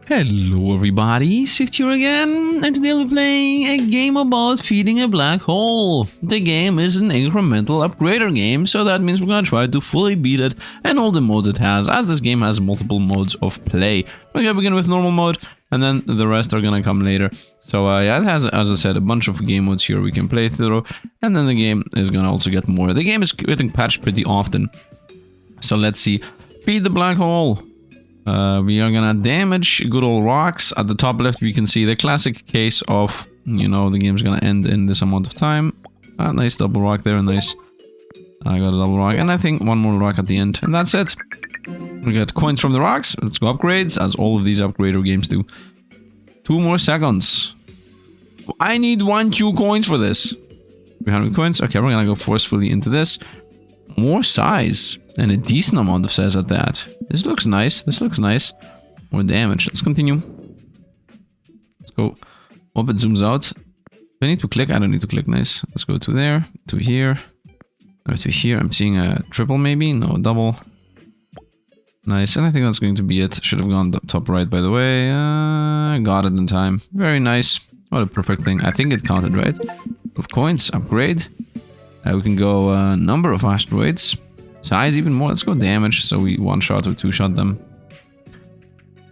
Hello everybody, Sifd here again, and today we're playing a game about feeding a black hole. The game is an incremental upgrader game, so that means we're gonna try to fully beat it and all the modes it has, as this game has multiple modes of play. We're gonna begin with normal mode, and then the rest are gonna come later. So yeah, it has, as I said, a bunch of game modes here we can play through, and then the game is gonna also get more. The game is getting patched pretty often. So let's see. Feed the black hole. We are gonna damage good old rocks. At the top left we can see the classic case of, you know, the game's gonna end in this amount of time. Nice double rock there, nice. I got a double rock, and I think one more rock at the end, and that's it. We get coins from the rocks. Let's go upgrades, as all of these upgrader games do. 2 more seconds. I need 2 coins for this. 300 coins. Okay, we're gonna go forcefully into this. More size, and a decent amount of size at that. This looks nice. This looks nice. More damage. Let's continue. Let's go. Hope it zooms out. Do I need to click? I don't need to click. Nice. Let's go to there. To here. Or to here. I'm seeing a triple maybe. No, double. Nice. And I think that's going to be it. Should have gone top right, by the way. Got it in time. Very nice. What a perfect thing. I think it counted, right? Of coins. Upgrade. We can go number of asteroids. Size even more. Let's go damage, so we 1-shot or 2-shot them.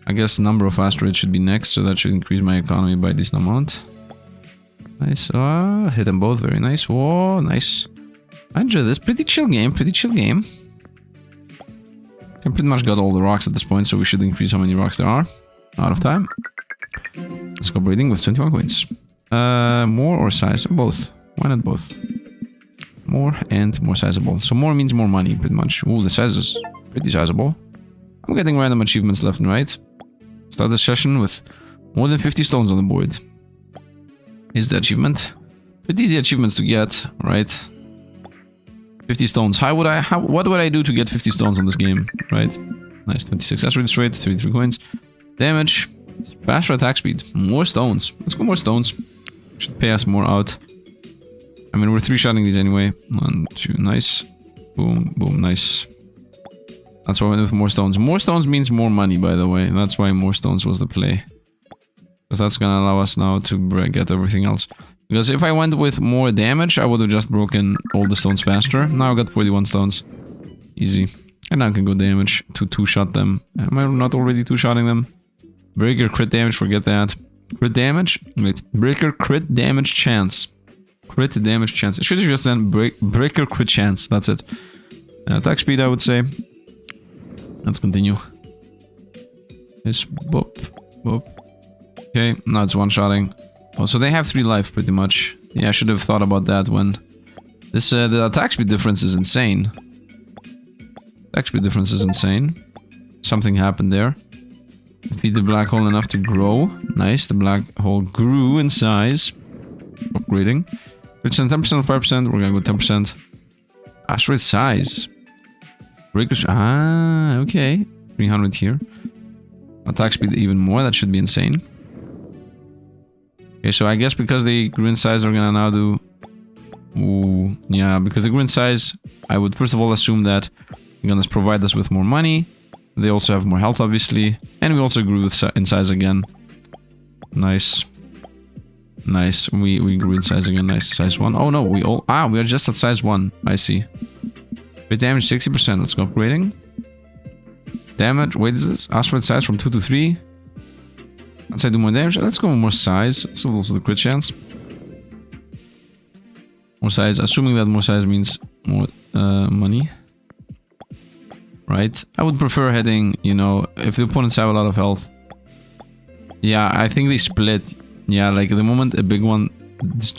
I guess number of asteroids should be next, so that should increase my economy by this amount. Nice. Hit them both. Very nice. Whoa, nice. I enjoy this. Pretty chill game. Pretty chill game. I pretty much got all the rocks at this point, so we should increase how many rocks there are. Out of time. Let's go breeding with 21 coins. More or size? Both. Why not both? More and more sizable. So more means more money, pretty much. Ooh, the size is pretty sizable. I'm getting random achievements left and right. Start the session with more than 50 stones on the board. Is the achievement. Pretty easy achievements to get, right? 50 stones. What would I do to get 50 stones on this game, right? Nice, 26 asteroids rate, 33 coins. Damage. Faster attack speed. More stones. Let's go more stones. Should pay us more out. I mean, we're 3-shotting these anyway. 1, 2, nice. Boom, boom, nice. That's why I went with more stones. More stones means more money, by the way. That's why more stones was the play. Because that's gonna allow us now to get everything else. Because if I went with more damage, I would have just broken all the stones faster. Now I got 41 stones. Easy. And now I can go damage to 2-shot them. Am I not already 2-shotting them? Breaker crit damage, forget that. Crit damage? Wait. Breaker crit damage chance. Crit damage chance. It should have just done breaker crit chance. That's it. Attack speed, I would say. Let's continue. This boop, boop. Okay, now it's 1-shotting. Oh, so they have 3 life pretty much. Yeah, I should have thought about that when this. The attack speed difference is insane. Attack speed difference is insane. Something happened there. Feed the black hole enough to grow. Nice. The black hole grew in size. Upgrading. 10% or 5%, we're gonna go 10%. Asteroid size. Breakers. Okay. 300 here. Attack speed even more, that should be insane. Okay, so I guess because they grew in size, they're gonna now do... Ooh, yeah, because they grew in size, I would first of all assume that they're gonna provide us with more money. They also have more health, obviously. And we also grew in size again. Nice. Nice, we grew in size again. Nice, size 1. Oh no, we are just at size 1. I see. Bit damage 60%. Let's go upgrading. Damage. Wait, is this asteroid size from 2 to 3? Let's say do more damage. Let's go with more size. It's also the crit chance. More size. Assuming that more size means more money. Right? I would prefer heading, you know, if the opponents have a lot of health. Yeah, I think they split. Yeah, like the moment a big one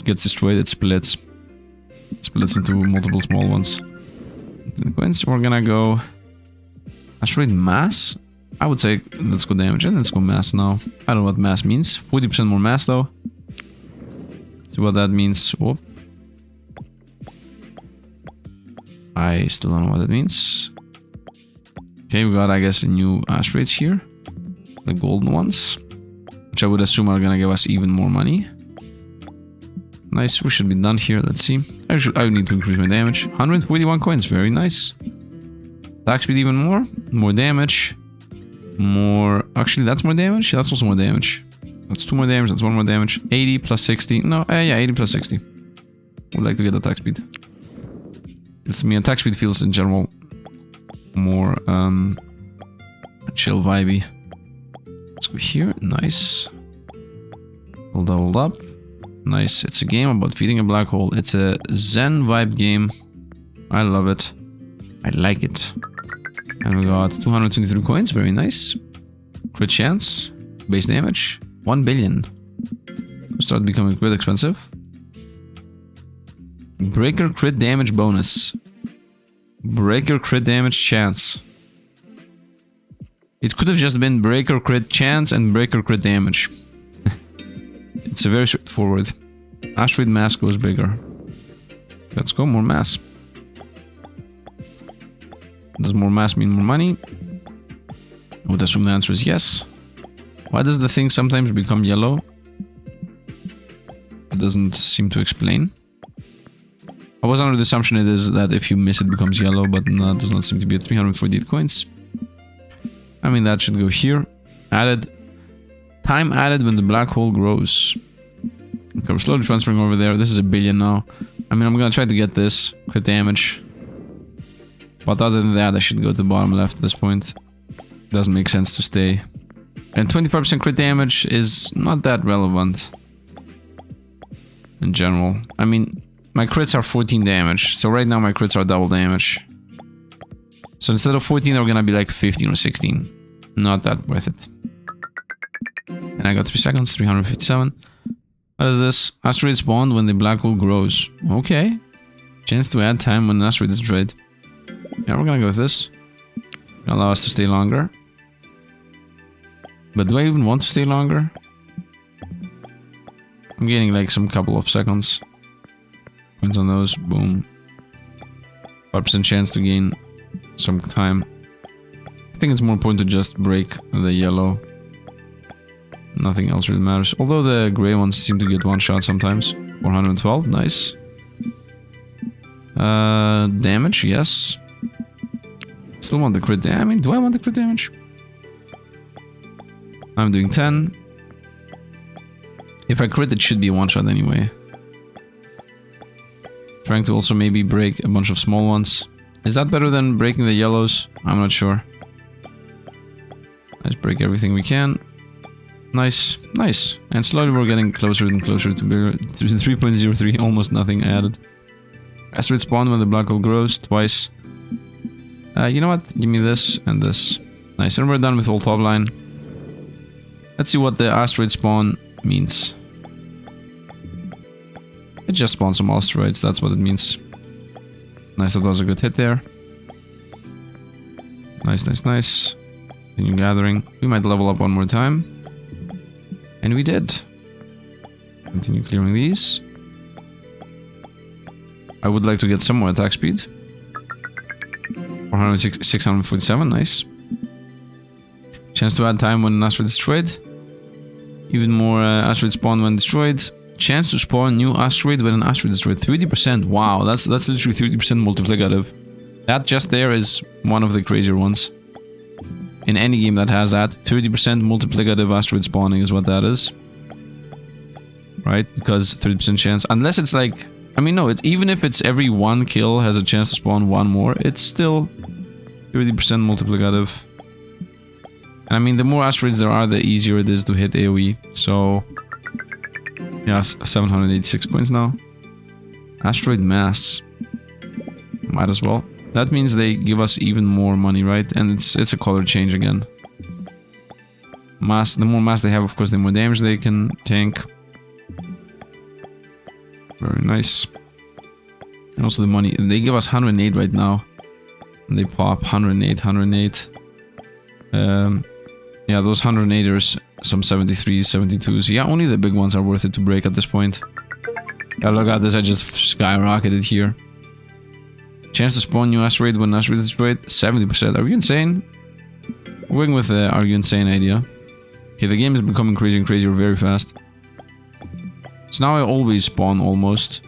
gets destroyed, it splits. It splits into multiple small ones. We're gonna go... Asteroid mass? I would say let's go damage and let's go mass now. I don't know what mass means. 40% more mass though. See what that means. Whoop. I still don't know what that means. Okay, we got, I guess, new asteroids here. The golden ones. Which I would assume are gonna give us even more money. Nice, we should be done here. Let's see. I need to increase my damage. 141 coins, very nice. Attack speed even more. More damage. More... Actually, that's more damage. That's also more damage. That's 2 more damage. That's 1 more damage. 80 plus 60. No, yeah, 80 plus 60. Would like to get attack speed. This to me, attack speed feels in general more chill vibey. Let's go here. Nice. We'll double up. Nice. It's a game about feeding a black hole. It's a Zen vibe game. I love it. I like it. And we got 223 coins. Very nice. Crit chance. Base damage. 1 billion. Start becoming quite expensive. Breaker crit damage bonus. Breaker crit damage chance. It could have just been breaker crit chance and breaker crit damage. It's a very straightforward. Asteroid mass goes bigger. Let's go, more mass. Does more mass mean more money? I would assume the answer is yes. Why does the thing sometimes become yellow? It doesn't seem to explain. I was under the assumption it is that if you miss it becomes yellow, but no, it does not seem to be at 348 coins. I mean, that should go here. Added. Time added when the black hole grows. Okay, we're slowly transferring over there. This is 1 billion now. I mean, I'm gonna try to get this. Crit damage. But other than that, I should go to the bottom left at this point. Doesn't make sense to stay. And 25% crit damage is not that relevant. In general. I mean, my crits are 14 damage. So right now my crits are double damage. So instead of 14, they're gonna be like 15 or 16. Not that worth it. And I got 3 seconds, 357. What is this? Asteroid spawned when the black hole grows. Okay. Chance to add time when an asteroid is destroyed. Yeah, we're gonna go with this. Gonna allow us to stay longer. But do I even want to stay longer? I'm getting like some couple of seconds. Points on those. Boom. 5% chance to gain some time. I think it's more important to just break the yellow. Nothing else really matters. Although the grey ones seem to get one shot sometimes. 412, nice. Damage, yes. Still want the crit damage. I mean, do I want the crit damage? I'm doing 10. If I crit, it should be a one shot anyway. Trying to also maybe break a bunch of small ones. Is that better than breaking the yellows? I'm not sure. Let's break everything we can. Nice, nice. And slowly we're getting closer and closer to 3.03, almost nothing added. Asteroid spawn when the black hole grows, twice. You know what? Give me this and this. Nice, and we're done with all top line. Let's see what the asteroid spawn means. It just spawns some asteroids, that's what it means. Nice, that was a good hit there. Nice, nice, nice. Continue gathering. We might level up one more time. And we did. Continue clearing these. I would like to get some more attack speed. 647, nice. Chance to add time when an asteroid is destroyed. Even more asteroid spawn when destroyed. Chance to spawn new asteroid when an asteroid is destroyed. 30%, wow, that's literally 30% multiplicative. That just there is one of the crazier ones. In any game that has that, 30% multiplicative asteroid spawning is what that is. Right? Because 30% chance. Unless it's like... I mean, no, even if it's every one kill has a chance to spawn one more, it's still 30% multiplicative. And I mean, the more asteroids there are, the easier it is to hit AoE. So... yeah, 786 points now. Asteroid mass. Might as well. That means they give us even more money, right? And it's a color change again. Mass, the more mass they have, of course, the more damage they can tank. Very nice. And also the money, they give us 108 right now. And they pop 108, 108. Yeah, those 108ers, some 73s, 72s. Yeah, only the big ones are worth it to break at this point. Yeah, look at this, I just skyrocketed here. Chance to spawn new asteroid when an asteroid is destroyed, 70%. Are you insane? We're going with the are you insane idea. Okay, the game is becoming crazier and crazier very fast. So now I always spawn almost.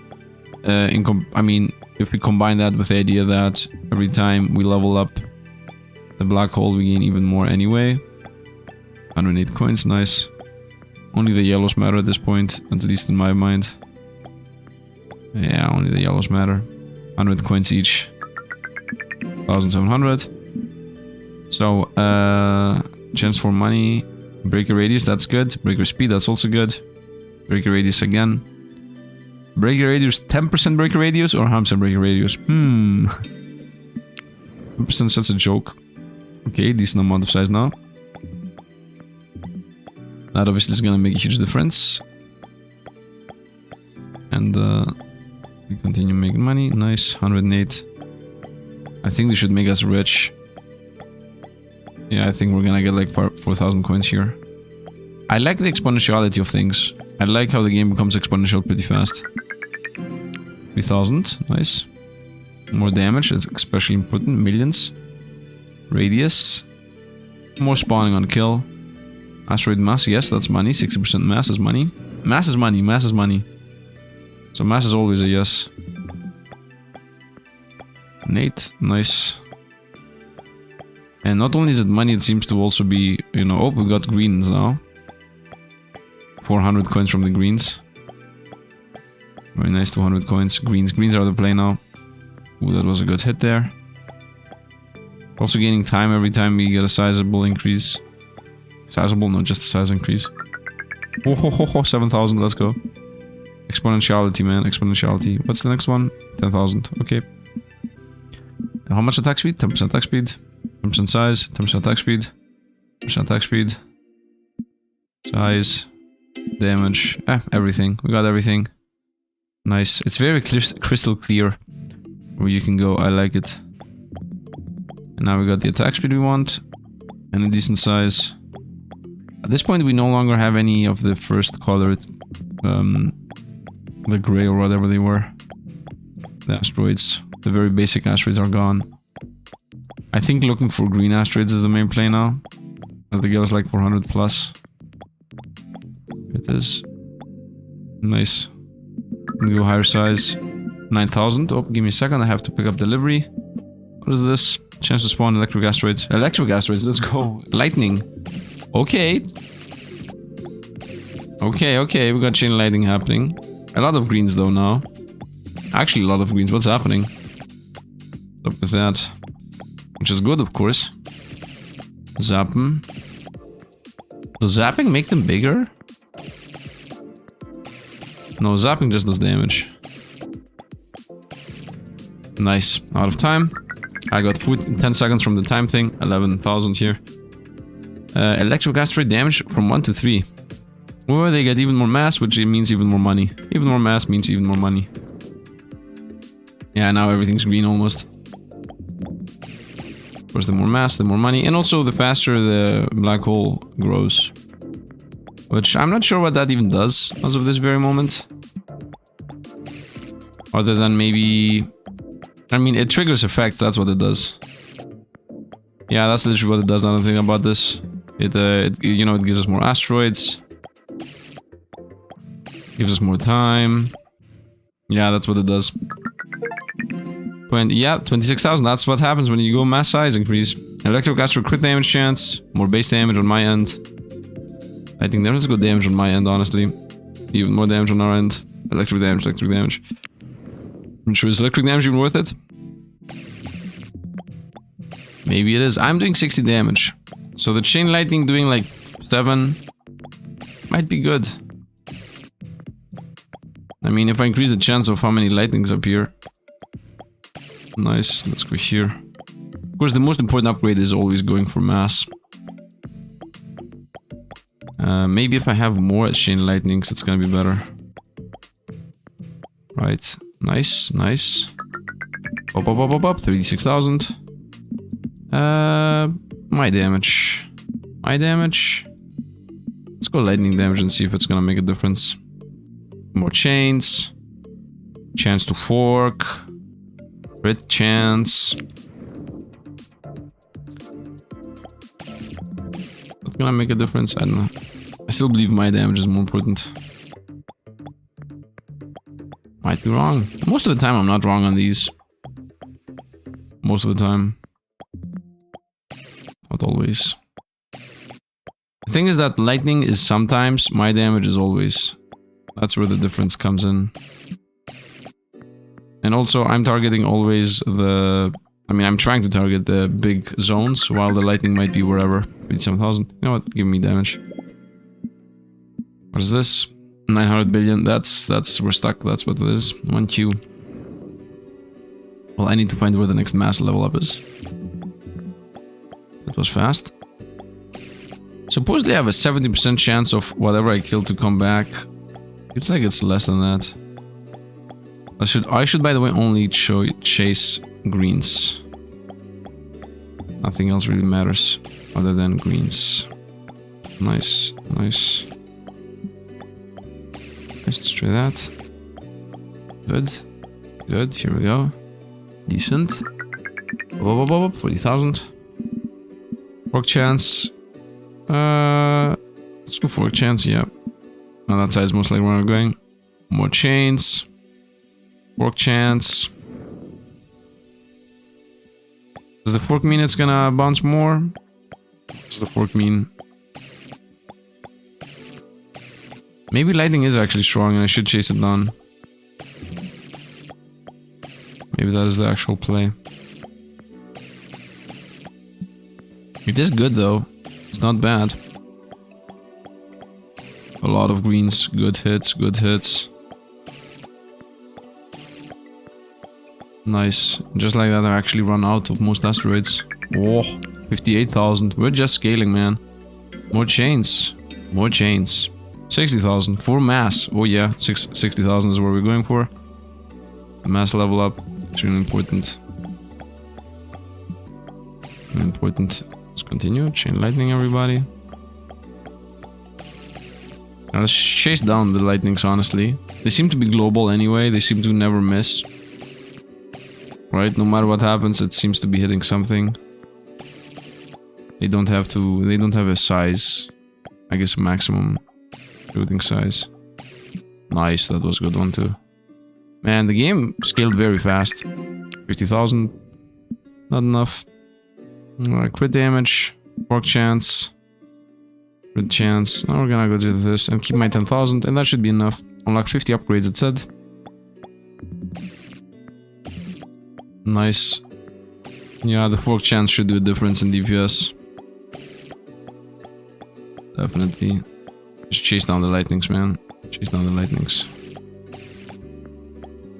I mean, if we combine that with the idea that every time we level up the black hole we gain even more anyway. 108 coins, nice. Only the yellows matter at this point, at least in my mind. Yeah, only the yellows matter. 100 coins each. 1,700. So, chance for money. Breaker radius, that's good. Breaker speed, that's also good. Breaker radius again. Breaker radius, 10% breaker radius or 100% breaker radius? 10%, that's a joke. Okay, decent amount of size now. That obviously is gonna make a huge difference. And we continue making money. Nice, 108. I think this should make us rich. Yeah, I think we're gonna get like 4,000 coins here. I like the exponentiality of things. I like how the game becomes exponential pretty fast. 3,000, nice. More damage, it's especially important. Millions. Radius. More spawning on kill. Asteroid mass, yes, that's money. 60% mass is money. Mass is money, mass is money. So mass is always a yes. Nate, nice. And not only is it money, it seems to also be, you know, oh, we got greens now. 400 coins from the greens. Very nice, 200 coins. Greens are the play now. Ooh, that was a good hit there. Also gaining time every time we get a sizable increase. Sizable? No, just a size increase. Oh, ho, ho, ho, 7,000, let's go. Exponentiality, man, exponentiality. What's the next one? 10,000, okay. How much attack speed? 10% attack speed. 10% size, 10% attack speed. 10% attack speed. Size. Damage. Everything. We got everything. Nice. It's very crystal clear where you can go. I like it. And now we got the attack speed we want. And a decent size. At this point we no longer have any of the first colored... the gray or whatever they were. The asteroids. The very basic asteroids are gone. I think looking for green asteroids is the main play now. As they give us like 400 plus. Here it is. Nice. Go higher size. 9,000. Oh, give me a second. I have to pick up delivery. What is this? Chance to spawn electric asteroids. Electric asteroids, let's go. Lightning. Okay. Okay, we got chain lightning happening. A lot of greens though now. Actually, a lot of greens. What's happening? What's up with that? Which is good, of course. Zap them. Does zapping make them bigger? No, zapping just does damage. Nice. Out of time. I got food in 10 seconds from the time thing. 11,000 here. Electric asteroid damage from 1 to 3. Or they get even more mass, which means even more money. Even more mass means even more money. Yeah, now everything's green almost. Of course, the more mass, the more money. And also, the faster the black hole grows. Which I'm not sure what that even does as of this very moment. Other than maybe... I mean, it triggers effects, that's what it does. Yeah, that's literally what it does, now that I think about this. You know, it gives us more asteroids. Gives us more time. Yeah, that's what it does. 26,000, that's what happens when you go mass size increase. Electric asteroid crit damage chance. More base damage on my end. I think there's good damage on my end, honestly. Even more damage on our end. Electric damage, electric damage. I'm sure is electric damage even worth it? Maybe it is. I'm doing 60 damage. So the chain lightning doing like 7 might be good. I mean, if I increase the chance of how many lightnings appear. Nice, let's go here. Of course, the most important upgrade is always going for mass. Maybe if I have more chain lightnings, it's gonna be better. Right, nice, nice. Up, 36,000. My damage. My damage. Let's go lightning damage and see if it's gonna make a difference. More chains. Chance to fork. Crit chance. That's gonna make a difference? I don't know. I still believe my damage is more important. Might be wrong. Most of the time I'm not wrong on these. Most of the time. Not always. The thing is that lightning is sometimes, my damage is always. That's where the difference comes in. And also, I'm targeting always the... I mean, I'm trying to target the big zones, while the lightning might be wherever. 87,000. You know what? Give me damage. What is this? 900 billion. That's... We're stuck. That's what it is. 1Q. Well, I need to find where the next mass level up is. That was fast. Supposedly I have a 70% chance of whatever I kill to come back. It's like it's less than that. I should by the way only chase greens. Nothing else really matters other than greens. Nice, nice. Let's destroy that. Good. Good, here we go. Decent. 40,000. Fork chance. Let's go fork chance, yeah. On that side is most likely where I'm going. More chains. Fork chance. Does the fork mean it's gonna bounce more? What does the fork mean? Maybe lightning is actually strong and I should chase it down. Maybe that is the actual play. It is good though. It's not bad. A lot of greens. Good hits, good hits. Nice. Just like that, I actually run out of most asteroids. Oh, 58,000. We're just scaling, man. More chains. More chains. 60,000 for mass. Oh yeah, 60,000 is what we're going for. Mass level up. Extremely important. Important. Let's continue. Chain lightning, everybody. Now let's chase down the lightnings, honestly. They seem to be global anyway. They seem to never miss. Right? No matter what happens, it seems to be hitting something. They don't have a size. I guess maximum shooting size. Nice, that was a good one too. Man, the game scaled very fast. 50,000. Not enough. Crit damage. Fork chance. Crit chance. Now we're gonna go do this and keep my 10,000, and that should be enough. Unlock 50 upgrades, it said. Nice. Yeah, the fork chance should do a difference in DPS. Definitely. Just chase down the lightnings, man. Chase down the lightnings.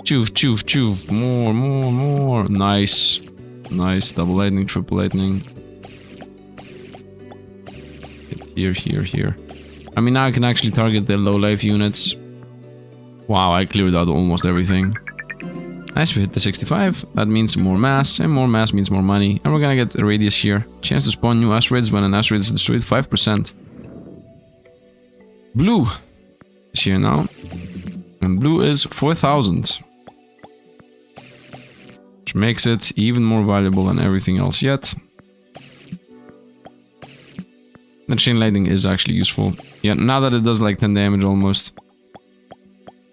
Choof, choof, choof. More, more, more. Nice. Nice. Double lightning, triple lightning. Here, here, here. I mean, now I can actually target the low life units. Wow, I cleared out almost everything. Nice, we hit the 65. That means more mass, and more mass means more money. And we're gonna get a radius here. Chance to spawn new asteroids when an asteroid is destroyed, 5%. Blue is here now. And blue is 4,000. Which makes it even more valuable than everything else yet. The chain lightning is actually useful. Yeah, now that it does like 10 damage almost.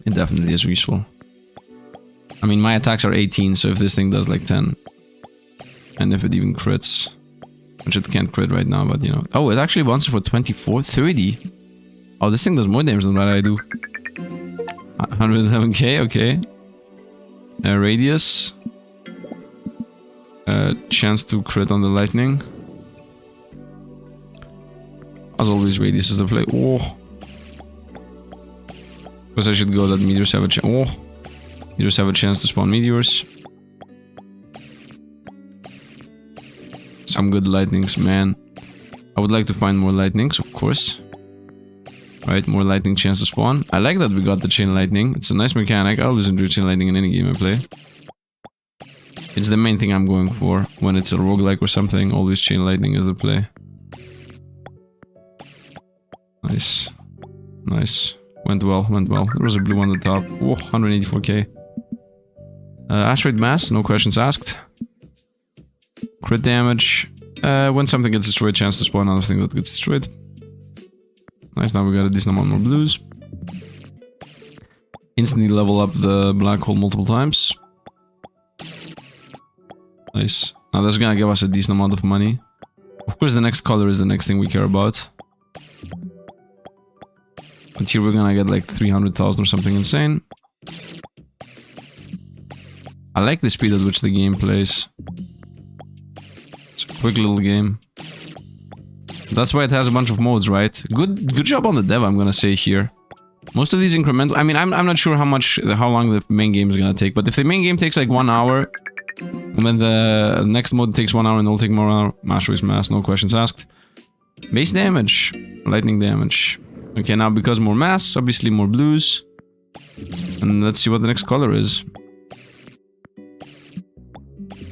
It definitely is useful. I mean, my attacks are 18, so if this thing does like 10. And if it even crits. Which it can't crit right now, but you know. Oh, it actually bounces for 24, 30. Oh, this thing does more damage than what I do. 111k, okay. Radius. Chance to crit on the lightning. As always, radius is the play. Oh. Because I should go that meteors have a chance. Oh. Meteors have a chance to spawn meteors. Some good lightnings, man. I would like to find more lightnings, of course. Right, more lightning chance to spawn. I like that we got the chain lightning. It's a nice mechanic. I always enjoy chain lightning in any game I play. It's the main thing I'm going for. When it's a roguelike or something, always chain lightning is the play. Nice. Nice. Went well, went well. There was a blue on the top. Oh, 184k. Asteroid mass, no questions asked. Crit damage. When something gets destroyed, chance to spawn another thing that gets destroyed. Nice, now we got a decent amount more blues. Instantly level up the black hole multiple times. Nice. Now that's gonna give us a decent amount of money. Of course, the next color is the next thing we care about. But here we're gonna get like 300,000 or something insane. I like the speed at which the game plays. It's a quick little game. That's why it has a bunch of modes, right? Good job on the dev, I'm gonna say here. Most of these incremental... I mean, I'm not sure how long the main game is gonna take, but if the main game takes like 1 hour, and then the next mode takes 1 hour and it'll take more hour, Asteroids mass, no questions asked. Base damage, lightning damage. Okay, now because more mass, obviously more blues. And let's see what the next color is.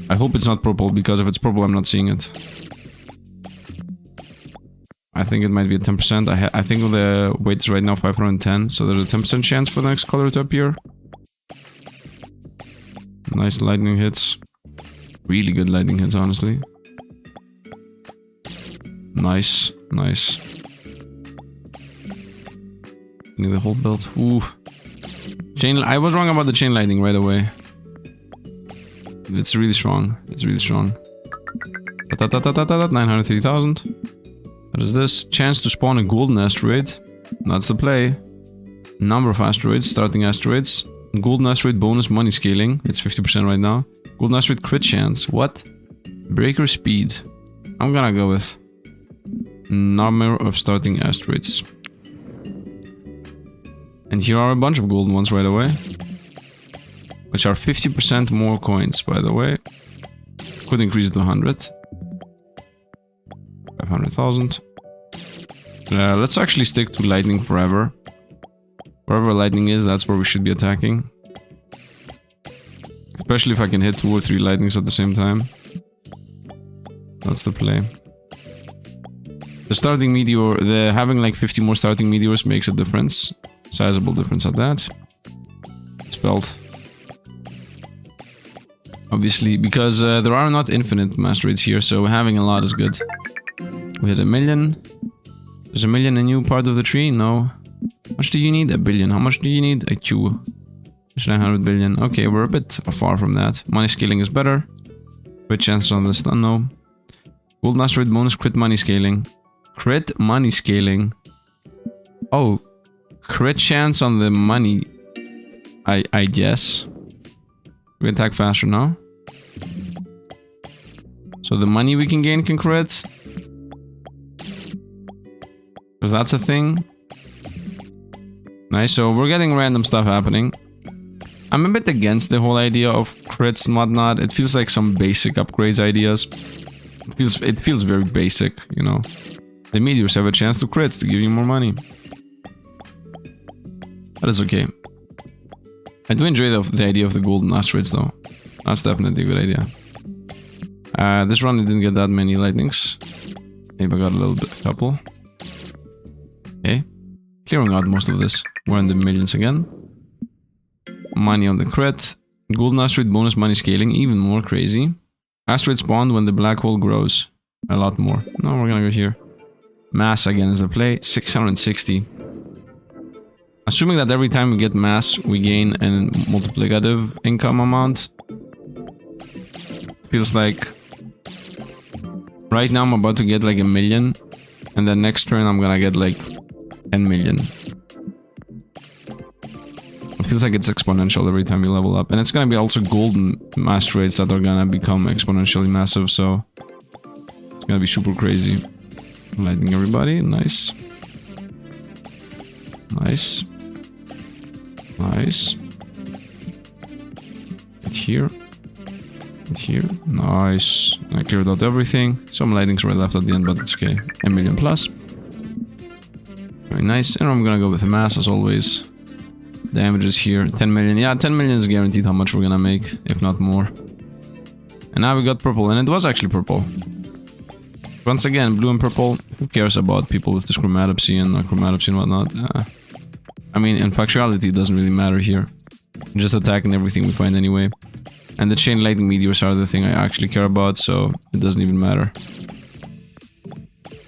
I hope it's not purple, because if it's purple, I'm not seeing it. I think it might be a 10%. I think the weight is right now 510, so there's a 10% chance for the next color to appear. Nice lightning hits. Really good lightning hits, honestly. Nice, nice. Need the whole belt. Ooh. I was wrong about the chain lightning right away. It's really strong. It's really strong. 930,000. What is this? Chance to spawn a golden asteroid. That's the play. Number of asteroids, starting asteroids. Golden asteroid bonus money scaling. It's 50% right now. Golden asteroid crit chance. What? Breaker speed. I'm gonna go with number of starting asteroids. And here are a bunch of golden ones right away. Which are 50% more coins, by the way. Could increase it to 100. 500,000. Let's actually stick to lightning forever. Wherever lightning is, that's where we should be attacking. Especially if I can hit 2 or 3 lightnings at the same time. That's the play. The starting meteor, having like 50 more starting meteors makes a difference. Sizable difference at that. It's felt. Obviously, because there are not infinite mass rates here, so having a lot is good. We hit 1 million. There's 1 million a new part of the tree? No. How much do you need? 1 billion. How much do you need? A Q. It's 900 billion. Okay, we're a bit far from that. Money scaling is better. Crit chances on this, no. Golden asteroid bonus crit money scaling. Crit money scaling. Oh. Crit chance on the money. I guess. We attack faster now. So the money we can gain can crit. Because that's a thing. Nice, so we're getting random stuff happening. I'm a bit against the whole idea of crits and whatnot. It feels like some basic upgrades ideas. It feels very basic, you know. The meteors have a chance to crit to give you more money. But it's okay. I do enjoy the idea of the golden asteroids though. That's definitely a good idea. This run I didn't get that many lightnings. Maybe I got a couple. Okay. Clearing out most of this. We're in the millions again. Money on the crit. Golden asteroid bonus money scaling. Even more crazy. Asteroid spawned when the black hole grows. A lot more. No, we're gonna go here. Mass again is the play. 660. Assuming that every time we get mass, we gain a multiplicative income amount. Feels like... Right now I'm about to get like 1 million. And then next turn I'm gonna get like 10 million. It feels like it's exponential every time you level up. And it's gonna be also golden asteroids that are gonna become exponentially massive, so... It's gonna be super crazy. Lightning everybody, nice. Nice. Nice. Right here. Right here. Nice. I cleared out everything. Some lightnings were left at the end, but it's okay. 1 million plus. Very nice. And I'm gonna go with the mass as always. Damages here. 10 million. Yeah, 10 million is guaranteed how much we're gonna make, if not more. And now we got purple, and it was actually purple. Once again, blue and purple. Who cares about people with this chromatopsy and chromatopsy and whatnot? I mean, in factuality, it doesn't really matter here. We're just attacking everything we find anyway. And the chain lightning meteors are the thing I actually care about, so it doesn't even matter.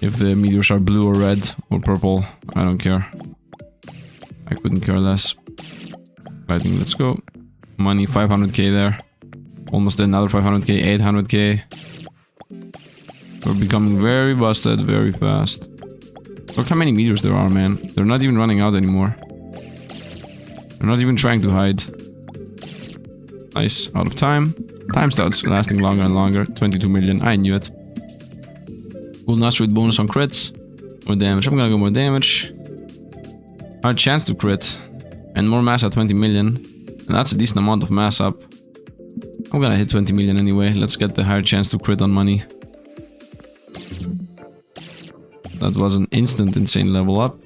If the meteors are blue or red or purple, I don't care. I couldn't care less. Lightning, let's go. Money, 500k there. Almost another 500k, 800k. We're becoming very busted very fast. Look how many meters there are, man. They're not even running out anymore. They're not even trying to hide. Nice. Out of time. Time starts lasting longer and longer. 22 million. I knew it. Golden asteroid bonus on crits. More damage. I'm gonna go more damage. Higher chance to crit. And more mass at 20 million. And that's a decent amount of mass up. I'm gonna hit 20 million anyway. Let's get the higher chance to crit on money. That was an instant insane level up.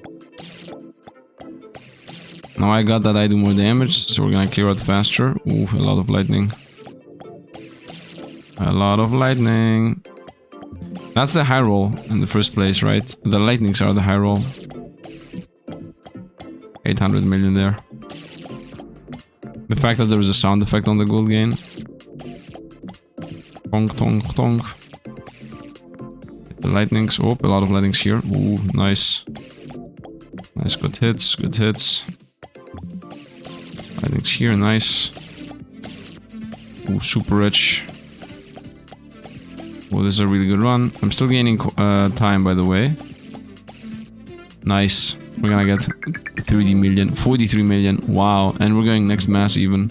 Now I got that I do more damage, so we're gonna clear out faster. Ooh, a lot of lightning. A lot of lightning. That's the high roll in the first place, right? The lightnings are the high roll. 800 million there. The fact that there was a sound effect on the gold gain. Tonk, tonk, tonk. The lightnings. Oh, a lot of lightnings here. Ooh, nice. Nice, good hits, good hits. Lightnings here, nice. Ooh, super rich. Oh, this is a really good run. I'm still gaining time, by the way. Nice. We're gonna get 30 million, 43 million. Wow. And we're going next mass even.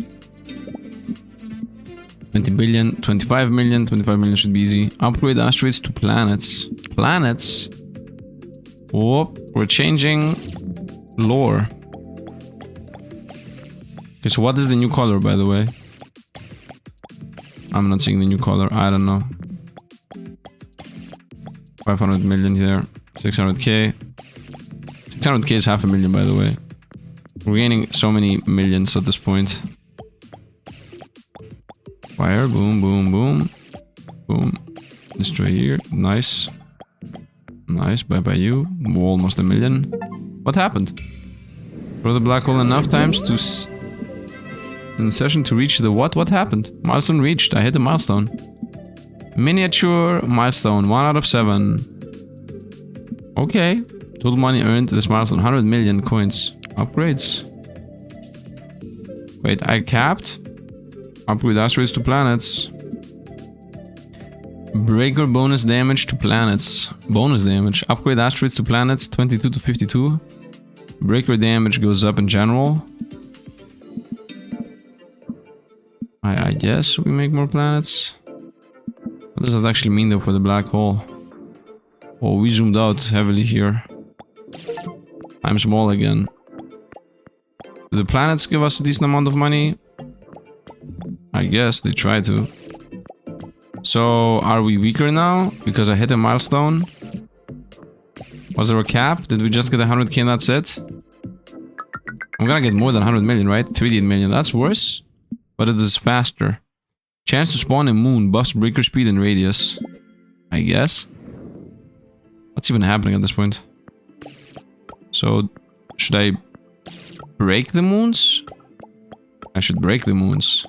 20 billion, 25 million. 25 million should be easy. Upgrade asteroids to planets. Planets? Oh, we're changing lore. Okay, so what is the new color, by the way? I'm not seeing the new color. I don't know. 500 million here. 600k. 600k is 500,000, by the way. We're gaining so many millions at this point. Fire, boom, boom, boom. Boom. Destroy here. Nice. Nice, bye-bye you. Almost a million. What happened? Throw the black hole enough times to... in the session to reach the what? What happened? Milestone reached. I hit a milestone. Miniature milestone. 1 out of 7. Okay. Total money earned this milestone. 100 million coins. Upgrades. Wait, I capped? Upgrade asteroids to planets. Breaker bonus damage to planets. Bonus damage. Upgrade asteroids to planets. 22 to 52. Breaker damage goes up in general. I guess we make more planets. What does that actually mean though for the black hole? Oh, we zoomed out heavily here. I'm small again. Do the planets give us a decent amount of money? I guess they try to. So, are we weaker now? Because I hit a milestone? Was there a cap? Did we just get 100k and that's it? I'm gonna get more than 100 million, right? 38 million. That's worse. But it is faster. Chance to spawn a moon. Buffs breaker speed and radius. I guess. What's even happening at this point? So, should I break the moons? I should break the moons.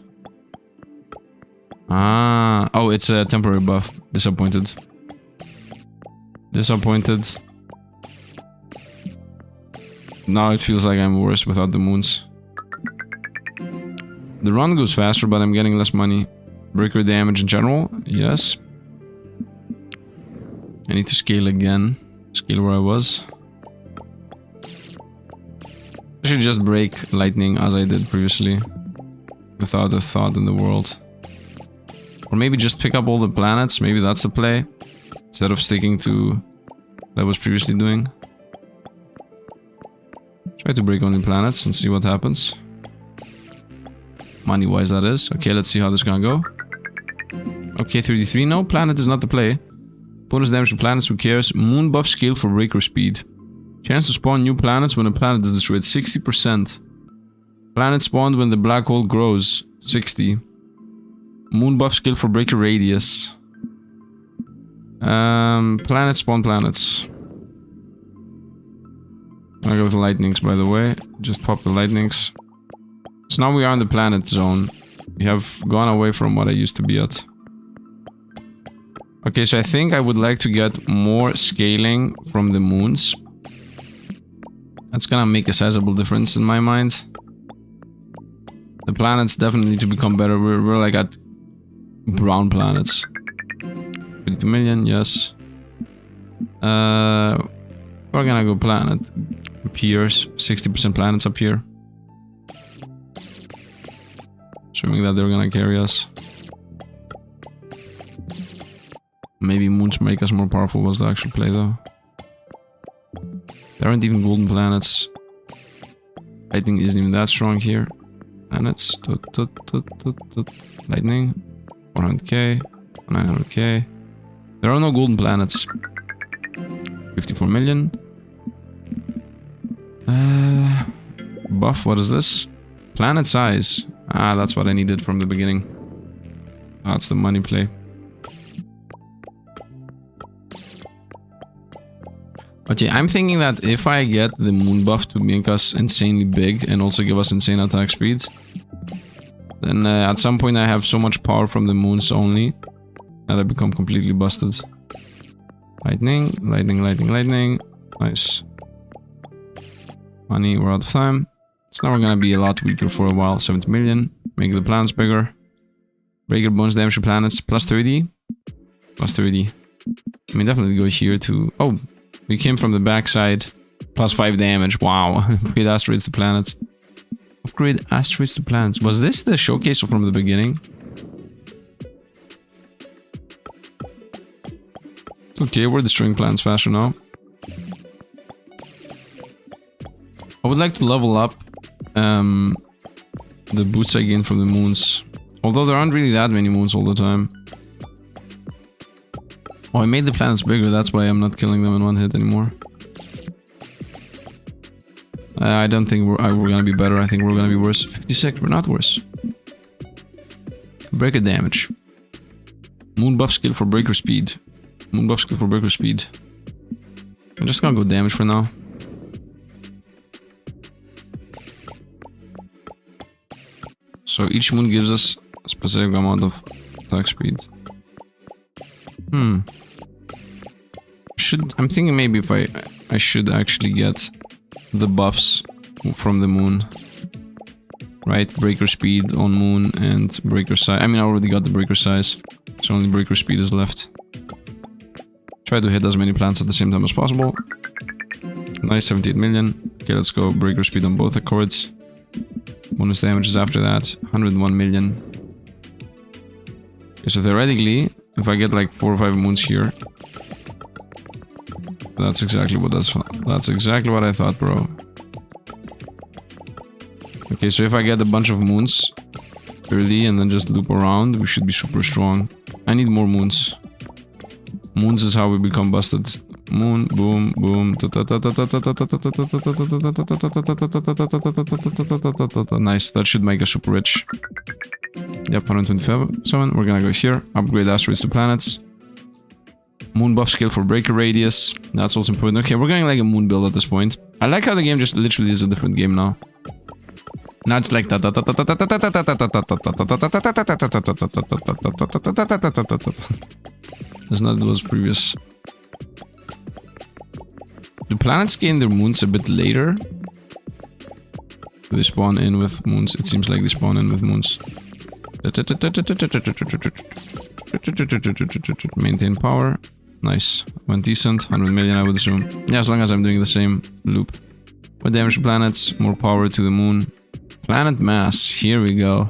Ah, oh, it's a temporary buff. Disappointed. Disappointed. Now it feels like I'm worse without the moons. The run goes faster, but I'm getting less money. Breaker damage in general, yes. I need to scale again. Scale where I was. I should just break lightning as I did previously. Without a thought in the world. Or maybe just pick up all the planets. Maybe that's the play. Instead of sticking to what I was previously doing. Try to break only planets and see what happens. Money-wise, that is. Okay, let's see how this is gonna go. Okay, 33. No, planet is not the play. Bonus damage to planets, who cares? Moon buff scale for breaker speed. Chance to spawn new planets when a planet is destroyed. 60%. Planet spawned when the black hole grows. 60. Moon buff skill for breaker radius. Planet spawn planets. I'll go with the lightnings, by the way. Just pop the lightnings. So now we are in the planet zone. We have gone away from what I used to be at. Okay, so I think I would like to get more scaling from the moons. That's gonna make a sizable difference in my mind. The planets definitely need to become better. We're like at brown planets. 52 million, yes. We're gonna go planet. Appears 60% planets up here. Assuming that they're gonna carry us. Maybe moons make us more powerful was the actual play though. There aren't even golden planets. Lightning isn't even that strong here. Planets. Lightning. 400k. 900k. There are no golden planets. 54 million. Buff, what is this? Planet size. Ah, that's what I needed from the beginning. That's the money play. But yeah, I'm thinking that if I get the moon buff to make us insanely big and also give us insane attack speed, then at some point I have so much power from the moons only that I become completely busted. Lightning, lightning, lightning, lightning. Nice. Money, we're out of time. So now we're gonna be a lot weaker for a while. 70 million. Make the planets bigger. Breaker bonus damage to planets. Plus 30. Plus 30. I mean, definitely go here to... Oh, we came from the backside. Plus 5 damage. Wow. Upgrade asteroids to planets. Upgrade asteroids to planets. Was this the showcase from the beginning? Okay, we're destroying planets faster now. I would like to level up the boots I gain from the moons. Although there aren't really that many moons all the time. Oh, I made the planets bigger, that's why I'm not killing them in one hit anymore. I don't think we're gonna be better, I think we're gonna be worse. 56, we're not worse. Breaker damage. Moon buff skill for breaker speed. Moon buff skill for breaker speed. I'm just gonna go damage for now. So each moon gives us a specific amount of attack speed. I'm thinking maybe if I should actually get the buffs from the moon. Right, breaker speed on moon and breaker size. I mean, I already got the breaker size, so only breaker speed is left. Try to hit as many planets at the same time as possible. Nice, 78 million. Okay, let's go breaker speed on both accords. Bonus damage is after that, 101 million. Okay, so theoretically, if I get like 4 or 5 moons here, that's exactly what I thought, bro. Okay, so if I get a bunch of moons early and then just loop around, we should be super strong. I need more moons. Moons is how we become busted. Moon, boom, boom. Nice, that should make us super rich. Yep, 127. We're gonna go here. Upgrade asteroids to planets. Moon buff skill for breaker radius. That's also important. Okay, we're going like a moon build at this point. I like how the game just literally is a different game now. Now it's like that. That's not what was previous. Do planets gain their moons a bit later? They spawn in with moons. It seems like they spawn in with moons. Maintain power. Nice. Went decent. 100 million, I would assume. Yeah, as long as I'm doing the same loop. More damage to planets. More power to the moon. Planet mass. Here we go.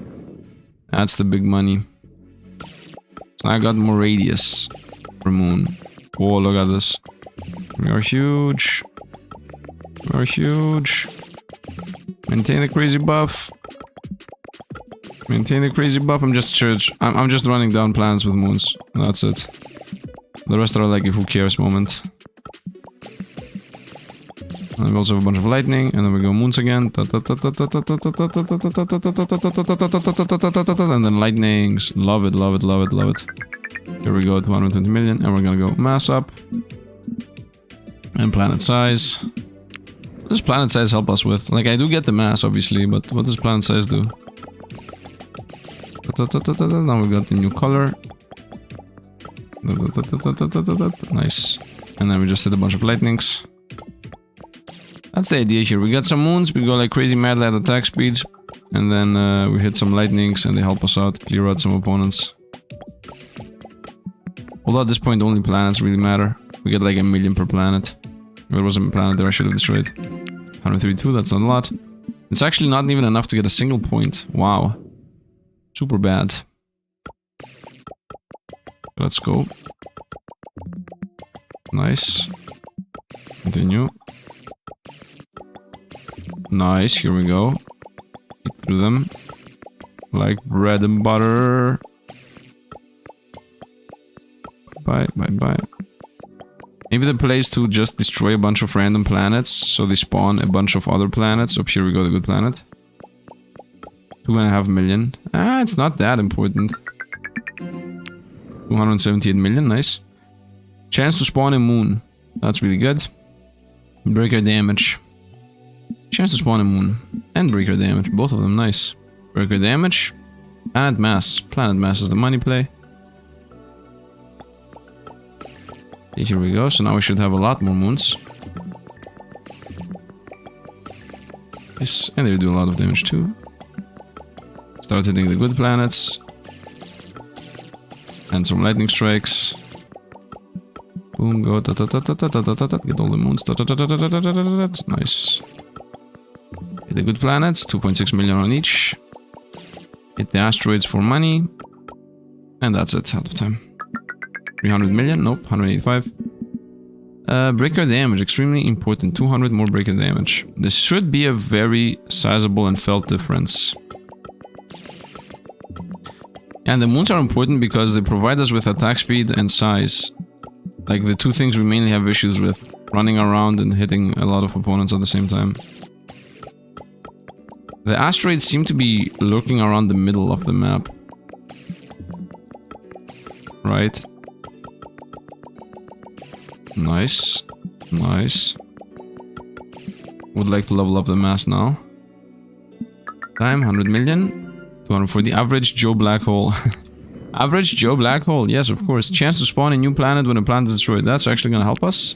That's the big money. So I got more radius for moon. Whoa, look at this. We are huge. We are huge. Maintain the crazy buff. Maintain the crazy buff. I'm just running down planets with moons. That's it. The rest are like a who cares moment. And we also have a bunch of lightning, and then we go moons again. And then lightnings. Love it, love it, love it, love it. Here we go, 220 million, and we're gonna go mass up. And planet size. What does planet size help us with? Like, I do get the mass, obviously, but what does planet size do? Now we got the new color. Nice. And then we just hit a bunch of lightnings. That's the idea here. We got some moons, we go like crazy mad at attack speed. And then we hit some lightnings and they help us out, clear out some opponents. Although at this point only planets really matter. We get like 1 million per planet. If it wasn't a planet there, I should have destroyed. 132, that's not a lot. It's actually not even enough to get a single point. Wow. Super bad. Let's go. Nice. Continue. Nice, here we go. Eat through them. Like bread and butter. Bye, bye, bye. Maybe the play is to just destroy a bunch of random planets, so they spawn a bunch of other planets. Oh, here we go, the good planet. 2.5 million. Ah, it's not that important. 278 million, nice. Chance to spawn a moon. That's really good. Breaker damage. Chance to spawn a moon. And breaker damage. Both of them, nice. Breaker damage. Planet mass. Planet mass is the money play. Okay, here we go. So now we should have a lot more moons. Yes, and they do a lot of damage too. Start hitting the good planets. And some lightning strikes. Boom, go. Get all the moons. Nice. Hit the good planets. 2.6 million on each. Hit the asteroids for money. And that's it. Out of time. 300 million. Nope. 185. Breaker damage. Extremely important. 200 more breaker damage. This should be a very sizable and felt difference. And the moons are important because they provide us with attack speed and size. Like the two things we mainly have issues with. Running around and hitting a lot of opponents at the same time. The asteroids seem to be lurking around the middle of the map. Right. Nice. Nice. Would like to level up the mass now. Time, 100 million. 240. Average Joe Black Hole. Average Joe Black Hole. Yes, of course. Chance to spawn a new planet when a planet is destroyed. That's actually going to help us.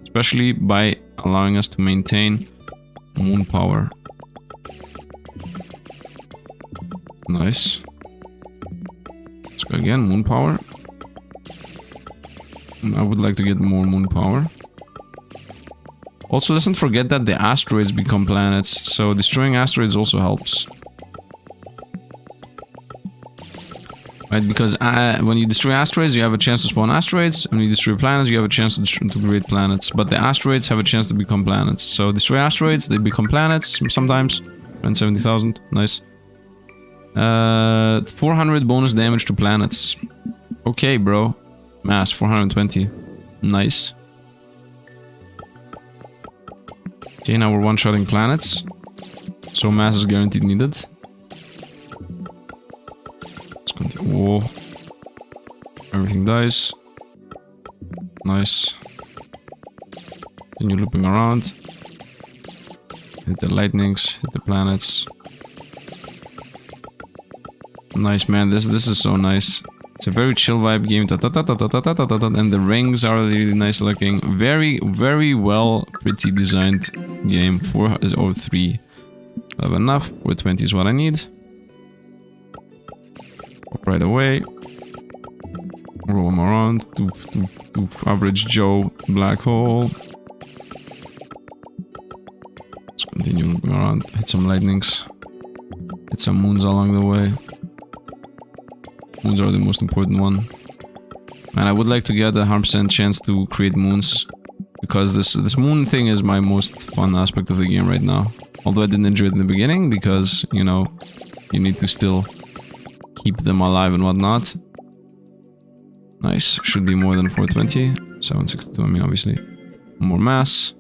Especially by allowing us to maintain moon power. Nice. Let's go again. Moon power. I would like to get more moon power. Also, let's not forget that the asteroids become planets. So destroying asteroids also helps. Right, because when you destroy asteroids, you have a chance to spawn asteroids. When you destroy planets, you have a chance to create planets. But the asteroids have a chance to become planets. So destroy asteroids, they become planets sometimes. And 70,000, nice. 400 bonus damage to planets. Okay, bro. Mass, 420. Nice. Okay, now we're one-shotting planets. So mass is guaranteed needed. Whoa. Everything dies. Nice. Continue looping around. Hit the lightnings, hit the planets. Nice, man. This is so nice. It's a very chill vibe game. And the rings are really nice looking. Very, very well, pretty designed game. 4 or 3. I have enough. 420 is what I need. Right away. Roll them around. Doof, doof, doof. Average Joe Black Hole. Let's continue moving around. Hit some lightnings. Hit some moons along the way. Moons are the most important one. And I would like to get a 100% chance to create moons. Because this moon thing is my most fun aspect of the game right now. Although I didn't enjoy it in the beginning because, you know, you need to still keep them alive and whatnot. Nice. Should be more than 420. 762, I mean, obviously. More mass.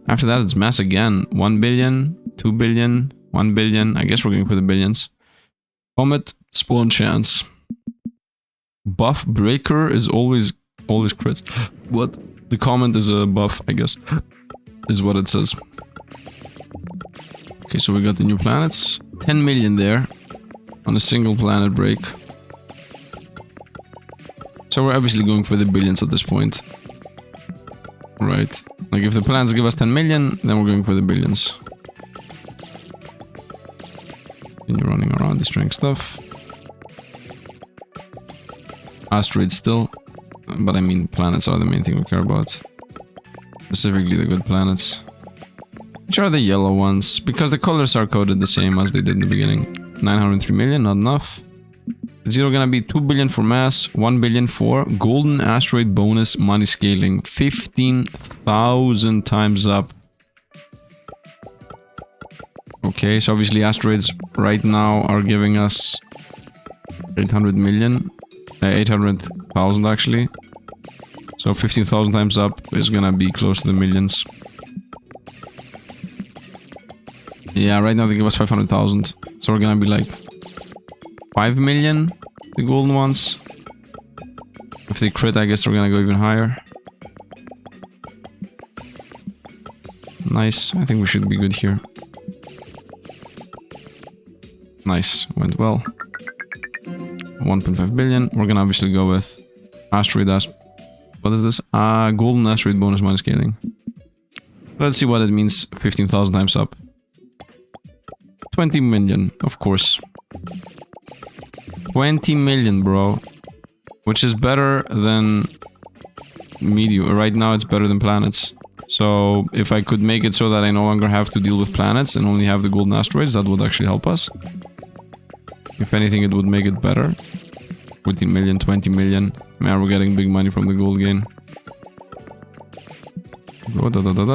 After that, it's mass again. 1 billion, 2 billion, 1 billion. I guess we're going for the billions. Comet, spawn chance. Buff breaker is always crit. What? The comment is a buff, I guess. Is what it says. Okay, so we got the new planets. 10 million there. On a single planet break. So we're obviously going for the billions at this point. Right. Like if the planets give us 10 million, then we're going for the billions. And you're running around destroying stuff. Asteroids still. But I mean, planets are the main thing we care about. Specifically the good planets. Which are the yellow ones? Because the colors are coded the same as they did in the beginning. 903 million, not enough. It's either gonna be 2 billion for mass, 1 billion for golden asteroid bonus money scaling. 15,000 times up. Okay, so obviously asteroids right now are giving us 800 million. 800,000 actually. So 15,000 times up is gonna be close to the millions. Yeah, right now they give us 500,000. So we're gonna be like 5 million, the golden ones. If they crit, I guess we're gonna go even higher. Nice, I think we should be good here. Nice, went well. 1.5 billion. We're gonna obviously go with asteroid what is this? Golden asteroid bonus minus scaling. Let's see what it means 15,000 times up. 20 million, of course. 20 million, bro. Which is better than meteor. Right now it's better than planets. So if I could make it so that I no longer have to deal with planets and only have the golden asteroids, that would actually help us. If anything, it would make it better. 14 million, 20 million. Man, we're getting big money from the gold gain. Go,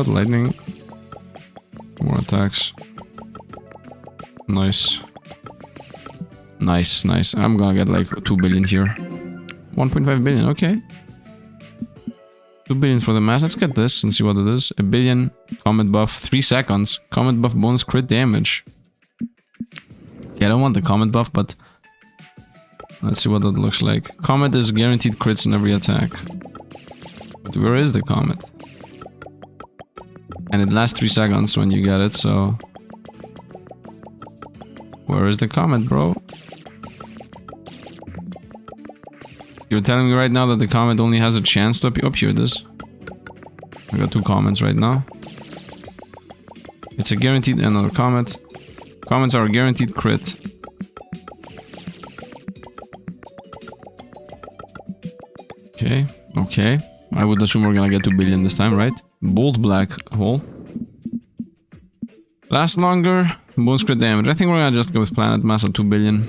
lightning. More attacks. Nice. Nice, nice. I'm gonna get like 2 billion here. 1.5 billion, okay. 2 billion for the mass. Let's get this and see what it is. 1 billion. Comet buff. 3 seconds. Comet buff bonus crit damage. Yeah, I don't want the comet buff, but let's see what that looks like. Comet is guaranteed crits in every attack. But where is the comet? And it lasts 3 seconds when you get it, so... Where is the comet, bro? You're telling me right now that the comet only has a chance to appear? Oh, here it is. I got 2 comets right now. It's a guaranteed another comet. Comets are a guaranteed crit. Okay, okay. I would assume we're gonna get 2 billion this time, right? Bold black hole. Last longer. Bonus crit damage. I think we're gonna just go with planet mass at 2 billion.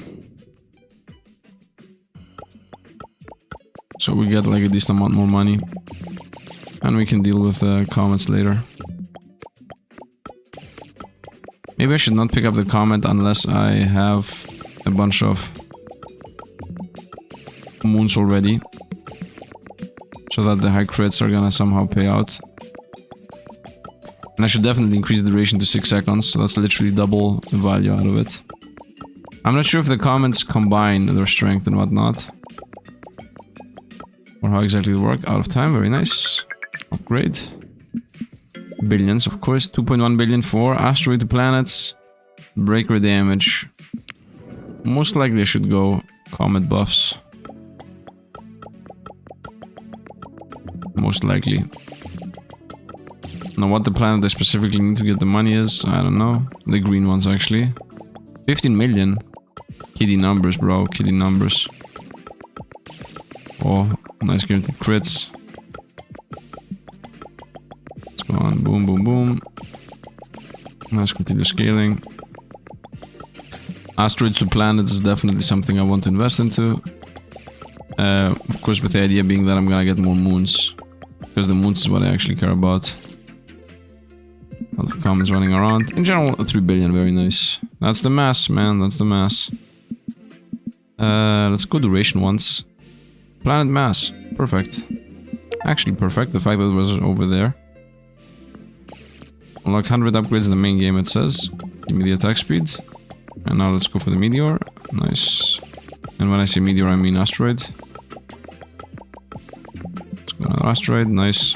So we get like a decent amount more money. And we can deal with comets later. Maybe I should not pick up the comet unless I have a bunch of moons already. So that the high crits are gonna somehow pay out. And I should definitely increase the duration to 6 seconds, so that's literally double the value out of it. I'm not sure if the comets combine their strength and whatnot. Or how exactly they work. Out of time, very nice. Upgrade. Billions, of course. 2.1 billion for asteroid to planets. Breaker damage. Most likely I should go comet buffs. Most likely. Now what the planet I specifically need to get the money is, I don't know. The green ones actually. 15 million. Kitty numbers, bro. Kitty numbers. Oh, nice guaranteed crits. Let's go on. Boom, boom, boom. Nice continue scaling. Asteroids to planets is definitely something I want to invest into. Of course, with the idea being that I'm gonna get more moons. Because the moons is what I actually care about. A lot of comets running around. In general, 3 billion, very nice. That's the mass, man, that's the mass. Let's go duration once. Planet mass, perfect. Actually perfect, the fact that it was over there. Unlock 100 upgrades in the main game, it says. Give me the attack speed. And now let's go for the meteor. Nice. And when I say meteor, I mean asteroid. Let's go another asteroid, nice.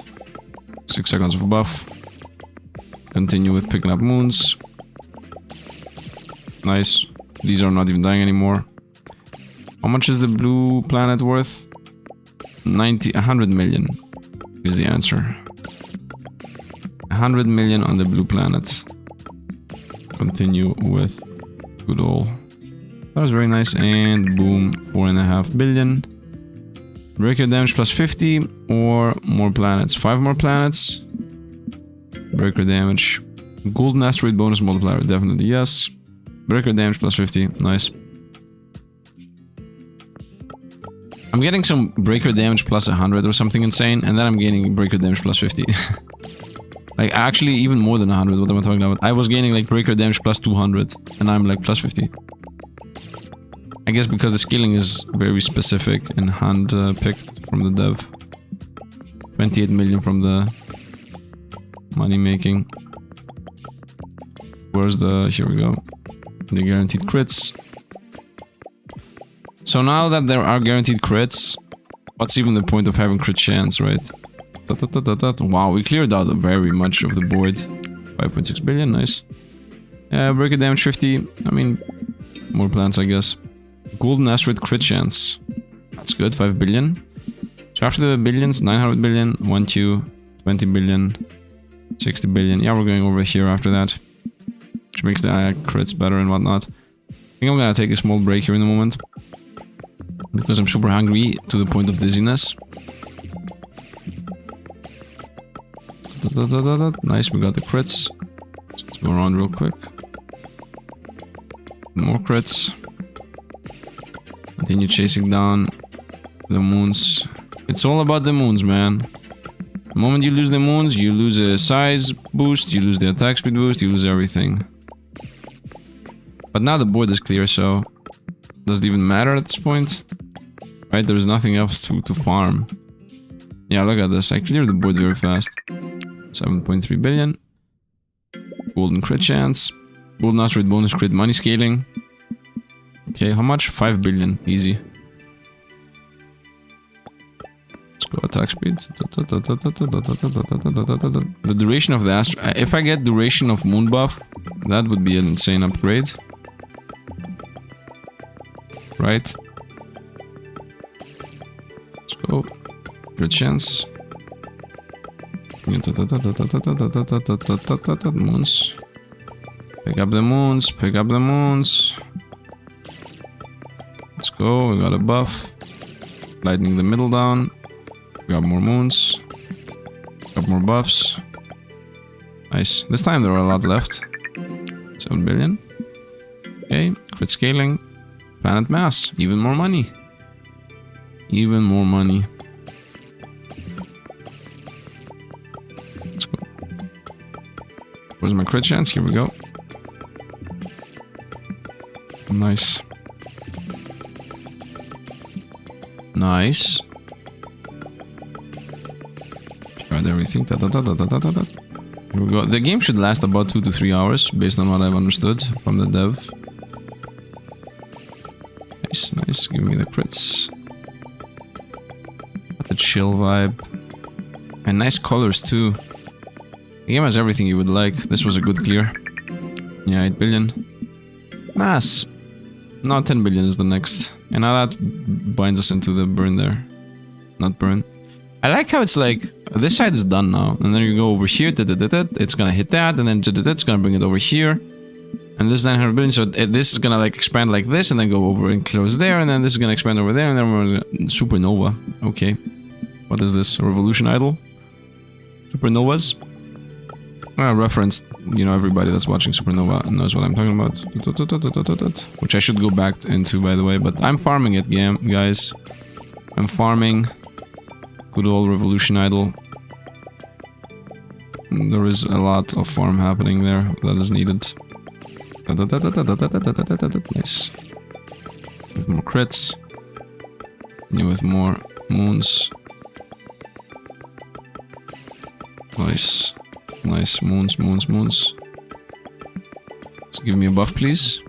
6 seconds of buff. Continue with picking up moons. Nice. These are not even dying anymore. How much is the blue planet worth? 100 million is the answer. 100 million on the blue planet. Continue with good old. That was very nice. And boom, 4.5 billion. Breaker damage plus 50 or more planets. 5 more planets. Breaker damage. Golden asteroid bonus multiplier, definitely yes. Breaker damage plus 50, nice. I'm getting some breaker damage plus 100 or something insane, and then I'm gaining breaker damage plus 50. Like, actually, even more than 100, what am I talking about? I was gaining, like, breaker damage plus 200, and I'm, like, plus 50. I guess because the scaling is very specific and hand-picked from the dev. 28 million from the money-making. Where's the... here we go. The guaranteed crits. So now that there are guaranteed crits, what's even the point of having crit chance, right? Wow, we cleared out very much of the board. 5.6 billion, nice. Breaker damage 50. I mean, more plants, I guess. Golden asteroid crit chance. That's good, 5 billion. So after the billions, 900 billion, 1, 2, 20 billion, 60 billion. Yeah, we're going over here after that. Which makes the crits better and whatnot. I think I'm gonna take a small break here in a moment. Because I'm super hungry to the point of dizziness. Nice, we got the crits. Let's go around real quick. More crits. Continue chasing down the moons. It's all about the moons, man. The moment you lose the moons, you lose a size boost, you lose the attack speed boost, you lose everything. But now the board is clear, so... does it even matter at this point? Right, there's nothing else to farm. Yeah, look at this. I cleared the board very fast. 7.3 billion. Golden crit chance. Golden asteroid bonus crit money scaling. Okay, how much? 5 billion. Easy. Let's go attack speed. The duration of the asteroid... if I get duration of moon buff, that would be an insane upgrade. Right? Let's go. Good chance. Moons. Pick up the moons. Pick up the moons. Let's go. We got a buff. Lightening the middle down. We got more moons. Got more buffs. Nice. This time there are a lot left. 7 billion. Okay. Crit scaling. Planet mass. Even more money. Even more money. Let's go. Where's my crit chance? Here we go. Nice. Nice. Tried everything. Here we go. The game should last about 2 to 3 hours, based on what I've understood from the dev. Nice, nice. Give me the crits. Got the chill vibe. And nice colors too. The game has everything you would like. This was a good clear. Yeah, 8 billion. Mass. No, 10 billion is the next. And now that binds us into the burn there. Not burn. I like how it's like, this side is done now. And then you go over here, it's gonna hit that, and then it's gonna bring it over here. And this is 900 billion, so this is gonna like expand like this, and then go over and close there, and then this is gonna expand over there, and then we're gonna... Supernova. Okay. What is this? A revolution idol? Supernovas? I referenced, you know, everybody that's watching Supernova knows what I'm talking about. Which I should go back into, by the way, but I'm farming it, guys. I'm farming. Good old revolution idol. There is a lot of farm happening there that is needed. Nice. With more crits. With more moons. Nice. Nice. Moons, moons, moons. So give me a buff, please.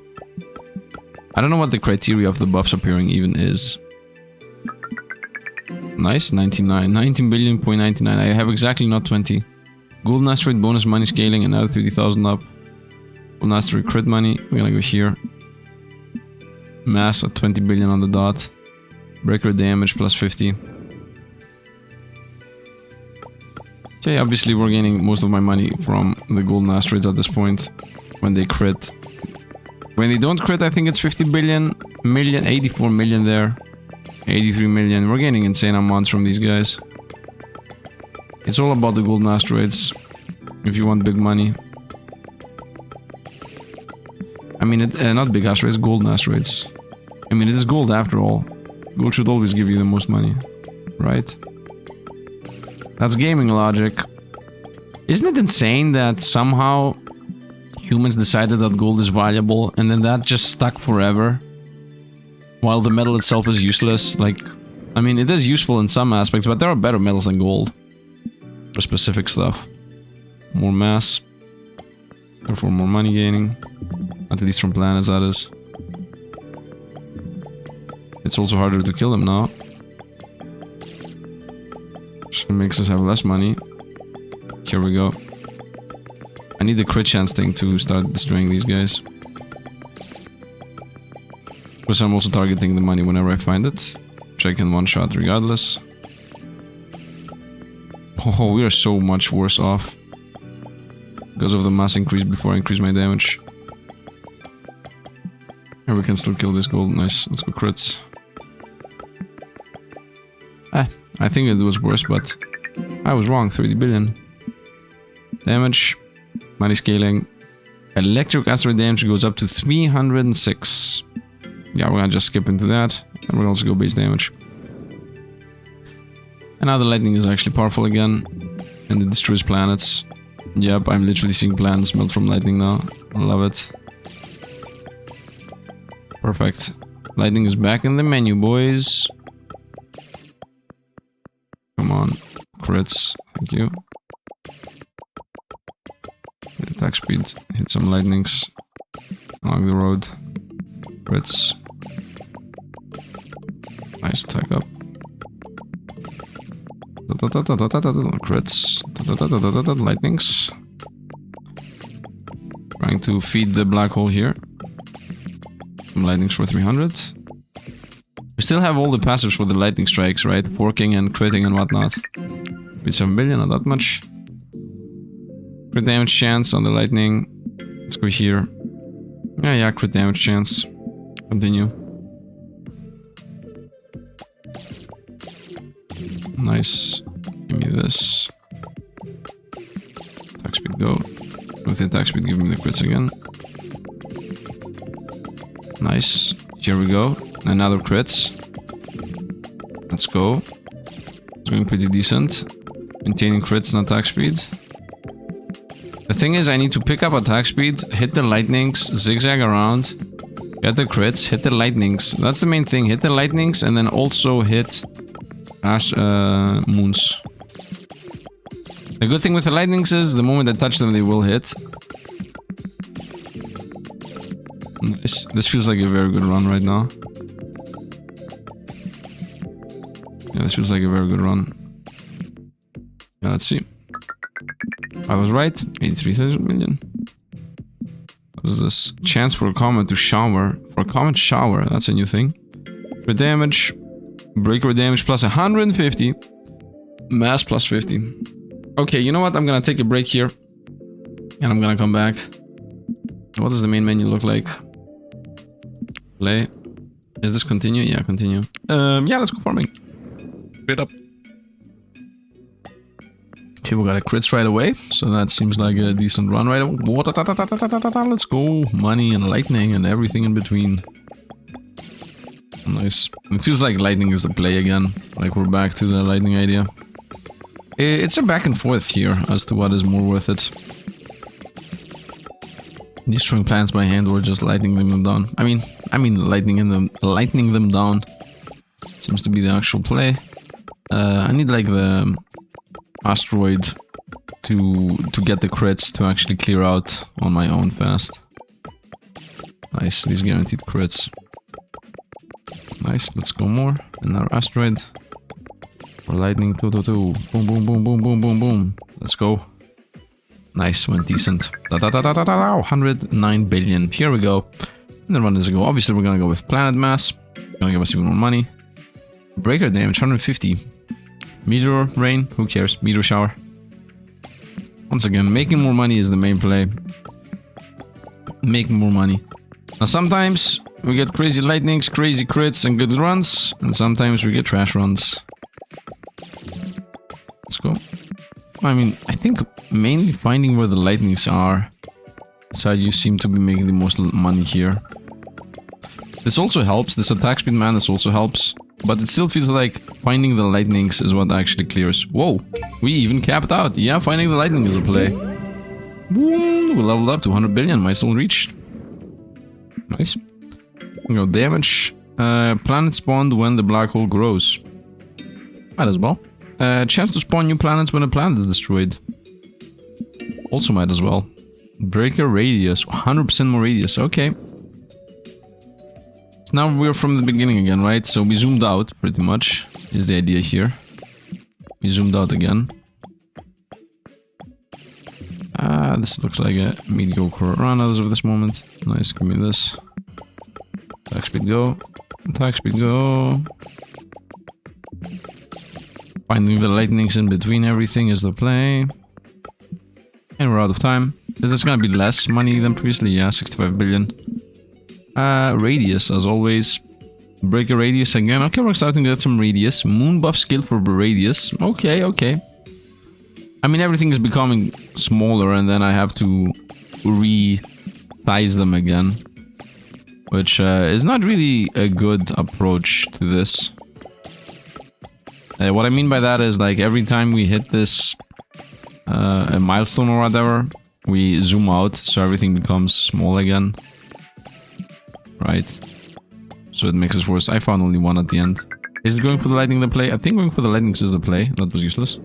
I don't know what the criteria of the buffs appearing even is. Nice. 99. 19 billion, 0.99. I have exactly not 20. Golden asteroid bonus money scaling, another 30,000 up. Golden asteroid crit money. We're gonna go here. Mass at 20 billion on the dot. Breaker damage plus 50. Okay, obviously we're gaining most of my money from the golden asteroids at this point. When they crit. When they don't crit, I think it's 50 billion. 84 million there. 83 million. We're gaining insane amounts from these guys. It's all about the golden asteroids. if you want big money. I mean, not big asteroids, golden asteroids. I mean, it is gold after all. Gold should always give you the most money, right? That's gaming logic. Isn't it insane that somehow humans decided that gold is valuable and then that just stuck forever? While the metal itself is useless. Like, I mean, it is useful in some aspects, but there are better metals than gold. For specific stuff. More mass. Therefore more money gaining. At least from planets, that is. It's also harder to kill them now. So it makes us have less money. Here we go. I need the crit chance thing to start destroying these guys. Because I'm also targeting the money whenever I find it. Which I can one-shot regardless. Oh, we are so much worse off. Because of the mass increase before I increase my damage. Here we can still kill this gold. Nice. Let's go crits. I think it was worse, but I was wrong. 30 billion. Damage. Money scaling. Electric asteroid damage goes up to 306. Yeah, we're gonna just skip into that. And we'll also go base damage. And now the lightning is actually powerful again. And it destroys planets. Yep, I'm literally seeing planets melt from lightning now. I love it. Perfect. Lightning is back in the menu, boys. Come on. Crits. Thank you. Hit attack speed. Hit some lightnings along the road. Crits. Nice attack up. Crits. Lightnings. Trying to feed the black hole here. Some lightnings for 300. We still have all the passives for the lightning strikes, right? Forking and critting and whatnot. With 7 billion, not that much. Crit damage chance on the lightning. Let's go here. Yeah, crit damage chance. Continue. Nice. Give me this. Attack speed, go. With the attack speed, give me the crits again. Nice. Here we go. Another crits. Let's go. It's going pretty decent. Maintaining crits and attack speed. The thing is, I need to pick up attack speed, hit the lightnings, zigzag around, get the crits, hit the lightnings. That's the main thing. Hit the lightnings and then also hit moons. The good thing with the lightnings is the moment I touch them, they will hit. Nice. This feels like a very good run right now. Yeah, this feels like a very good run. Yeah, let's see. I was right. 83 million. What is this? Chance for a comet to shower. For a comet shower. That's a new thing. For damage. Breaker damage plus 150. Mass plus 50. Okay, you know what? I'm gonna take a break here. And I'm gonna come back. What does the main menu look like? Play. Is this continue? Yeah, continue. Yeah, let's go farming. Straight up. Okay, we got a crits right away, so that seems like a decent run right away. Let's go. Money and lightning and everything in between. Nice. It feels like lightning is the play again. Like we're back to the lightning idea. It's a back and forth here as to what is more worth it. Destroying planets by hand or just lightning them down. I mean lightning them down. Seems to be the actual play. I need like the asteroid to get the crits to actually clear out on my own fast. Nice, these guaranteed crits. Nice, let's go more. Another asteroid. For lightning 222. Boom, boom, boom, boom, boom, boom, boom. Let's go. Nice, went decent. 109 billion. Here we go. And then run this go. Obviously, we're gonna go with planet mass. Gonna give us even more money. Breaker damage 150. Meteor rain. Who cares? Meteor shower. Once again, making more money is the main play. Making more money. Now, sometimes we get crazy lightnings, crazy crits, and good runs. And sometimes we get trash runs. Let's go. I mean, I think mainly finding where the lightnings are. So you seem to be making the most money here. This also helps. This attack speed madness also helps. But it still feels like finding the lightnings is what actually clears. Whoa, we even capped out. Yeah, finding the lightning is a play. Woo, we leveled up to 100 billion. Milestone reached. Nice. No damage. Planet spawned when the black hole grows. Might as well. Chance to spawn new planets when a planet is destroyed. Also might as well. Breaker radius. 100% more radius. Okay. So now we're from the beginning again, right? So we zoomed out, pretty much, is the idea here. We zoomed out again. This looks like a mediocre run as of this moment. Nice, give me this. Attack speed go. Attack speed go. Finding the lightnings in between everything is the play. And we're out of time. Is this gonna be less money than previously? Yeah, 65 billion. Radius, as always. Breaker radius again. Okay, we're starting to get some radius. Moon buff skill for radius. Okay, okay. I mean, everything is becoming smaller, and then I have to re-size them again. Which is not really a good approach to this. What I mean by that is, like, every time we hit this a milestone or whatever, we zoom out, so everything becomes small again. Right. So it makes it worse. I found only one at the end. Is it going for the lightning the play? I think going for the lightnings is the play. That was useless.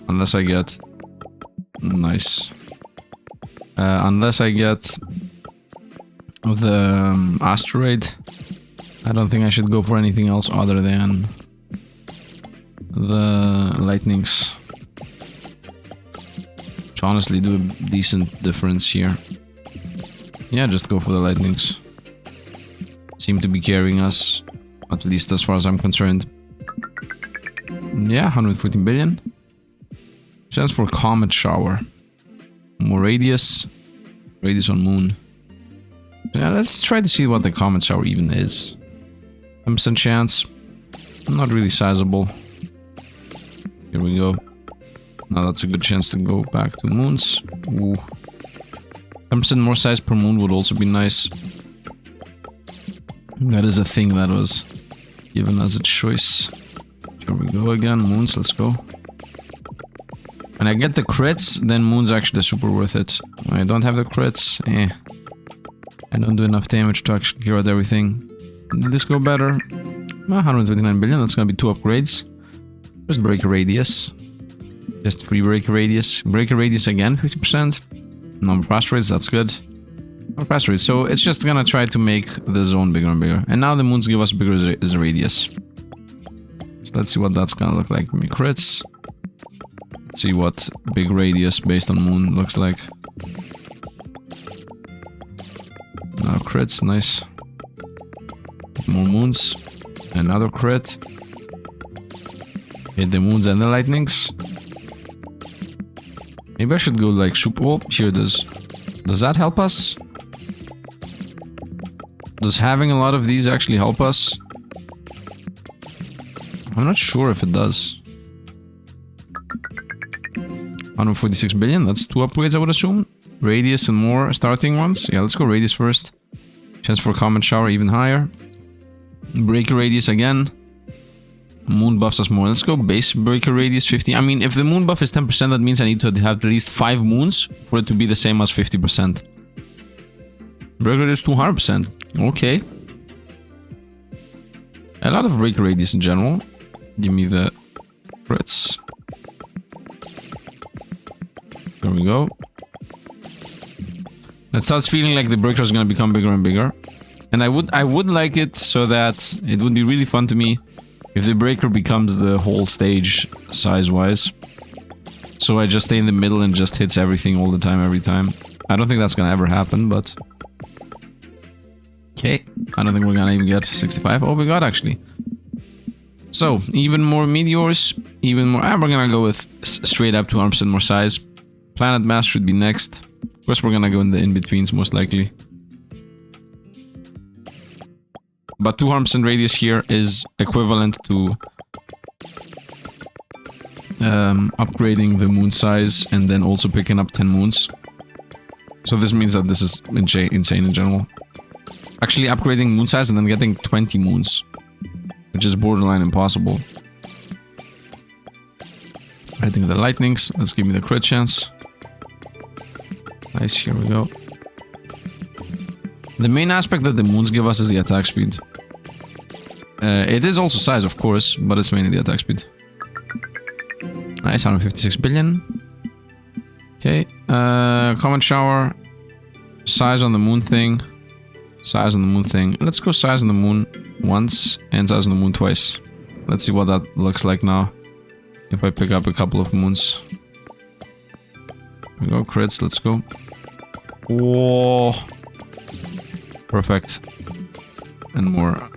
Unless I get... Nice. Unless I get the asteroid, I don't think I should go for anything else other than the lightnings. Which honestly do a decent difference here. Yeah, just go for the lightnings. Seem to be carrying us, at least as far as I'm concerned. Yeah, 114 billion. Chance for comet shower. More radius. Radius on moon. Yeah, let's try to see what the comet shower even is. 10% chance. Not really sizable. Here we go. Now that's a good chance to go back to moons. Ooh. 10% more size per moon would also be nice. That is a thing that was given as a choice. Here we go again. Moons, let's go. When I get the crits, then moon's actually super worth it. When I don't have the crits, I don't do enough damage to actually clear out everything. Did this go better? 129 billion, that's gonna be 2 upgrades. Just breaker radius. Just free breaker radius. Breaker radius again, 50%. Number of asteroids, that's good. Number of asteroids, so it's just gonna try to make the zone bigger and bigger. And now the moons give us bigger radius. So let's see what that's gonna look like. Give me crits. Let's see what big radius based on moon looks like. Now crits, nice. More moons. Another crit. Hit the moons and the lightnings. Maybe I should go like super. Oh, here it is. Does that help us? Does having a lot of these actually help us? I'm not sure if it does. 146 billion, that's 2 upgrades I would assume. Radius and more starting ones. Yeah, let's go radius first. Chance for comet shower even higher. Breaker radius again. Moon buffs us more. Let's go base breaker radius 50. I mean, if the moon buff is 10%, that means I need to have at least 5 moons for it to be the same as 50%. Breaker radius 200%. Okay. A lot of breaker radius in general. Give me the crits. There we go. It starts feeling like the breaker is going to become bigger and bigger. And I would like it so that it would be really fun to me if the breaker becomes the whole stage size-wise. So I just stay in the middle and just hits everything all the time, every time. I don't think that's gonna ever happen, but... Okay, I don't think we're gonna even get 65. Oh, we got actually. So, even more meteors, even more... we're gonna go with straight up 200% more size. Planet mass should be next. Of course, we're gonna go in the in-betweens, most likely. But 200% radius here is equivalent to upgrading the moon size and then also picking up 10 moons. So this means that this is insane in general. Actually upgrading moon size and then getting 20 moons, which is borderline impossible. I think the lightnings, let's give me the crit chance. Nice, here we go. The main aspect that the moons give us is the attack speed. It is also size, of course, but it's mainly the attack speed. Nice, 156 billion. Okay, comet shower. Size on the moon thing. Size on the moon thing. Let's go size on the moon once and size on the moon twice. Let's see what that looks like now. If I pick up a couple of moons. Here we go, crits, let's go. Whoa. Perfect. And more.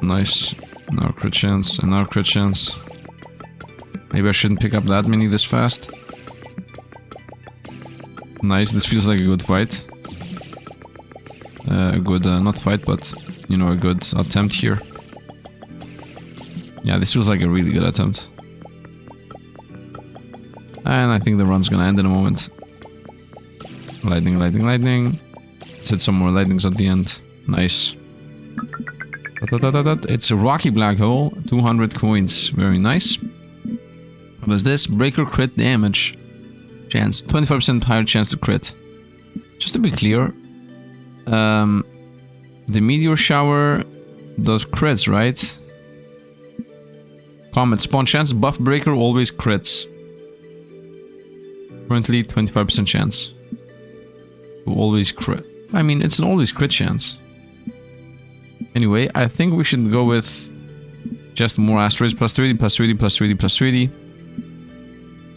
Nice. Now crit chance, and now crit chance. Maybe I shouldn't pick up that many this fast. Nice, this feels like a good fight. A good, not fight, but, you know, a good attempt here. Yeah, this feels like a really good attempt. And I think the run's gonna end in a moment. Lightning, lightning, lightning. Let's hit some more lightnings at the end. Nice. It's a rocky black hole. 200 coins. Very nice. What is this? Breaker crit damage. Chance. 25% higher chance to crit. Just to be clear. The meteor shower does crits, right? Comet spawn chance. Buff breaker always crits. Currently 25% chance. To always crit. I mean, it's an always crit chance. Anyway, I think we should go with just more asteroids. Plus 3D, plus 3D, plus 3D, plus 3D.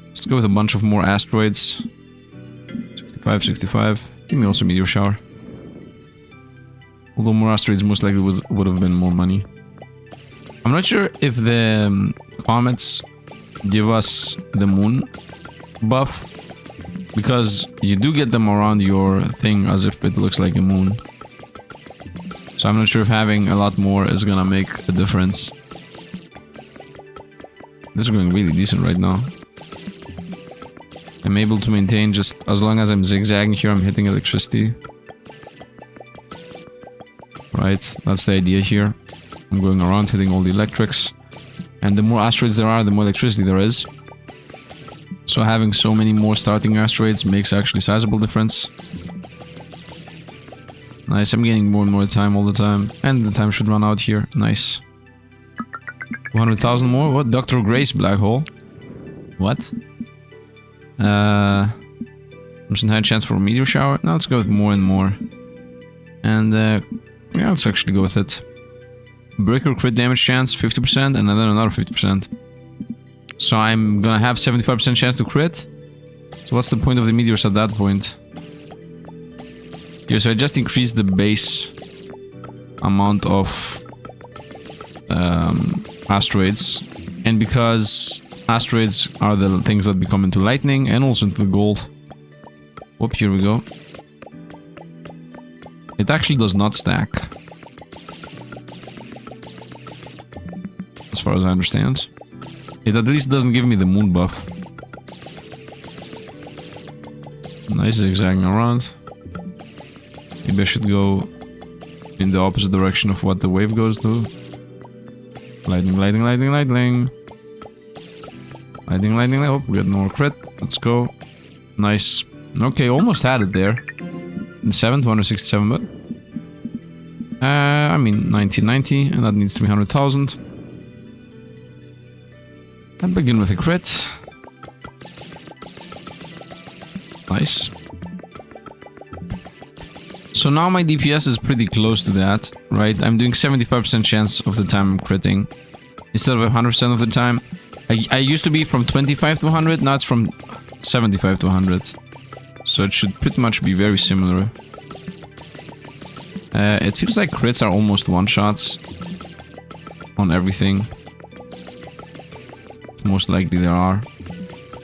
Let's go with a bunch of more asteroids. 65, 65. Give me also meteor shower. Although more asteroids most likely would have been more money. I'm not sure if the comets give us the moon buff. Because you do get them around your thing as if it looks like a moon. So I'm not sure if having a lot more is gonna make a difference. This is going really decent right now. I'm able to maintain just as long as I'm zigzagging here, I'm hitting electricity. Right, that's the idea here. I'm going around hitting all the electrics. And the more asteroids there are, the more electricity there is. So having so many more starting asteroids makes actually sizable difference. Nice, I'm getting more and more time all the time. And the time should run out here. Nice. 200,000 more? What? Dr. Gray's black hole? What? There's a high chance for a meteor shower. Now let's go with more and more. And yeah, let's actually go with it. Breaker crit damage chance 50% and then another 50%. So I'm gonna have 75% chance to crit. So what's the point of the meteors at that point? Okay, so I just increased the base amount of asteroids. And because asteroids are the things that become into lightning and also into the gold. Whoop, here we go. It actually does not stack. As far as I understand. It at least doesn't give me the moon buff. Nice zigzagging around. Maybe I should go in the opposite direction of what the wave goes to. Lightning, lightning, lightning, lightning. Lightning, lightning, oh, we got more crit. Let's go. Nice. Okay, almost had it there. In 267, but... I mean, 1990, and that needs 300,000. And begin with a crit. Nice. So now my DPS is pretty close to that, right? I'm doing 75% chance of the time I'm critting. Instead of 100% of the time. I used to be from 25 to 100, now it's from 75 to 100. So it should pretty much be very similar. It feels like crits are almost one-shots on everything. Most likely there are.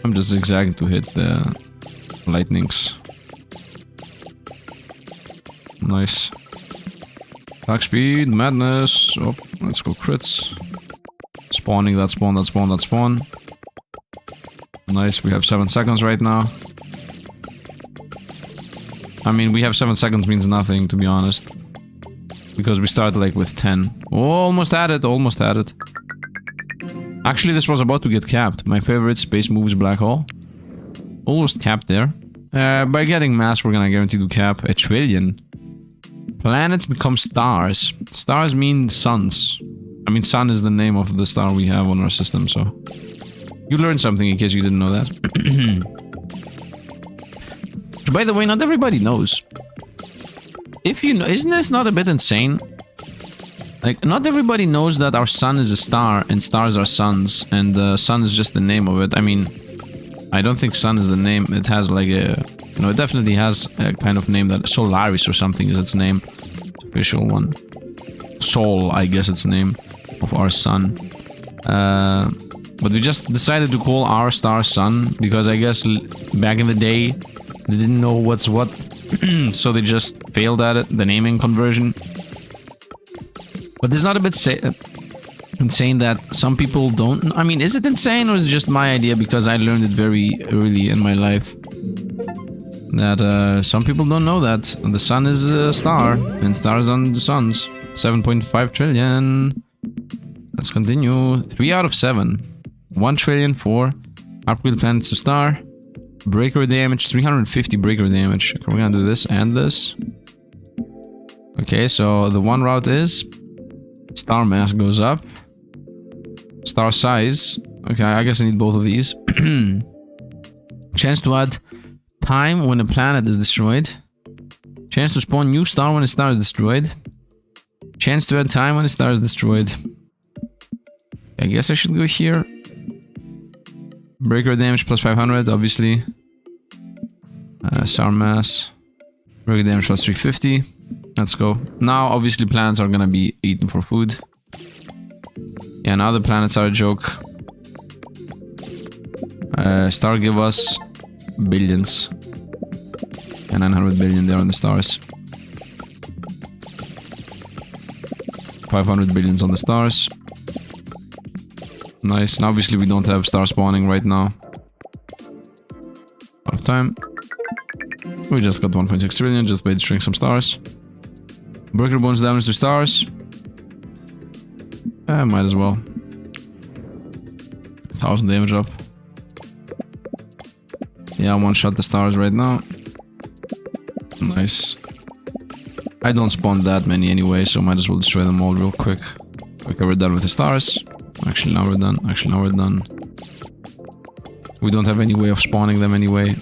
I'm just zigzagging to hit the lightnings. Nice. Attack speed, madness. Oh, let's go crits. Spawning that spawn, that spawn, that spawn. Nice, we have 7 seconds right now. I mean, we have 7 seconds means nothing, to be honest. Because we started like with 10. Oh, almost had it, almost had it. Actually, this was about to get capped. My favorite space moves black hole. Almost capped there. By getting mass, we're gonna guarantee to cap 1 trillion. Planets become stars. Stars mean suns. I mean, sun is the name of the star we have on our system, so... You learned something in case you didn't know that. Which, by the way, not everybody knows. If you know... Isn't this not a bit insane? Like, not everybody knows that our sun is a star, and stars are suns, and sun is just the name of it. I mean... I don't think sun is the name. It has like a... You know, it definitely has a kind of name that... Solaris or something is its name. It's official one. Sol, I guess it's the name of our sun. But we just decided to call our star sun. Because I guess back in the day, they didn't know what's what. So they just failed at it. The naming conversion. But it's not a bit... insane that some people don't... I mean, is it insane or is it just my idea because I learned it very early in my life? That some people don't know that the sun is a star and stars on the suns. 7.5 trillion. Let's continue. 3 out of 7. 1 trillion for upgrade planets to star. Breaker damage, 350 breaker damage. Okay, we're gonna do this and this. Okay, so the one route is... Star mass goes up. Star size. Okay, I guess I need both of these. Chance to add time when a planet is destroyed. Chance to spawn new star when a star is destroyed. Chance to add time when a star is destroyed. I guess I should go here. Breaker damage plus 500, obviously. Star mass. Breaker damage plus 350. Let's go. Now, obviously, planets are gonna be eaten for food. Yeah, now the planets are a joke. Star give us billions. And 900 billion there on the stars. 500 billions on the stars. Nice. Now obviously we don't have star spawning right now. Out of time. We just got 1.6 trillion just by destroying some stars. Breaker bonus damage to stars. Might as well. 1000 damage up. Yeah, one shot the stars right now. Nice. I don't spawn that many anyway, so might as well destroy them all real quick. Okay, we're done with the stars. Actually, now we're done. Actually, now we're done. We don't have any way of spawning them anyway.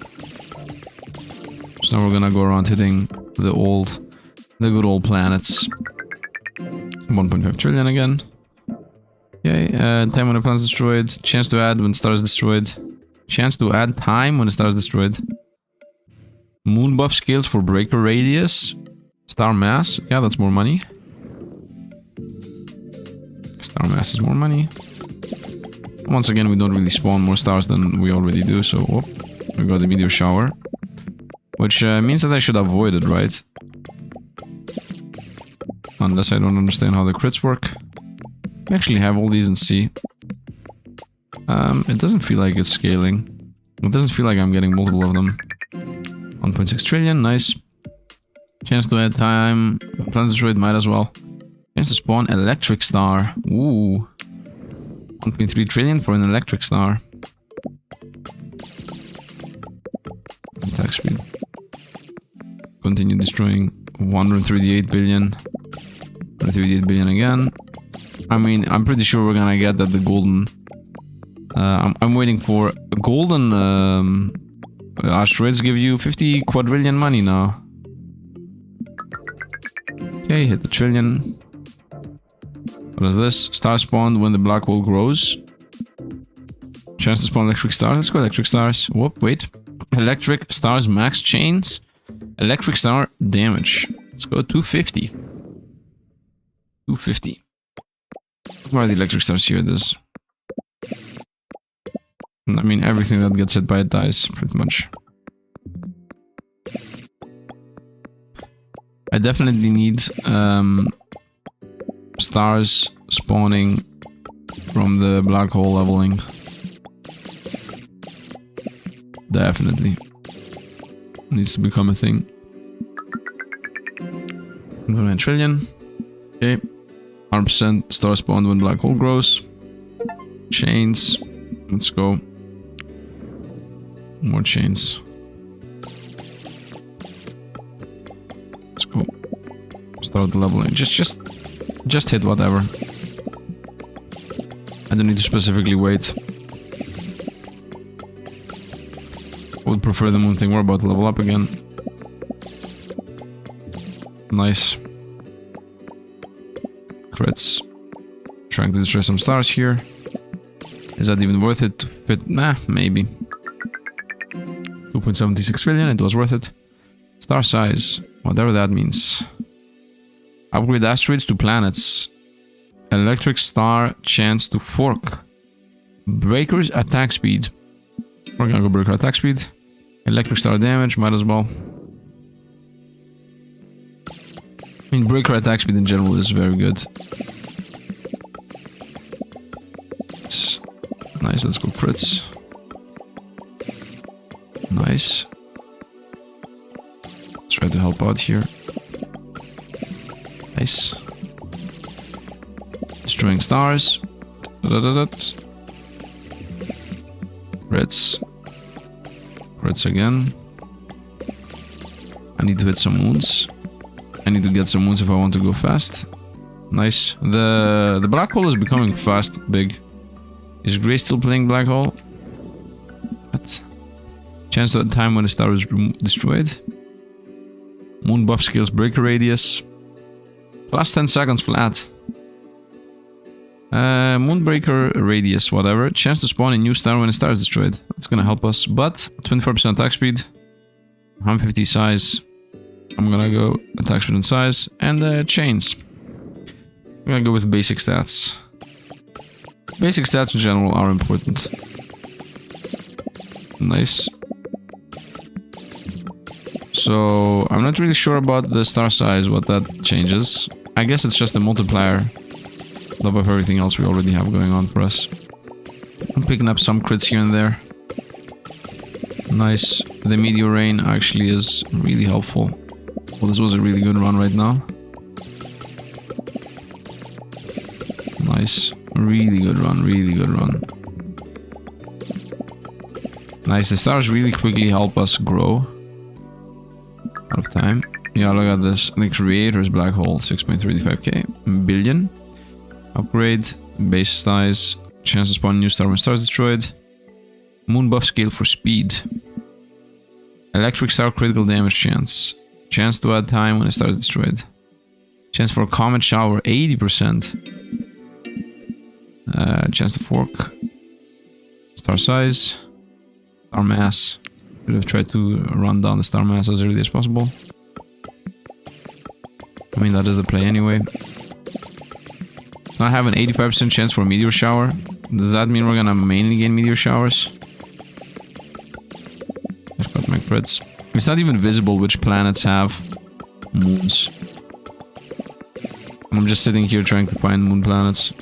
So now we're gonna go around hitting the good old planets. 1.5 trillion again. Okay, time when a planet is destroyed. Chance to add when star is destroyed. Chance to add time when a star is destroyed. Moon buff scales for breaker radius. Star mass. Yeah, that's more money. Star mass is more money. Once again, we don't really spawn more stars than we already do, so... Oh, we got the meteor shower. Which means that I should avoid it, right? Unless I don't understand how the crits work. We actually have all these in C. It doesn't feel like it's scaling. It doesn't feel like I'm getting multiple of them. 1.6 trillion, nice. Chance to add time. Planet destroyed, might as well. Chance to spawn electric star. Ooh. 1.3 trillion for an electric star. Attack speed. Continue destroying 138 billion. 138 billion again. I mean, I'm pretty sure we're gonna get that the golden... I'm waiting for... Golden... asteroids give you 50 quadrillion money now. Okay, hit the trillion. What is this? Star spawned when the black hole grows. Chance to spawn electric stars. Let's go electric stars. Whoop, wait. Electric stars max chains. Electric star damage. Let's go 250. 250. Why are the electric stars here? This. I mean, everything that gets hit by it dies, pretty much. I definitely need stars spawning from the black hole leveling. definitely. Needs to become a thing. 1.9 trillion. Okay. 100% star spawn when black hole grows. Chains. Let's go. More chains. Let's go. Start leveling. Just hit whatever. I don't need to specifically wait. Would prefer the moon thing. We're about to level up again. Nice. Crits. Trying to destroy some stars here. Is that even worth it to fit? Nah, maybe. 2.76 trillion, it was worth it. Star size, whatever that means. Upgrade asteroids to planets. Electric star chance to fork. Breakers attack speed. We're gonna go breaker attack speed. Electric star damage, might as well. I mean, breaker attack speed in general is very good. Nice, let's go crits. Nice. Try to help out here. Nice. Destroying stars. Crits. Crits again. I need to hit some moons. I need to get some moons if I want to go fast. Nice. The black hole is becoming fast, big. Is Grey still playing black hole? What? Chance at the time when the star is destroyed. Moon buff scales breaker radius. Plus 10 seconds flat. Moonbreaker radius, whatever. Chance to spawn a new star when a star is destroyed. That's gonna help us. But 24% attack speed. 150 size. I'm gonna go attack speed and size. And chains. I'm gonna go with basic stats. Basic stats in general are important. Nice. So, I'm not really sure about the star size, what that changes. I guess it's just a multiplier of everything else we already have going on for us. I'm picking up some crits here and there. Nice. The meteor rain actually is really helpful. Well, this was a really good run right now. Nice. Really good run, really good run. Nice, the stars really quickly help us grow. Out of time. Yeah, look at this. The creator's black hole, 6.35k billion. Upgrade, base size, chance to spawn a new star when star is destroyed. Moon buff scale for speed. Electric star critical damage chance. Chance to add time when a star is destroyed. Chance for a comet shower, 80%. Chance to fork. Star size. Star mass. Should have tried to run down the star mass as early as possible. I mean, that is the play anyway. So I have an 85% chance for a meteor shower. Does that mean we're gonna mainly gain meteor showers? Just got my crits. It's not even visible which planets have moons. I'm just sitting here trying to find moon planets.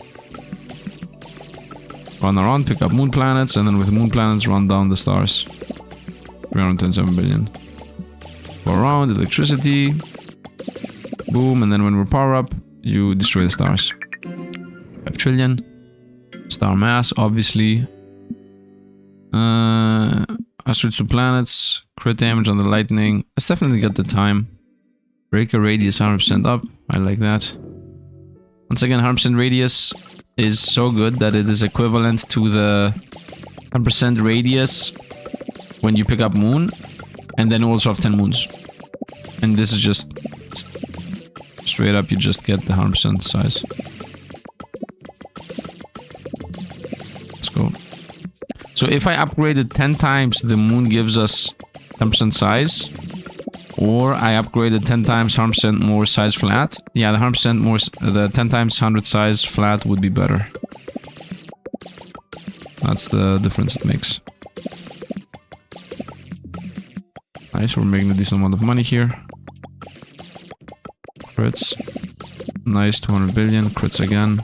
Run around, pick up moon planets, and then with moon planets run down the stars. 327 billion. Go around, electricity. Boom, and then when we're power up, you destroy the stars. 5 trillion. Star mass, obviously. Asteroids to planets. Crit damage on the lightning. Let's definitely get the time. Breaker radius 100% up. I like that. Once again, 100% radius is so good that it is equivalent to the 10% radius when you pick up moon, and then also have 10 moons. And this is just straight up, you just get the 100% size. Let's go. So if I upgraded 10 times, the moon gives us 10% size, or I upgraded 10 times 100% more size flat. Yeah, the 100% more, the 10 times 100 size flat would be better. That's the difference it makes. Nice, we're making a decent amount of money here. Crits. Nice, 200 billion. Crits again.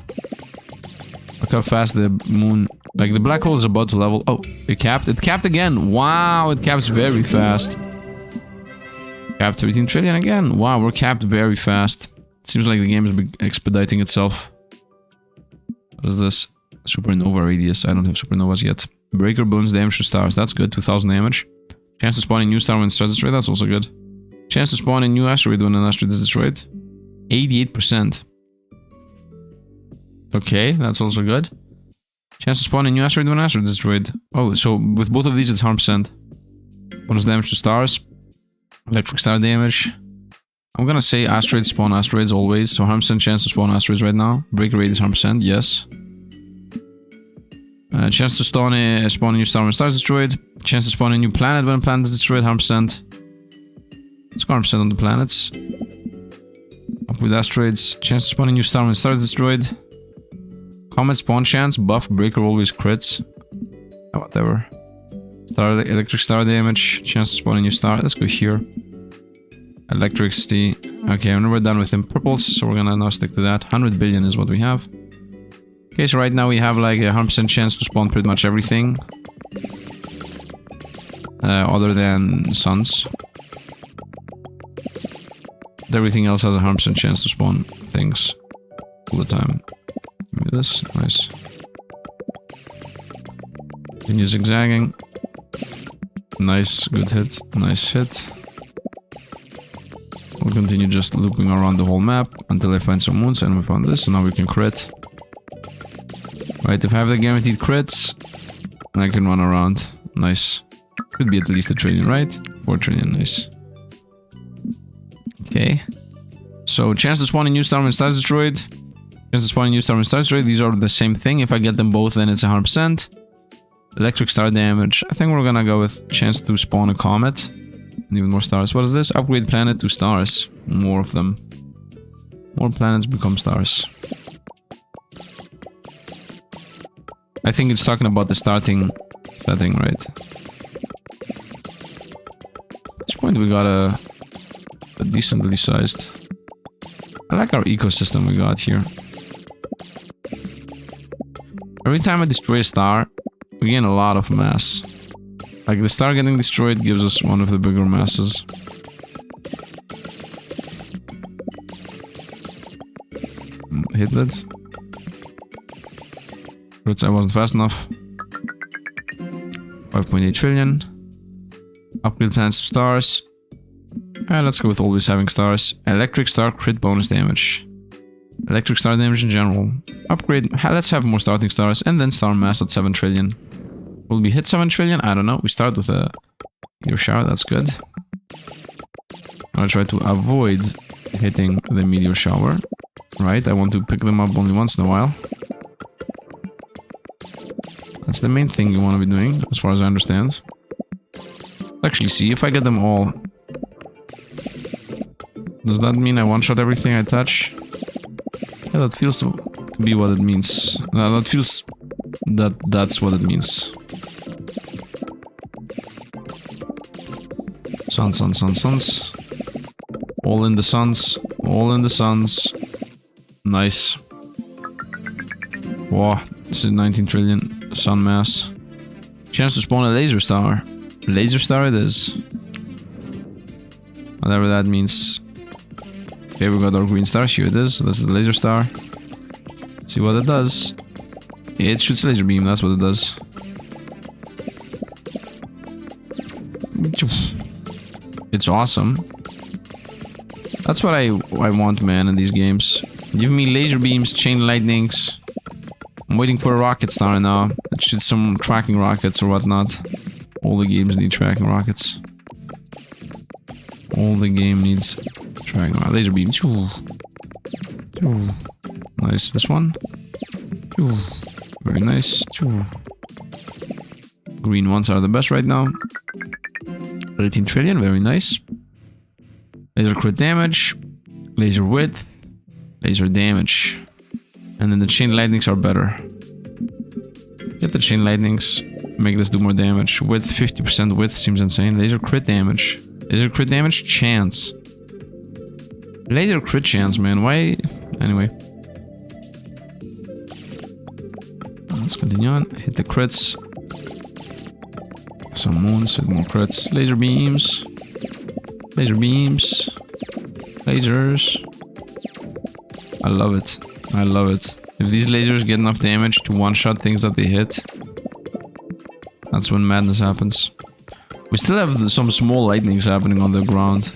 Look how fast the moon Like, the black hole is about to level... Oh, it capped. It capped again. Wow, it caps very fast. Capped 13 trillion again. Wow, we're capped very fast. Seems like the game is expediting itself. What is this? Supernova radius. I don't have supernovas yet. Breaker bonus damage to stars. That's good. 2000 damage. Chance to spawn a new star when the star is destroyed. That's also good. Chance to spawn a new asteroid when an asteroid is destroyed. 88%. Okay, that's also good. Chance to spawn a new asteroid when an asteroid is destroyed. Oh, so with both of these it's 100%. Bonus damage to stars. Electric star damage. I'm gonna say asteroids spawn asteroids always. So 100% chance to spawn asteroids right now. Breaker rate is 100%, yes. Chance to spawn a new star when a star is destroyed. Chance to spawn a new planet when a planet is destroyed, 100%. Let's go 100% on the planets. Up with asteroids. Chance to spawn a new star when a star is destroyed. Comet spawn chance. Buff. Breaker always crits. Oh, whatever. Electric star damage. Chance to spawn a new star. Let's go here. Electricity. Okay, I'm never done with them purples, so we're gonna now stick to that. 100 billion is what we have. Okay, so right now we have like a 100% chance to spawn pretty much everything. Other than suns. Everything else has a 100% chance to spawn things all the time. Give me this. Nice. Continue zigzagging. Nice. Good hit. Nice hit. We'll continue just looping around the whole map until I find some moons, and we found this, and now we can crit. Right, if I have the guaranteed crits, I can run around. Nice. Could be at least 1 trillion, right? 4 trillion, nice. Okay. So, chance to spawn a new star when star is destroyed. Chance to spawn a new star when star is destroyed. These are the same thing. If I get them both, then it's 100%. Electric star damage. I think we're gonna go with chance to spawn a comet. And even more stars. What is this? Upgrade planet to stars. More of them. More planets become stars. I think it's talking about the starting setting, right? At this point we got a decently sized... I like our ecosystem we got here. Every time I destroy a star, we gain a lot of mass. Like the star getting destroyed gives us one of the bigger masses. Hit that. I wasn't fast enough. 5.8 trillion. Upgrade planets to stars. Let's go with always having stars. Electric star crit bonus damage. Electric star damage in general. Upgrade. Let's have more starting stars. And then star mass at 7 trillion. Will we hit 7 trillion? I don't know. We start with a meteor shower. That's good. I'll try to avoid hitting the meteor shower. Right? I want to pick them up only once in a while. That's the main thing you want to be doing, as far as I understand. Actually, see if I get them all. Does that mean I one-shot everything I touch? Yeah, that feels to be what it means. That feels... That's what it means. Suns. All in the suns. All in the suns. Nice. Wow, this is 19 trillion sun mass. Chance to spawn a laser star. Laser star it is. Whatever that means. Okay, we got our green star. Here it is. This is the laser star. Let's see what it does. It shoots a laser beam. That's what it does. It's awesome. That's what I want, man, in these games. Give me laser beams, chain lightnings. I'm waiting for a rocket star now. It shoots some tracking rockets or whatnot. All the games need tracking rockets. All the game needs tracking rockets. Laser beams. Nice. This one. Very nice. Green ones are the best right now. 18 trillion. Very nice. Laser crit damage. Laser width. Laser damage. And then the chain lightnings are better. Get the chain lightnings. Make this do more damage. Width, 50% width seems insane. Laser crit damage. Laser crit damage chance. Laser crit chance, man. Why? Anyway. Let's Continue on. Hit the crits. Some moons, hit more crits. Laser beams. Laser beams. Lasers. I love it. I love it. If these lasers get enough damage to one-shot things that they hit, that's when madness happens. We still have some small lightnings happening on the ground.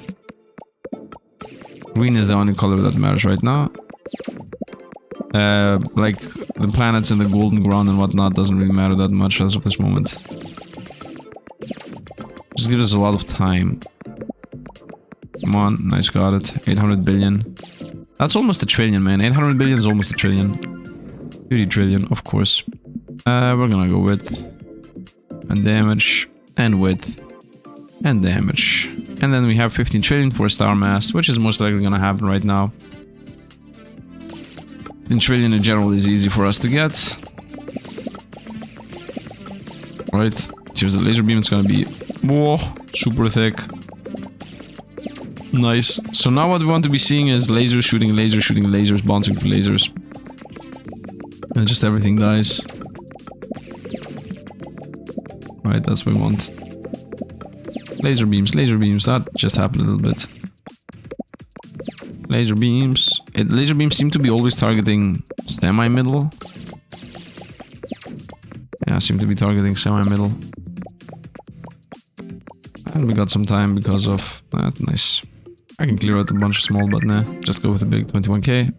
Green is the only color that matters right now. Like the planets in the golden ground and whatnot doesn't really matter that much as of this moment. Just gives us a lot of time. Come on, nice, got it. 800 billion. That's almost a trillion, man. 800 billion is almost a trillion. 30 trillion, of course. We're gonna go width. And damage. And width. And damage. And then we have 15 trillion for a star mass, which is most likely gonna happen right now. 15 trillion in general is easy for us to get. Right. Here's the laser beam. It's gonna be... whoa, super thick. Nice. So now what we want to be seeing is lasers shooting lasers, bouncing to lasers. And just everything dies. Right, that's what we want. Laser beams, that just happened a little bit. Laser beams. Laser beams seem to be always targeting semi-middle. Yeah, seem to be targeting semi-middle. And we got some time because of that. Nice. I can clear out a bunch of small, but nah. Just go with a big 21k.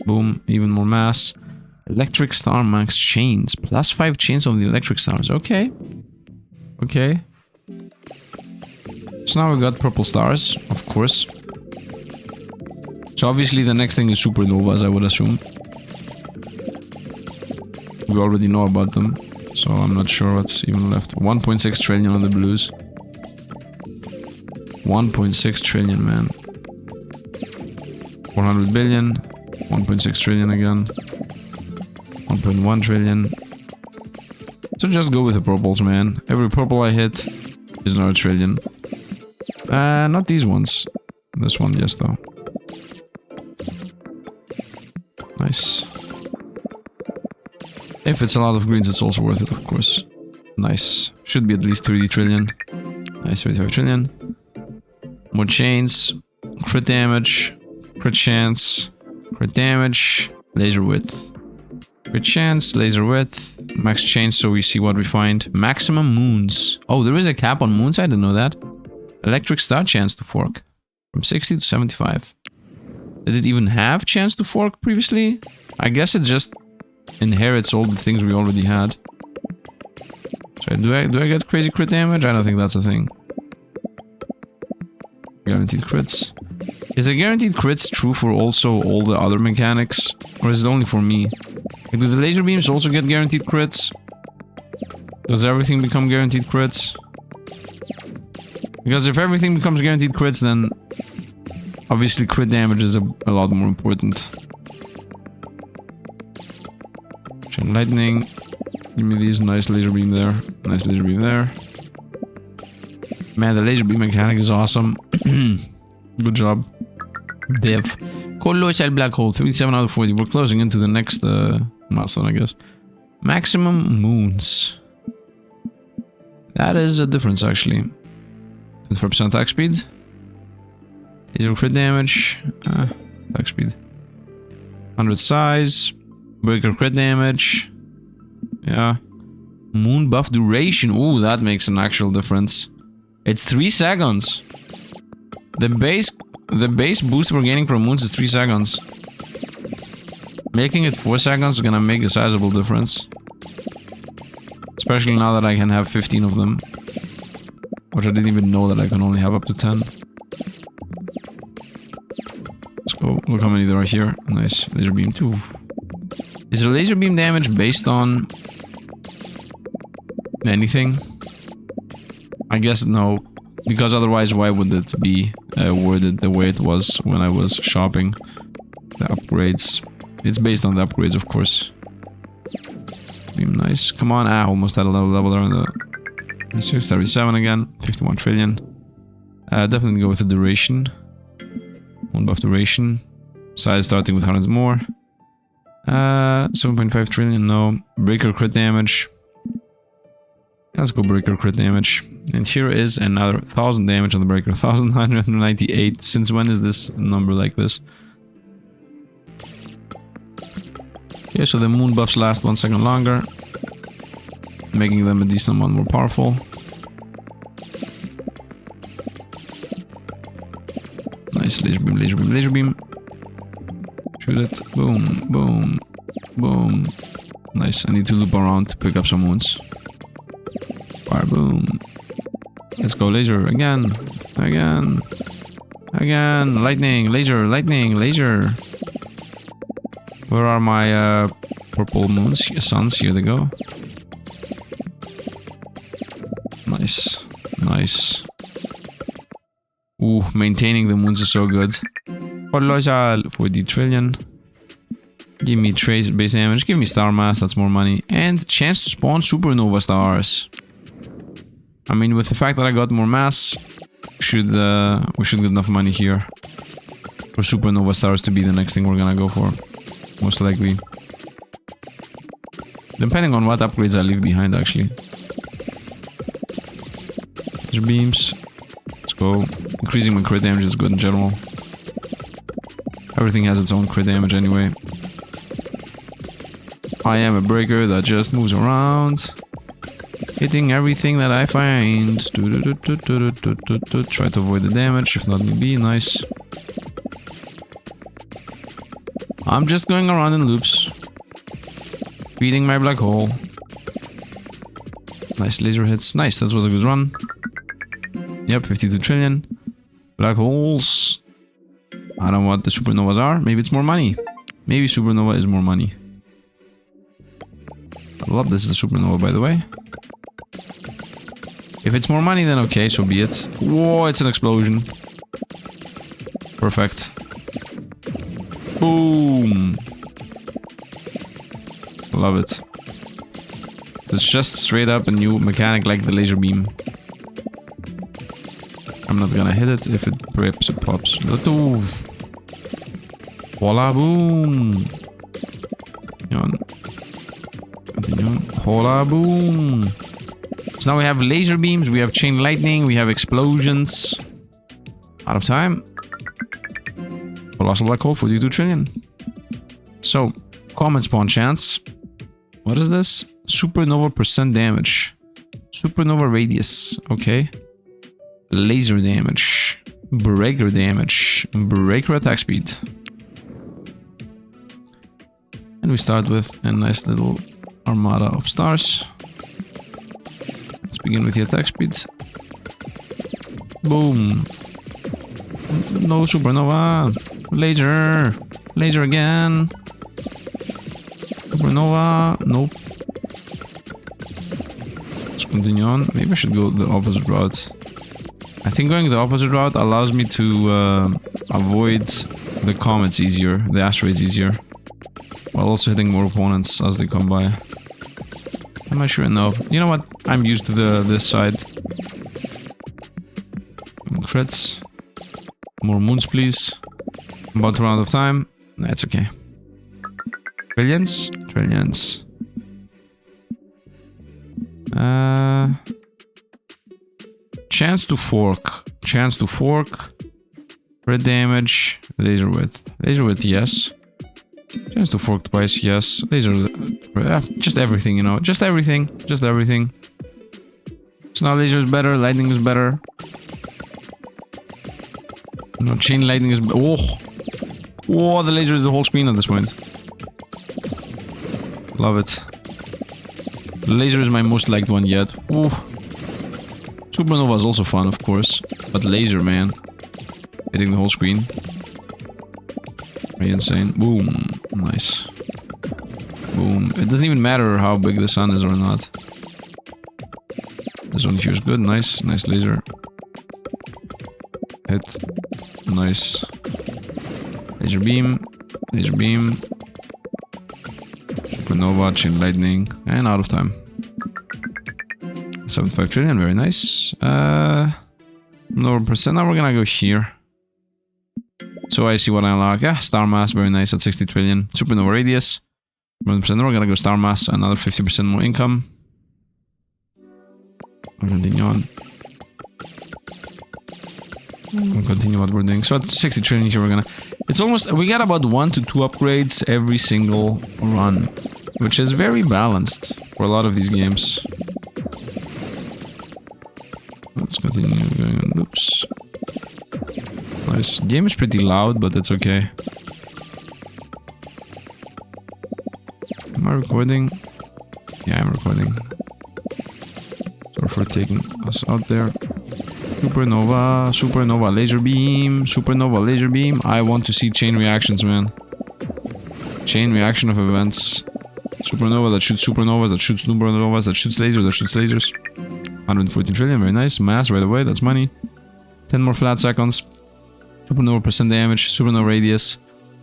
Boom. Even more mass. Electric star max chains. Plus 5 chains on the electric stars. Okay. Okay. So now we got purple stars, of course. So obviously the next thing is supernovas, I would assume. We already know about them. So I'm not sure what's even left. 1.6 trillion on the blues. 1.6 trillion, man. 400 billion. 1.6 trillion again. 1.1 trillion. So just go with the purples, man. Every purple I hit is another trillion. Not these ones. This one, yes, though. Nice. If it's a lot of greens, it's also worth it, of course. Nice. Should be at least 30 trillion. Nice, 35 trillion. More chains, crit damage, crit chance, crit damage, laser width. Crit chance, laser width, max chains, so we see what we find. Maximum moons. Oh, there is a cap on moons, I didn't know that. Electric star chance to fork. From 60 to 75. Did it even have chance to fork previously? I guess it just inherits all the things we already had. So do I get crazy crit damage? I don't think that's a thing. Guaranteed crits. Is the guaranteed crits true for also all the other mechanics? Or is it only for me? Like, do the laser beams also get guaranteed crits? Does everything become guaranteed crits? Because if everything becomes guaranteed crits, then obviously crit damage is a lot more important. Chain lightning. Give me these. Nice laser beam there. Nice laser beam there. Man, the laser beam mechanic is awesome. Good job. Dev. Colossal black hole. 37 out of 40. We're closing into the next milestone, I guess. Maximum moons. That is a difference, actually. 24% attack speed. Laser crit damage. Attack speed. 100 size. Breaker crit damage. Yeah. Moon buff duration. Ooh, that makes an actual difference. It's 3 seconds. The base boost we're gaining from moons is 3 seconds. Making it 4 seconds is gonna make a sizable difference. Especially now that I can have 15 of them. Which I didn't even know that I can only have up to 10. Let's go. Look how many there are here. Nice. Laser beam 2. Is the laser beam damage based on anything? I guess no. Because otherwise, why would it be worded the way it was when I was shopping the upgrades? It's based on the upgrades, of course. Beam nice. Come on. Almost had a level there on the 637 again. 51 trillion. Definitely go with the duration. One buff duration. Size starting with 100 more. 7.5 trillion, no. Breaker crit damage. Let's go breaker crit damage. And here is another 1000 damage on the breaker. 1998. Since when is this number like this? Okay, so the moon buffs last 1 second longer, making them a decent amount more powerful. Nice, laser beam, laser beam, laser beam. Shoot it. Boom, boom, boom. Nice, I need to loop around to pick up some wounds. Fire, boom. Let's go laser, again, again, again. Lightning, laser, lightning, laser. Where are my purple moons? Suns, here they go. Nice, nice. Ooh, maintaining the moons is so good. Colossal, 40 trillion. Give me trace base damage, give me star mass, that's more money. And chance to spawn supernova stars. I mean, with the fact that I got more mass, we should get enough money here for supernova stars to be the next thing we're gonna go for. Most likely. Depending on what upgrades I leave behind, actually. Laser beams. Let's go. Increasing my crit damage is good in general. Everything has its own crit damage anyway. I am a breaker that just moves around. Hitting everything that I find. Try to avoid the damage, if not need be. Nice. I'm just going around in loops. Feeding my black hole. Nice laser hits. Nice, that was a good run. Yep, 52 trillion. Black holes. I don't know what the supernovas are. Maybe it's more money. Maybe supernova is more money. I love this, the supernova, by the way. If it's more money, then okay, so be it. Whoa, it's an explosion. Perfect. Boom. Love it. It's just straight up a new mechanic like the laser beam. I'm not gonna hit it. If it rips, it pops. Voila, boom. Continue. Voila, boom. So now we have laser beams, we have chain lightning, we have explosions. Out of time. Colossal black hole, 42 trillion. So, common spawn chance. What is this? Supernova percent damage. Supernova radius. Okay. Laser damage. Breaker damage. Breaker attack speed. And we start with a nice little armada of stars. Let's begin with the attack speed. Boom. No supernova. Laser. Laser again. Supernova. Nope. Let's continue on. Maybe I should go the opposite route. I think going the opposite route allows me to avoid the comets easier, the asteroids easier, while also hitting more opponents as they come by. Am I sure? No. You know what? I'm used to this side. Crits. More moons, please. About to run out of time. That's okay. Trillions? Trillions. Chance to fork. Chance to fork. Crit damage. Laser width. Laser width, yes. Chance to fork twice, yes. Laser... just everything, you know. Just everything. Just everything. So now laser is better. Lightning is better. No, chain lightning is... Oh! Whoa, the laser is the whole screen at this point. Love it. The laser is my most liked one yet. Ooh. Supernova is also fun, of course. But laser, man. Hitting the whole screen. Pretty insane. Boom. Nice. Boom. It doesn't even matter how big the sun is or not. This one here is good. Nice. Nice laser. Hit. Nice. Laser beam. Laser beam. Supernova, chain lightning. And out of time. 75 trillion, very nice. No percent. Now we're gonna go here. So I see what I unlock. Yeah, star mass, very nice at 60 trillion. Supernova radius. 1%. Then we're gonna go Star Mass, another 50% more income. We'll continue on. We'll continue what we're doing. So at 60 trillion here, we're gonna... It's almost... We got about 1 to 2 upgrades every single run, which is very balanced for a lot of these games. Let's continue going on loops. Nice. Game is pretty loud, but it's okay. Am I recording? Yeah, I'm recording. Sorry for taking us out there. Supernova, supernova laser beam, supernova laser beam. I want to see chain reactions, man. Chain reaction of events. Supernova that shoots supernovas, that shoots supernovas, that shoots lasers, that shoots lasers. 114 trillion, very nice. Mass right away, that's money. 10 more flat seconds. Supernova percent damage, supernova radius.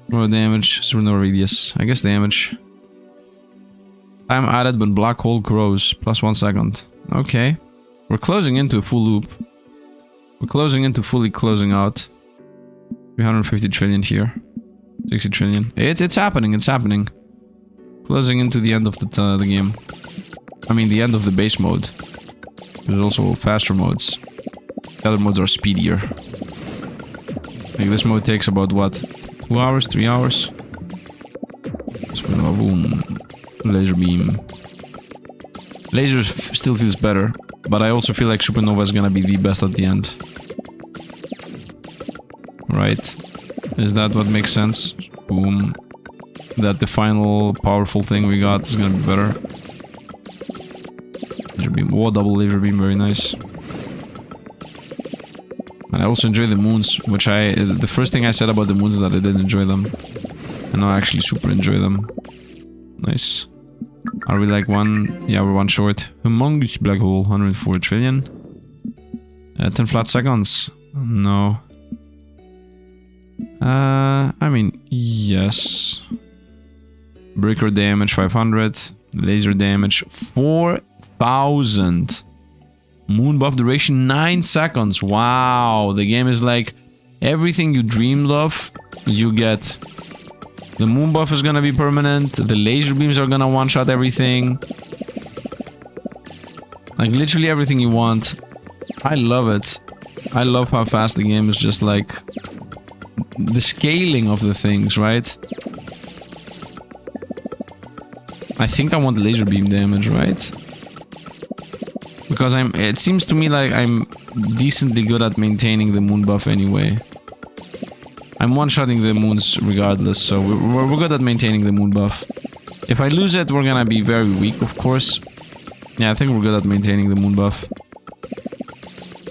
Supernova damage, supernova radius. I guess damage. Time added when black hole grows. Plus 1 second. Okay. We're closing into a full loop. We're closing into fully closing out. 350 trillion here. 60 trillion. It's happening, it's happening. Closing into the end of the game. I mean, the end of the base mode. There's also faster modes. The other modes are speedier. Like this mode takes about what? 2 hours? 3 hours? Supernova, boom. Laser beam. Laser still feels better, but I also feel like Supernova is gonna be the best at the end. Right? Is that what makes sense? Boom. That the final powerful thing we got is gonna be better. Laser beam. Oh, double laser beam, very nice. And I also enjoy the moons, which the first thing I said about the moons is that I didn't enjoy them. And now I actually super enjoy them. Nice. Are we like one? Yeah, we're one short. Humongous black hole, 104 trillion. 10 flat seconds. No. I mean, yes. Breaker damage 500. Laser damage 4000. Moon buff duration 9 seconds. Wow, the game is like everything you dreamed of, you get. The moon buff is gonna be permanent. The laser beams are gonna one-shot everything. Like literally everything you want. I love it. I love how fast the game is just like the scaling of the things, right? I think I want laser beam damage, right? Because it seems to me like I'm decently good at maintaining the moon buff anyway. I'm one-shotting the moons regardless, so we're good at maintaining the moon buff. If I lose it, we're gonna be very weak, of course. Yeah, I think we're good at maintaining the moon buff.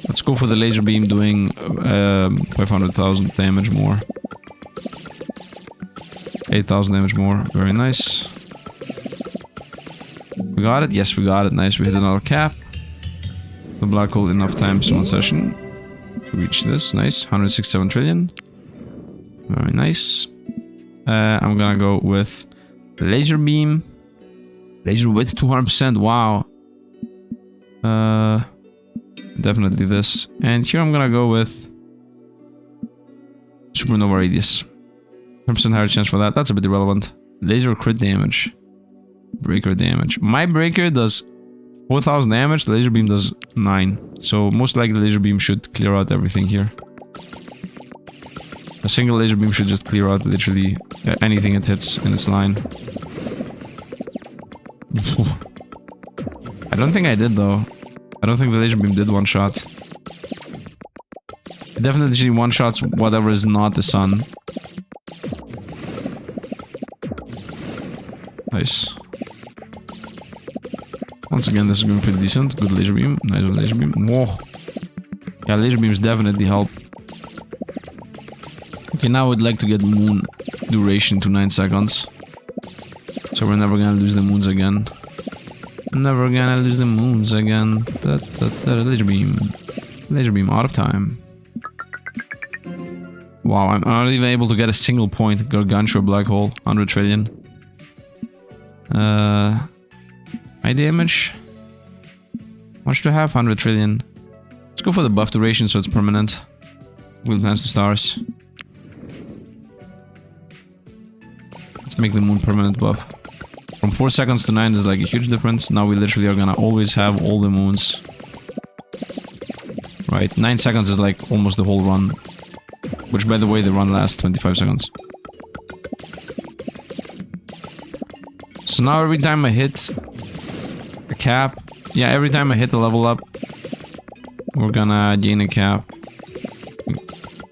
Let's go for the laser beam doing 500,000 damage more. 8,000 damage more, very nice. We got it? Yes, we got it. Nice, we hit another cap. The black hole enough times one session to reach this. Nice, 167 trillion. Very nice. I'm gonna go with laser beam. Laser width 200%. Wow. Definitely this. And here I'm gonna go with supernova radius. 10% higher chance for that. That's a bit irrelevant. Laser crit damage. Breaker damage. My breaker does 4,000 damage. The laser beam does 9. So most likely the laser beam should clear out everything here. A single laser beam should just clear out literally anything it hits in its line. I don't think I did though. I don't think the laser beam did one shot. It definitely one shots whatever is not the sun. Nice. Once again, this is going pretty decent. Good laser beam. Nice laser beam. Whoa. Yeah, laser beams definitely help. Okay, now I'd like to get moon duration to 9 seconds. So we're never gonna lose the moons again. Never gonna lose the moons again. Laser beam. Laser beam out of time. Wow, I'm not even able to get a single point. Gargantua black hole. 100 trillion. High damage. Much to have? 100 trillion. Let's go for the buff duration so it's permanent. Wheel plans to stars. Let's make the moon permanent buff. From 4 seconds to 9 is like a huge difference. Now we literally are gonna always have all the moons. Right, 9 seconds is like almost the whole run. Which, by the way, the run lasts 25 seconds. So now every time I hit a cap, yeah, every time I hit a level up, we're gonna gain a cap.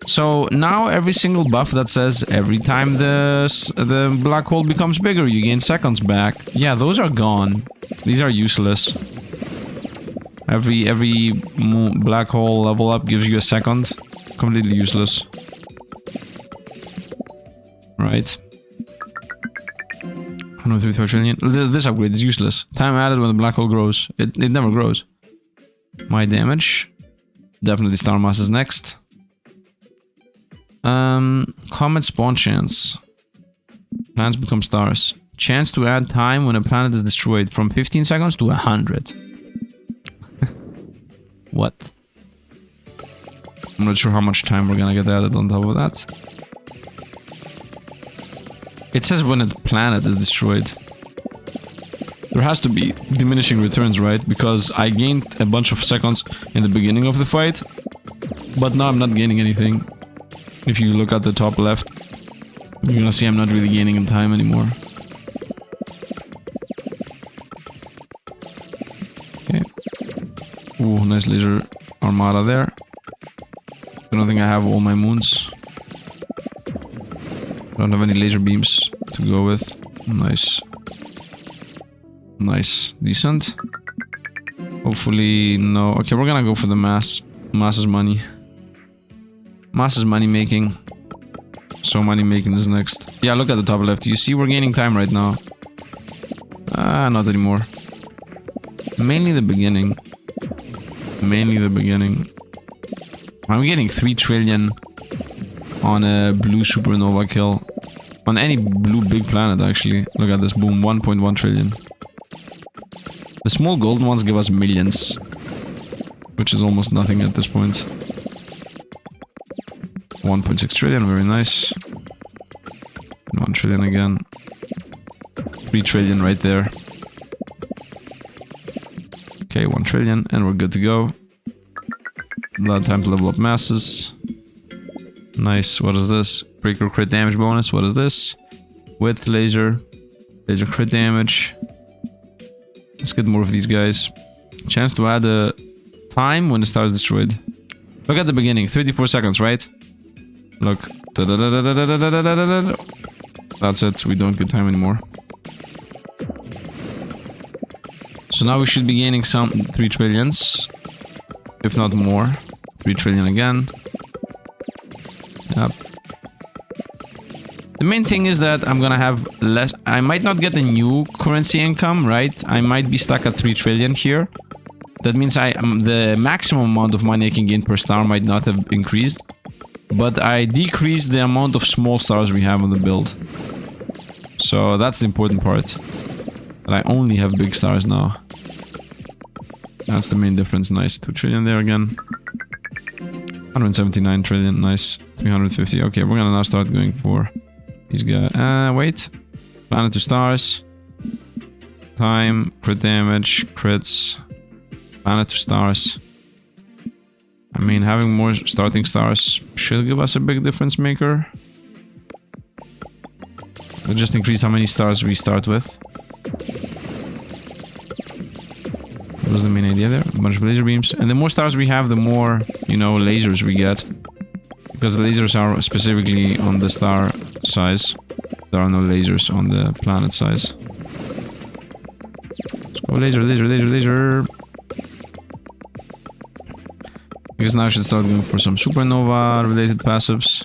So now every single buff that says every time the black hole becomes bigger, you gain seconds back. Yeah, those are gone. These are useless. Every black hole level up gives you a second. Completely useless. Right. 135 trillion. This upgrade is useless. Time added when the black hole grows. It never grows. My damage. Definitely star mass is next. Comet spawn chance. Planets become stars. Chance to add time when a planet is destroyed from 15 seconds to 100. What? I'm not sure how much time we're gonna get added on top of that. It says when a planet is destroyed. There has to be diminishing returns, right? Because I gained a bunch of seconds in the beginning of the fight, but now I'm not gaining anything. If you look at the top left, you're gonna see I'm not really gaining in time anymore. Okay. Ooh, nice laser armada there. I don't think I have all my moons. I don't have any laser beams to go with. Nice. Nice. Decent. Hopefully, no. Okay, we're gonna go for the mass. Mass is money. Mass is money making. So money making is next. Yeah, look at the top left. You see we're gaining time right now. Not anymore. Mainly the beginning. Mainly the beginning. I'm getting 3 trillion on a blue supernova kill. On any blue big planet, actually. Look at this. Boom. 1.1 trillion. The small golden ones give us millions. Which is almost nothing at this point. 1.6 trillion. Very nice. 1 trillion again. 3 trillion right there. Okay, 1 trillion. And we're good to go. A lot of time to level up masses. Nice. What is this? Breaker crit damage bonus. What is this? With laser. Laser crit damage. Let's get more of these guys. Chance to add a time when the star is destroyed. Look at the beginning. 34 seconds, right? Look. That's it. We don't get time anymore. So now we should be gaining some 3 trillions. If not more. 3 trillion again. Yep. The main thing is that I'm gonna have less... I might not get a new currency income, right? I might be stuck at 3 trillion here. That means the maximum amount of money I can gain per star might not have increased. But I decreased the amount of small stars we have on the build. So that's the important part. That I only have big stars now. That's the main difference. Nice. 2 trillion there again. 179 trillion. Nice. 350. Okay, we're gonna now start going for these guys. Wait. Planet to stars. Time. Crit damage. Crits. Planet to stars. I mean, having more starting stars should give us a big difference maker. We'll just increase how many stars we start with. That was the main idea there. A bunch of laser beams. And the more stars we have, the more, you know, lasers we get. Because the lasers are specifically on the star size. There are no lasers on the planet size. Let's go laser, laser, laser, laser. I guess now I should start going for some supernova related passives.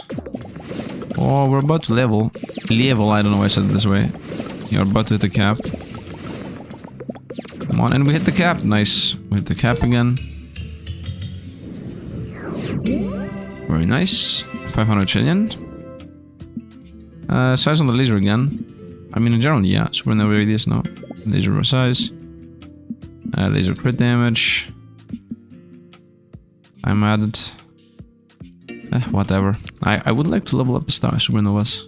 Oh, we're about to level. Level, I don't know why I said it this way. You're about to hit the cap. Come on, and we hit the cap. Nice. We hit the cap again. Very nice. 500 trillion. Size on the laser again. I mean, in general, yeah. Supernova radius, no. Laser size. Laser crit damage. I'm added. Whatever. I would like to level up the star supernovas.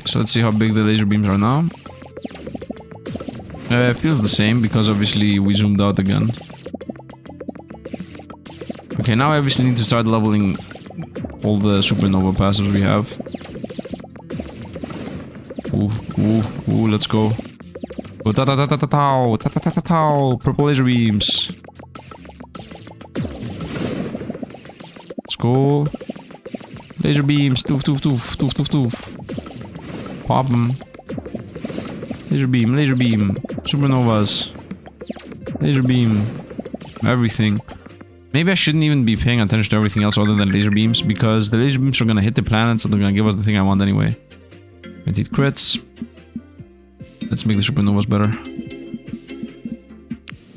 So let's see how big the laser beams are now. It feels the same because obviously we zoomed out again. Okay, now I obviously need to start leveling all the supernova passives we have. Ooh, let's go. Go ta-ta-ta-ta-ta-tau, purple laser beams. Let's go. Laser beams, toof, toof, toof, toof, toof, toof. Pop them. Laser beam, supernovas. Laser beam, everything. Maybe I shouldn't even be paying attention to everything else other than laser beams, because the laser beams are gonna hit the planets and they're gonna give us the thing I want anyway. Guaranteed crits. Let's make the supernovas better.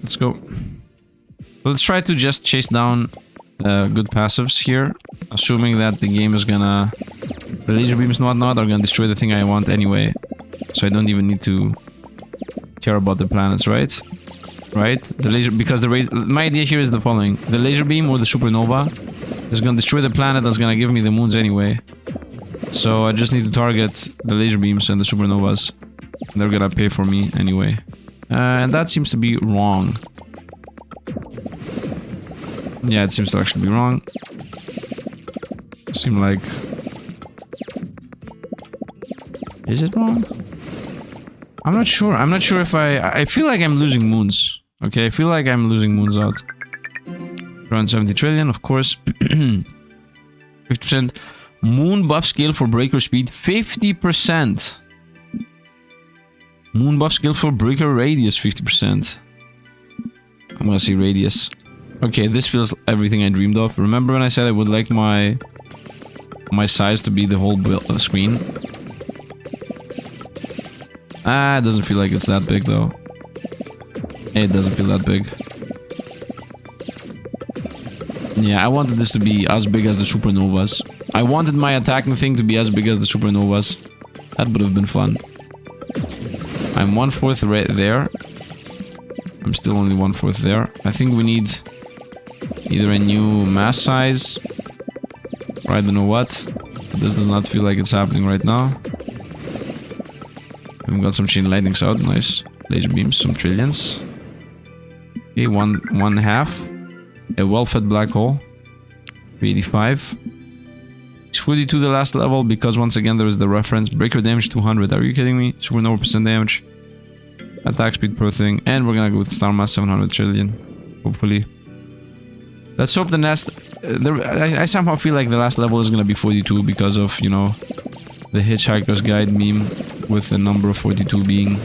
Let's go. Let's try to just chase down good passives here, assuming that the game is gonna... The laser beams and whatnot are gonna destroy the thing I want anyway. So I don't even need to care about the planets, right? Right? The laser... Because my idea here is the following. The laser beam or the supernova is gonna destroy the planet that's gonna give me the moons anyway. So I just need to target the laser beams and the supernovas. They're gonna pay for me anyway. And that seems to be wrong. Yeah, it seems to actually be wrong. Seem like... Is it wrong? I'm not sure. I'm not sure if I feel like I'm losing moons. Okay, I feel like I'm losing moons out. Around 70 trillion, of course. 50%. Moon buff scale for breaker speed, 50%. Moon buff scale for breaker radius, 50%. I'm gonna say radius. Okay, this feels everything I dreamed of. Remember when I said I would like my size to be the whole screen? Ah, it doesn't feel like it's that big though. It doesn't feel that big. Yeah, I wanted this to be as big as the supernovas. I wanted my attacking thing to be as big as the supernovas. That would have been fun. I'm 1/4 right there. I'm still only 1/4 there. I think we need either a new mass size or I don't know what. This does not feel like it's happening right now. We've got some chain lightnings out. Nice. Laser beams, some trillions. Okay, one half. A well-fed black hole. 385. It's 42 the last level because once again there is the reference. Breaker damage 200. Are you kidding me? Supernova percent damage. Attack speed per thing. And we're gonna go with star mass 700 trillion. Hopefully. Let's hope the next... I somehow feel like the last level is gonna be 42 because of, you know, the Hitchhiker's Guide meme with the number of 42 being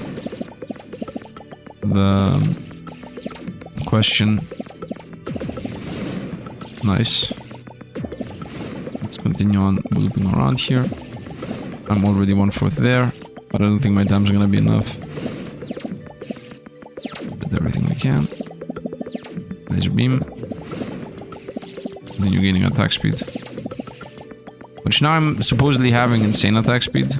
the question. Nice. Let's continue on looping around here. I'm already 1/4 there, but I don't think my dam's gonna be enough. Did everything I can. Laser beam. And then you're gaining attack speed. Which now I'm supposedly having insane attack speed.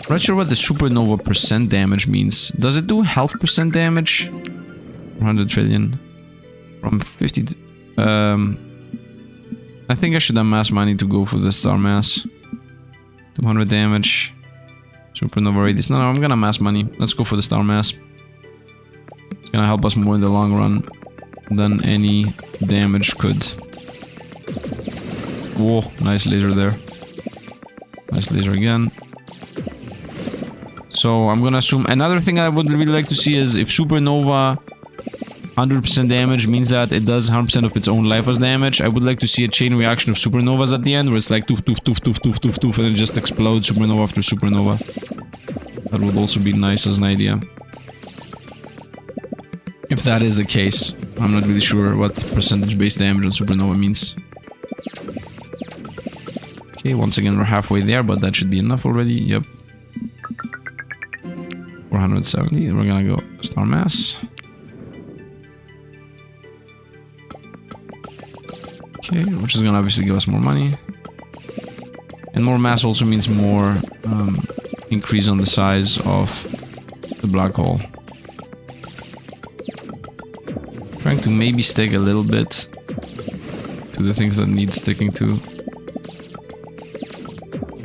I'm not sure what the supernova percent damage means. Does it do health percent damage? 100 trillion. From 50 to, I think I should amass money to go for the star mass. 200 damage. Supernova radius. No, I'm gonna amass money. Let's go for the star mass. It's gonna help us more in the long run than any damage could. Whoa, nice laser there. Nice laser again. So I'm gonna assume another thing I would really like to see is if supernova 100% damage means that it does 100% of its own life as damage. I would like to see a chain reaction of supernovas at the end where it's like toof toof toof toof toof toof toof and it just explodes supernova after supernova. That would also be nice as an idea. If that is the case, I'm not really sure what percentage base damage on supernova means. Okay, once again we're halfway there, but that should be enough already. Yep. 470. We're gonna go star mass. Okay, which is gonna obviously give us more money. And more mass also means more increase on the size of the black hole. Trying to maybe stick a little bit to the things that need sticking to.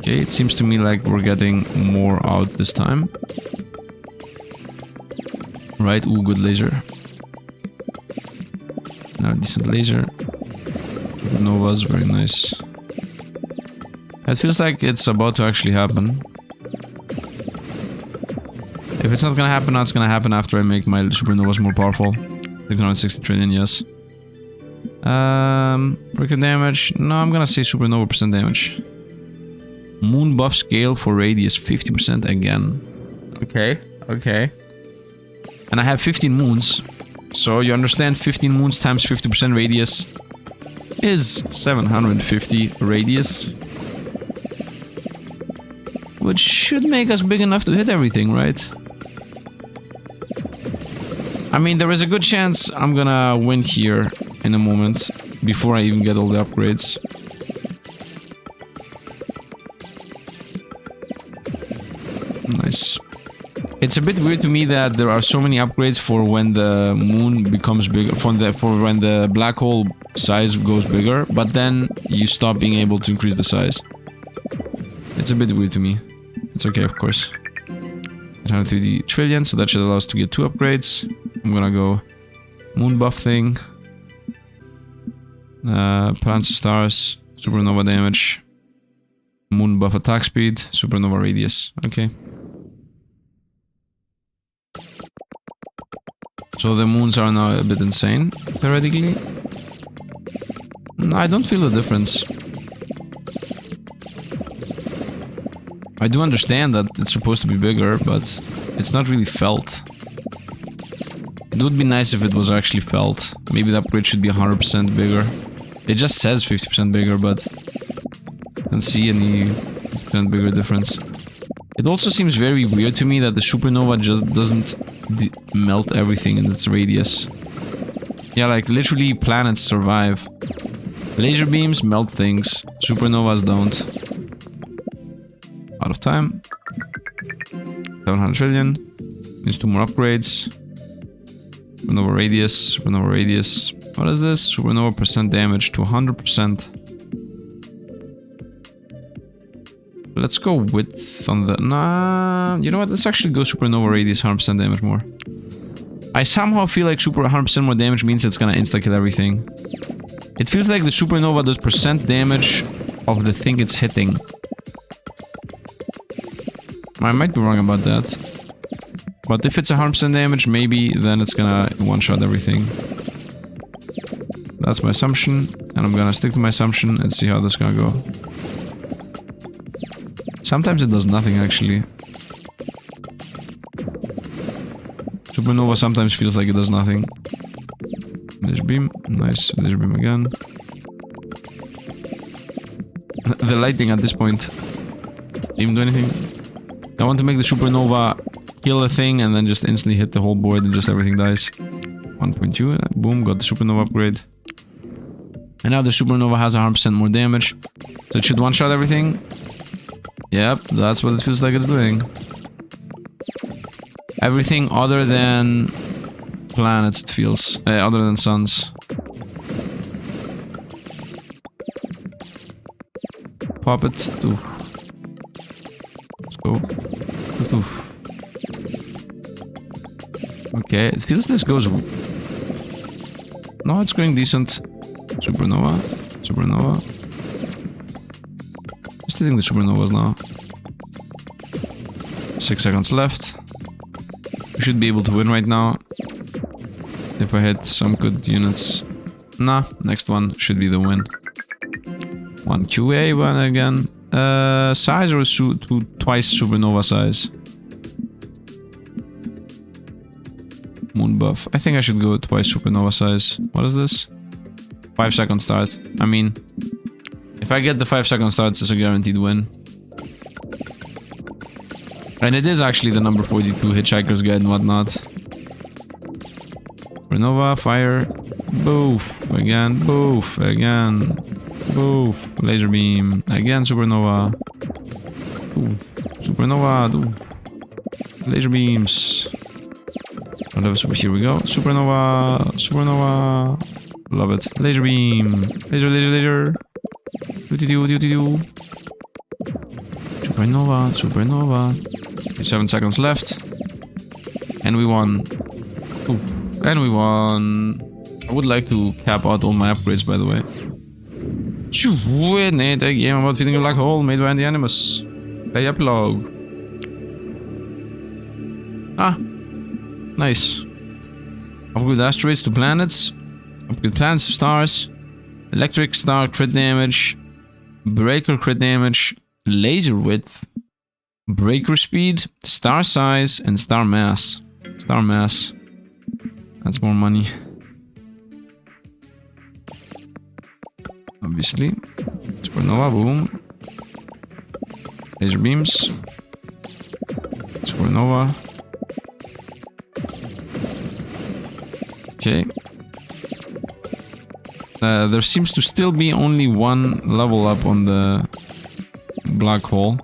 Okay, it seems to me like we're getting more out this time. Right, ooh, good laser. Now decent laser. Supernovas, very nice. It feels like it's about to actually happen. If it's not gonna happen now, it's gonna happen after I make my supernovas more powerful. 660 trillion, yes. Record damage. No, I'm gonna say supernova percent damage. Moon buff scale for radius 50% again. Okay, okay. And I have 15 moons. So you understand 15 moons times 50% radius is 750 radius. Which should make us big enough to hit everything, right? I mean, there is a good chance I'm gonna win here in a moment, before I even get all the upgrades. Nice. It's a bit weird to me that there are so many upgrades for when the moon becomes bigger, for when the black hole size goes bigger, but then you stop being able to increase the size. It's a bit weird to me. It's okay, of course. 830 trillion, so that should allow us to get 2 upgrades. I'm gonna go moon buff thing. Planets to stars, supernova damage. Moon buff attack speed, supernova radius. Okay. So the moons are now a bit insane, theoretically. No, I don't feel the difference. I do understand that it's supposed to be bigger, but it's not really felt. It would be nice if it was actually felt. Maybe the upgrade should be 100% bigger. It just says 50% bigger, but I don't see any bigger difference. It also seems very weird to me that the supernova just doesn't melt everything in its radius. Yeah, like literally planets survive. Laser beams melt things, supernovas don't. Out of time. 700 trillion. Needs 2 more upgrades. Supernova radius, supernova radius. What is this? Supernova percent damage to 100%. Let's go width on the... Nah, you know what? Let's actually go supernova radius 100% damage more. I somehow feel like super 100% more damage means it's gonna insta-kill everything. It feels like the supernova does percent damage of the thing it's hitting. I might be wrong about that. But if it's 100% damage, maybe then it's gonna one-shot everything. That's my assumption, and I'm gonna stick to my assumption and see how this is gonna go. Sometimes it does nothing, actually. Supernova sometimes feels like it does nothing. Laser beam, nice. Laser beam again. The lighting at this point didn't even do anything. I want to make the supernova kill a thing and then just instantly hit the whole board and just everything dies. 1.2, boom, got the supernova upgrade. And now the supernova has 100% more damage. So it should one-shot everything. Yep, that's what it feels like it's doing. Everything other than planets, it feels. Other than suns. Pop it. Oof. Let's go. Oof. Okay, it feels this goes... No, it's going decent. Supernova. Supernova. Just hitting the supernovas now. 6 seconds left. We should be able to win right now. If I hit some good units. Nah, next one should be the win. 1 QA, one again. Size or twice supernova size? Moon buff. I think I should go twice supernova size. What is this? 5 second start. I mean, if I get the 5 second starts, it's a guaranteed win. And it is actually the number 42 Hitchhiker's Guide and whatnot. Supernova, fire. Boof. Again. Boof. Again. Boof. Laser beam. Again, supernova. Oof. Supernova. Oof. Laser beams. Whatever, here we go. Supernova. Supernova. Love it. Laser beam. Laser, laser, laser. Do-do-do, do-do-do. Supernova, supernova. Okay, 7 seconds left. And we won. Ooh. And we won. I would like to cap out all my upgrades, by the way. Win it, a game about feeding a black hole made by the Animus. Play epilogue. Ah. Nice. Upgrade asteroids to planets. Upgrade planets to stars. Electric star crit damage. Breaker crit damage. Laser width. Breaker speed. Star size. And star mass. Star mass. That's more money. Obviously. Supernova, boom. Laser beams. Supernova. Okay. There seems to still be only one level up on the black hole.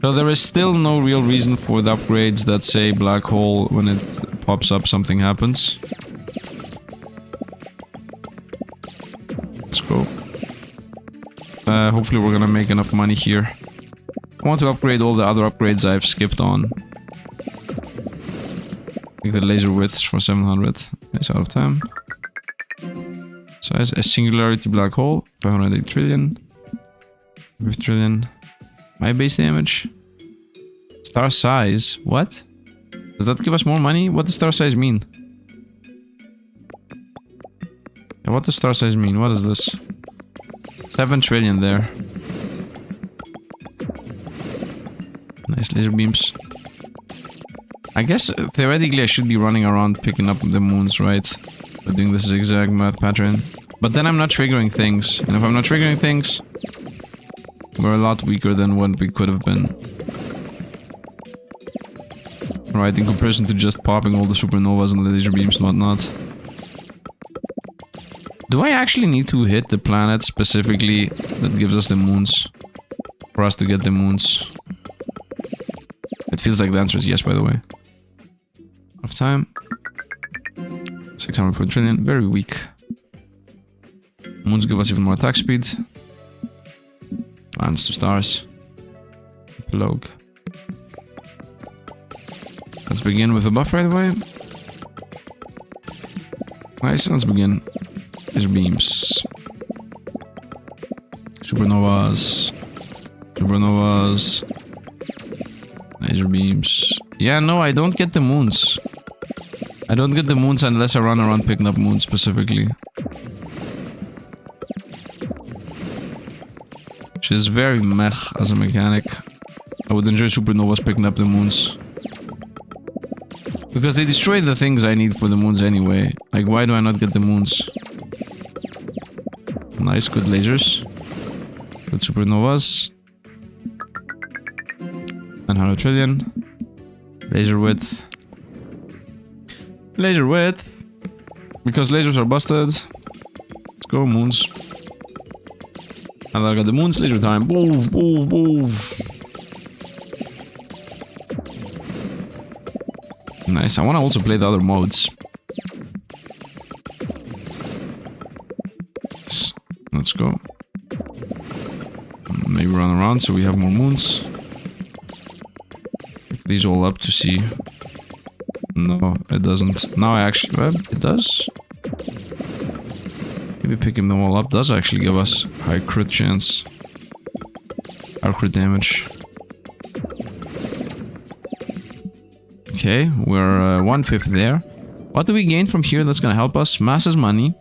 So there is still no real reason for the upgrades that say black hole when it pops up something happens. Let's go. Hopefully we're gonna make enough money here. I want to upgrade all the other upgrades I've skipped on. Like the laser widths for 700. It's out of time. Size, a singularity black hole, 508 trillion. 5 trillion. My base damage. Star size. What? Does that give us more money? What does star size mean? Yeah, what does star size mean? What is this? 7 trillion there. Nice laser beams. I guess theoretically I should be running around picking up the moons, right? By doing this zigzag math pattern. But then I'm not triggering things. And if I'm not triggering things, we're a lot weaker than what we could have been. Right, in comparison to just popping all the supernovas and the laser beams and whatnot. Do I actually need to hit the planet specifically that gives us the moons? For us to get the moons? It feels like the answer is yes, by the way. Of time. 604 trillion, very weak. Moons give us even more attack speed. Planets to stars. Epilogue. Let's begin with the buff right away. Nice, let's begin. Laser beams. Supernovas. Supernovas. Laser beams. Yeah, no, I don't get the moons. I don't get the moons unless I run around picking up moons specifically. Which is very meh as a mechanic. I would enjoy supernovas picking up the moons. Because they destroy the things I need for the moons anyway. Like, why do I not get the moons? Nice, good lasers. Good supernovas. 900 trillion. Laser width. Laser width. Because lasers are busted. Let's go, moons. And I got the moons, laser time. Move, move, move. Nice. I want to also play the other modes. Let's go. Maybe run around so we have more moons. Pick these all up to see. No, it doesn't. Now I actually... Well, it does. Maybe picking them all up does actually give us high crit chance. High crit damage. Okay, we're 1/5 there. What do we gain from here that's gonna help us? Mass is money.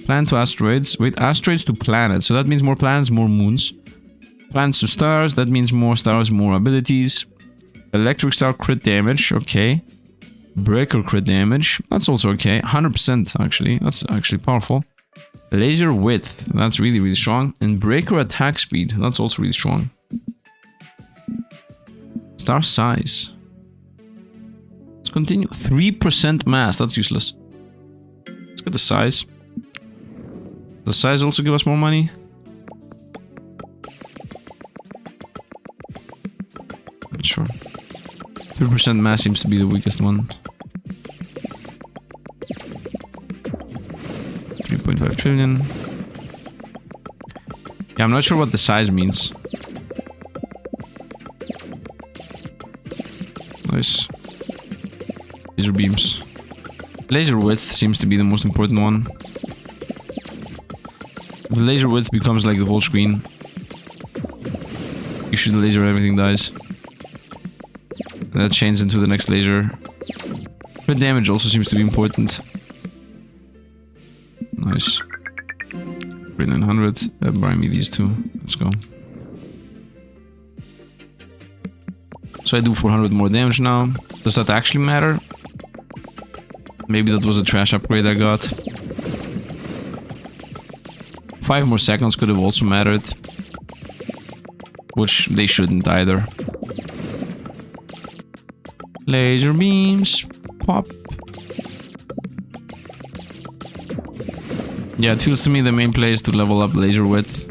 Planet to asteroids. Wait, asteroids to planets. So that means more planets, more moons. Planets to stars. That means more stars, more abilities. Electric star crit damage. Okay. Breaker crit damage. That's also okay. 100% actually. That's actually powerful. Laser width. That's really, really strong. And breaker attack speed. That's also really strong. Star size. Let's continue. 3% mass. That's useless. Let's get the size. Does size also give us more money? Not sure. 3% mass seems to be the weakest one. 3.5 trillion. Yeah, I'm not sure what the size means. Nice. Laser beams. Laser width seems to be the most important one. If the laser width becomes like the whole screen, you shoot the laser, everything dies. And that chains into the next laser. Crit damage also seems to be important. Nice. 3900. Buy me these two. Let's go. So I do 400 more damage now. Does that actually matter? Maybe that was a trash upgrade I got. 5 more seconds could have also mattered. Which they shouldn't either. Laser beams. Pop. Yeah, it feels to me the main play is to level up laser width.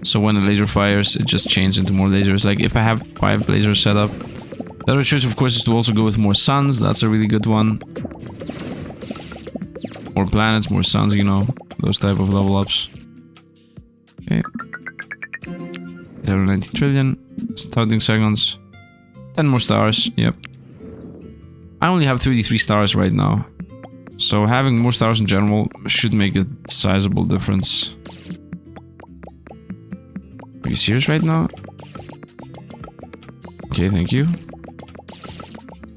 So when the laser fires, it just chains into more lasers. Like if I have 5 lasers set up. The other choice, of course, is to also go with more suns. That's a really good one. More planets, more suns, you know. Those type of level ups. Okay. Level 19 trillion. Starting seconds. 10 more stars. Yep. I only have 33 stars right now. So having more stars in general should make a sizable difference. Are you serious right now? Okay, thank you.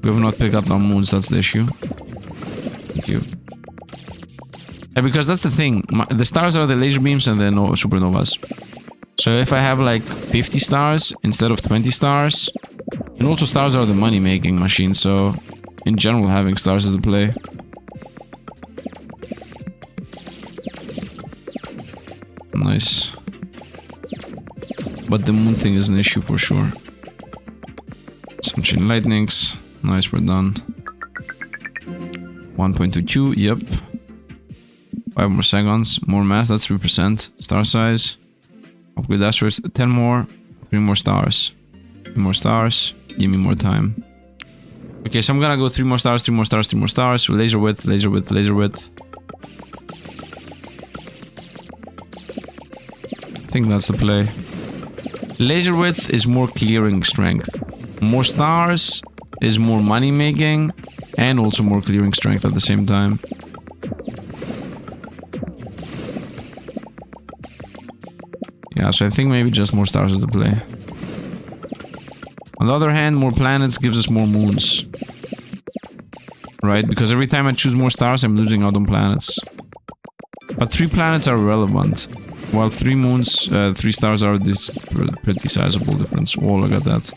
We have not picked up our moons, that's the issue. Thank you. Yeah, because that's the thing. The stars are the laser beams and the supernovas. So if I have like 50 stars instead of 20 stars... And also stars are the money-making machine, so... In general, having stars is the play. Nice. But the moon thing is an issue for sure. Sunshine lightnings. Nice, we're done. 1.22, yep. 5 more seconds. More mass, that's 3%. Star size. Upgrade asteroids. 10 more. 3 more stars. 3 more stars. Give me more time. Okay, so I'm gonna go 3 more stars, 3 more stars, 3 more stars. Laser width, laser width, laser width. I think that's the play. Laser width is more clearing strength. More stars is more money making and also more clearing strength at the same time. Yeah, so I think maybe just more stars is the play. On the other hand, more planets gives us more moons. Right? Because every time I choose more stars, I'm losing out on planets. But 3 planets are relevant. While 3 moons, 3 stars are this pretty sizable difference. Oh, look at that.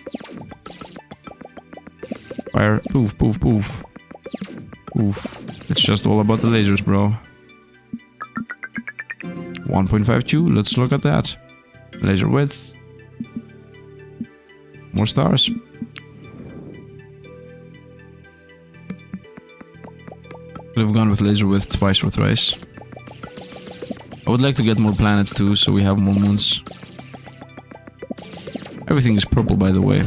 Fire. Poof, poof, poof. Poof. It's just all about the lasers, bro. 1.52. Let's look at that. Laser width. More stars. Could have gone with laser width twice or thrice. I would like to get more planets too, so we have more moons. Everything is purple, by the way.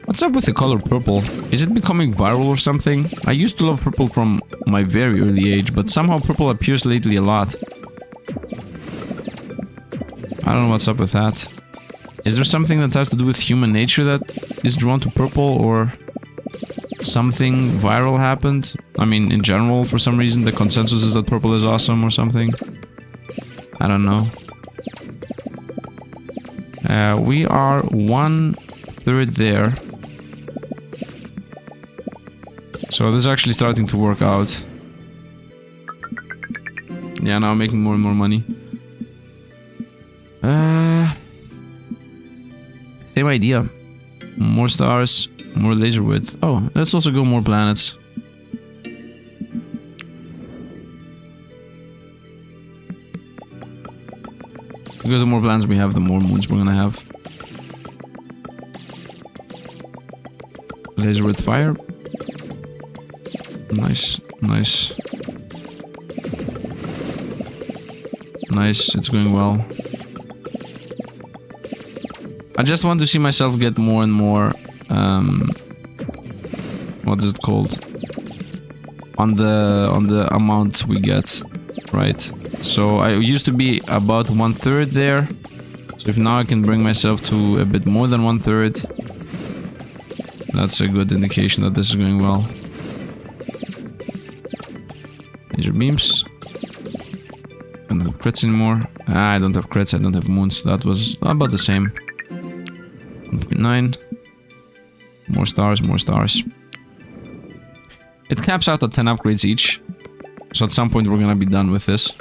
What's up with the color purple? Is it becoming viral or something? I used to love purple from my very early age, but somehow purple appears lately a lot. I don't know what's up with that. Is there something that has to do with human nature that is drawn to purple, or something viral happened? I mean, in general, for some reason, the consensus is that purple is awesome or something. I don't know. We are 1/3 there. So this is actually starting to work out. Yeah, now I'm making more and more money. Same idea. More stars, more laser width. Oh, let's also go more planets. Because the more planets we have, the more moons we're gonna have. Laser width fire. Nice, nice. Nice, it's going well. I just want to see myself get more and more, what is it called? On the amount we get, right? So I used to be about 1/3 there. So if now I can bring myself to a bit more than 1/3, That's a good indication that this is going well. Laser beams. I don't have crits anymore. Ah, I don't have crits, I don't have moons. That was about the same. 1.9. More stars, more stars. It caps out at 10 upgrades each. So at some point we're gonna be done with this.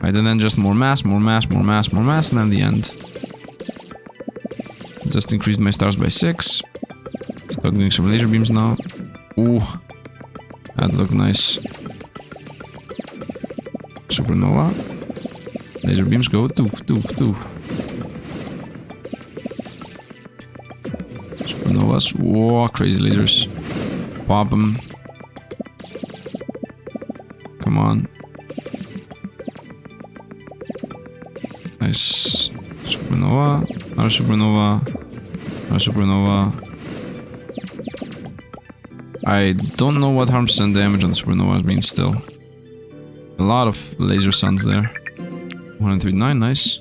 Right, and then just more mass, more mass, more mass, more mass, and then the end. Just increased my stars by 6. Start doing some laser beams now. Ooh. That looked nice. Supernova. Laser beams go. Two. Supernovas. Whoa, crazy lasers. Pop them. Come on. Nice. Supernova. Another supernova. Another supernova. I don't know what harm percent damage on the supernova means still. A lot of laser suns there. 139, nice.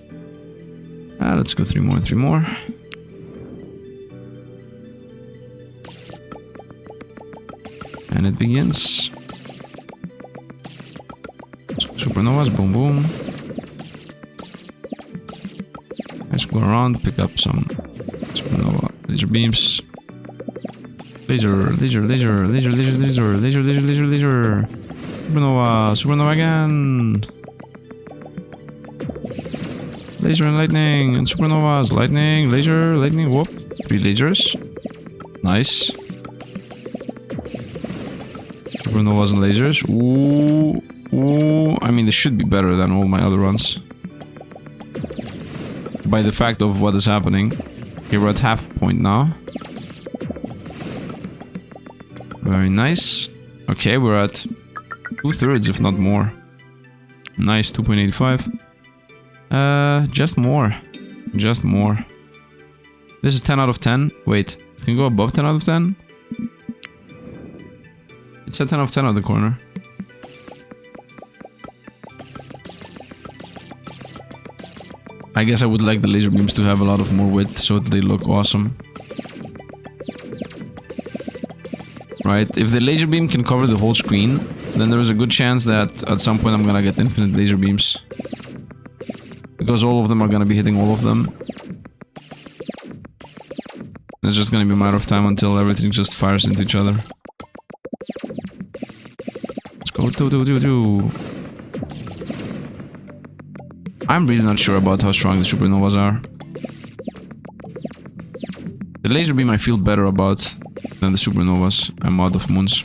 Let's go 3 more, 3 more. And it begins. Supernovas, boom boom. Let's go around, pick up some supernova laser beams. Laser. Supernova again. Laser and lightning and supernovas. Lightning, laser, lightning. Whoop. 3 lasers. Nice. Supernovas and lasers. Ooh. I mean, this should be better than all my other runs. By the fact of what is happening. Okay, we're at half point now. Very nice. Okay, we're at 2/3, if not more. Nice, 2.85. Just more. Just more. This is 10 out of 10. Wait, it can go above 10 out of 10? It's a 10 out of 10 out of the corner. I guess I would like the laser beams to have a lot of more width so that they look awesome. Right, if the laser beam can cover the whole screen, then there is a good chance that at some point I'm gonna get infinite laser beams. Because all of them are gonna be hitting all of them. It's just gonna be a matter of time until everything just fires into each other. Let's go, do. I'm really not sure about how strong the supernovas are. The laser beam I feel better about than the supernovas. I'm out of moons.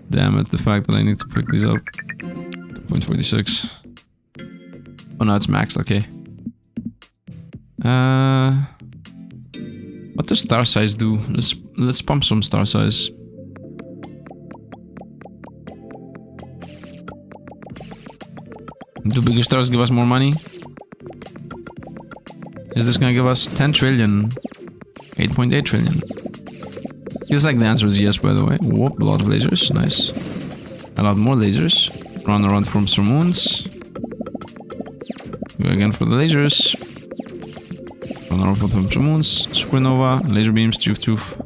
Damn it, the fact that I need to pick these up. 2.46. Oh no, it's maxed, okay. What does star size do? Let's pump some star size. Do bigger stars give us more money? Is this gonna give us 10 trillion? 8.8 trillion. Feels like the answer is yes, by the way. Whoop, a lot of lasers, nice. A lot more lasers. Run around from some moons. Go again for the lasers. Run around from some moons. Supernova, laser beams, choof choof.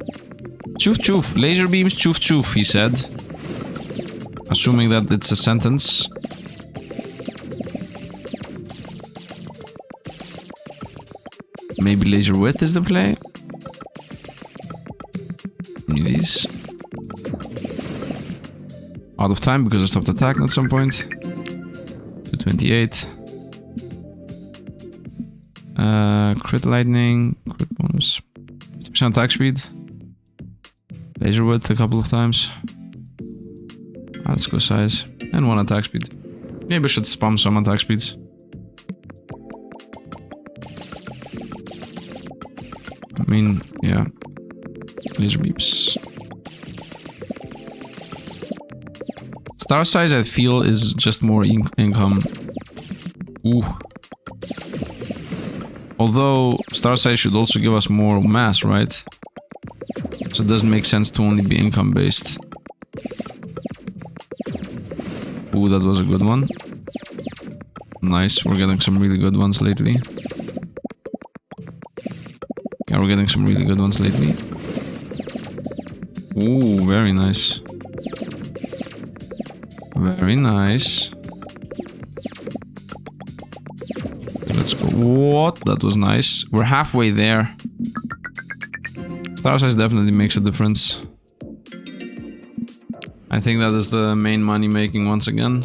Choof choof, laser beams, choof choof, he said. Assuming that it's a sentence. Maybe laser width is the play. Need these. Out of time because I stopped attacking at some point. 228. Crit lightning. Crit bonus. 50% attack speed. Laser width a couple of times. Let's go size. And 1 attack speed. Maybe I should spam some attack speeds. I mean, yeah. Laser beeps. Star size, I feel, is just more income. Ooh. Although, star size should also give us more mass, right? So it doesn't make sense to only be income based. Ooh, that was a good one. Nice, we're getting some really good ones lately. spawning some really good ones lately. Ooh, very nice. Very nice. Let's go. What? That was nice. We're halfway there. Star size definitely makes a difference. I think that is the main money making once again.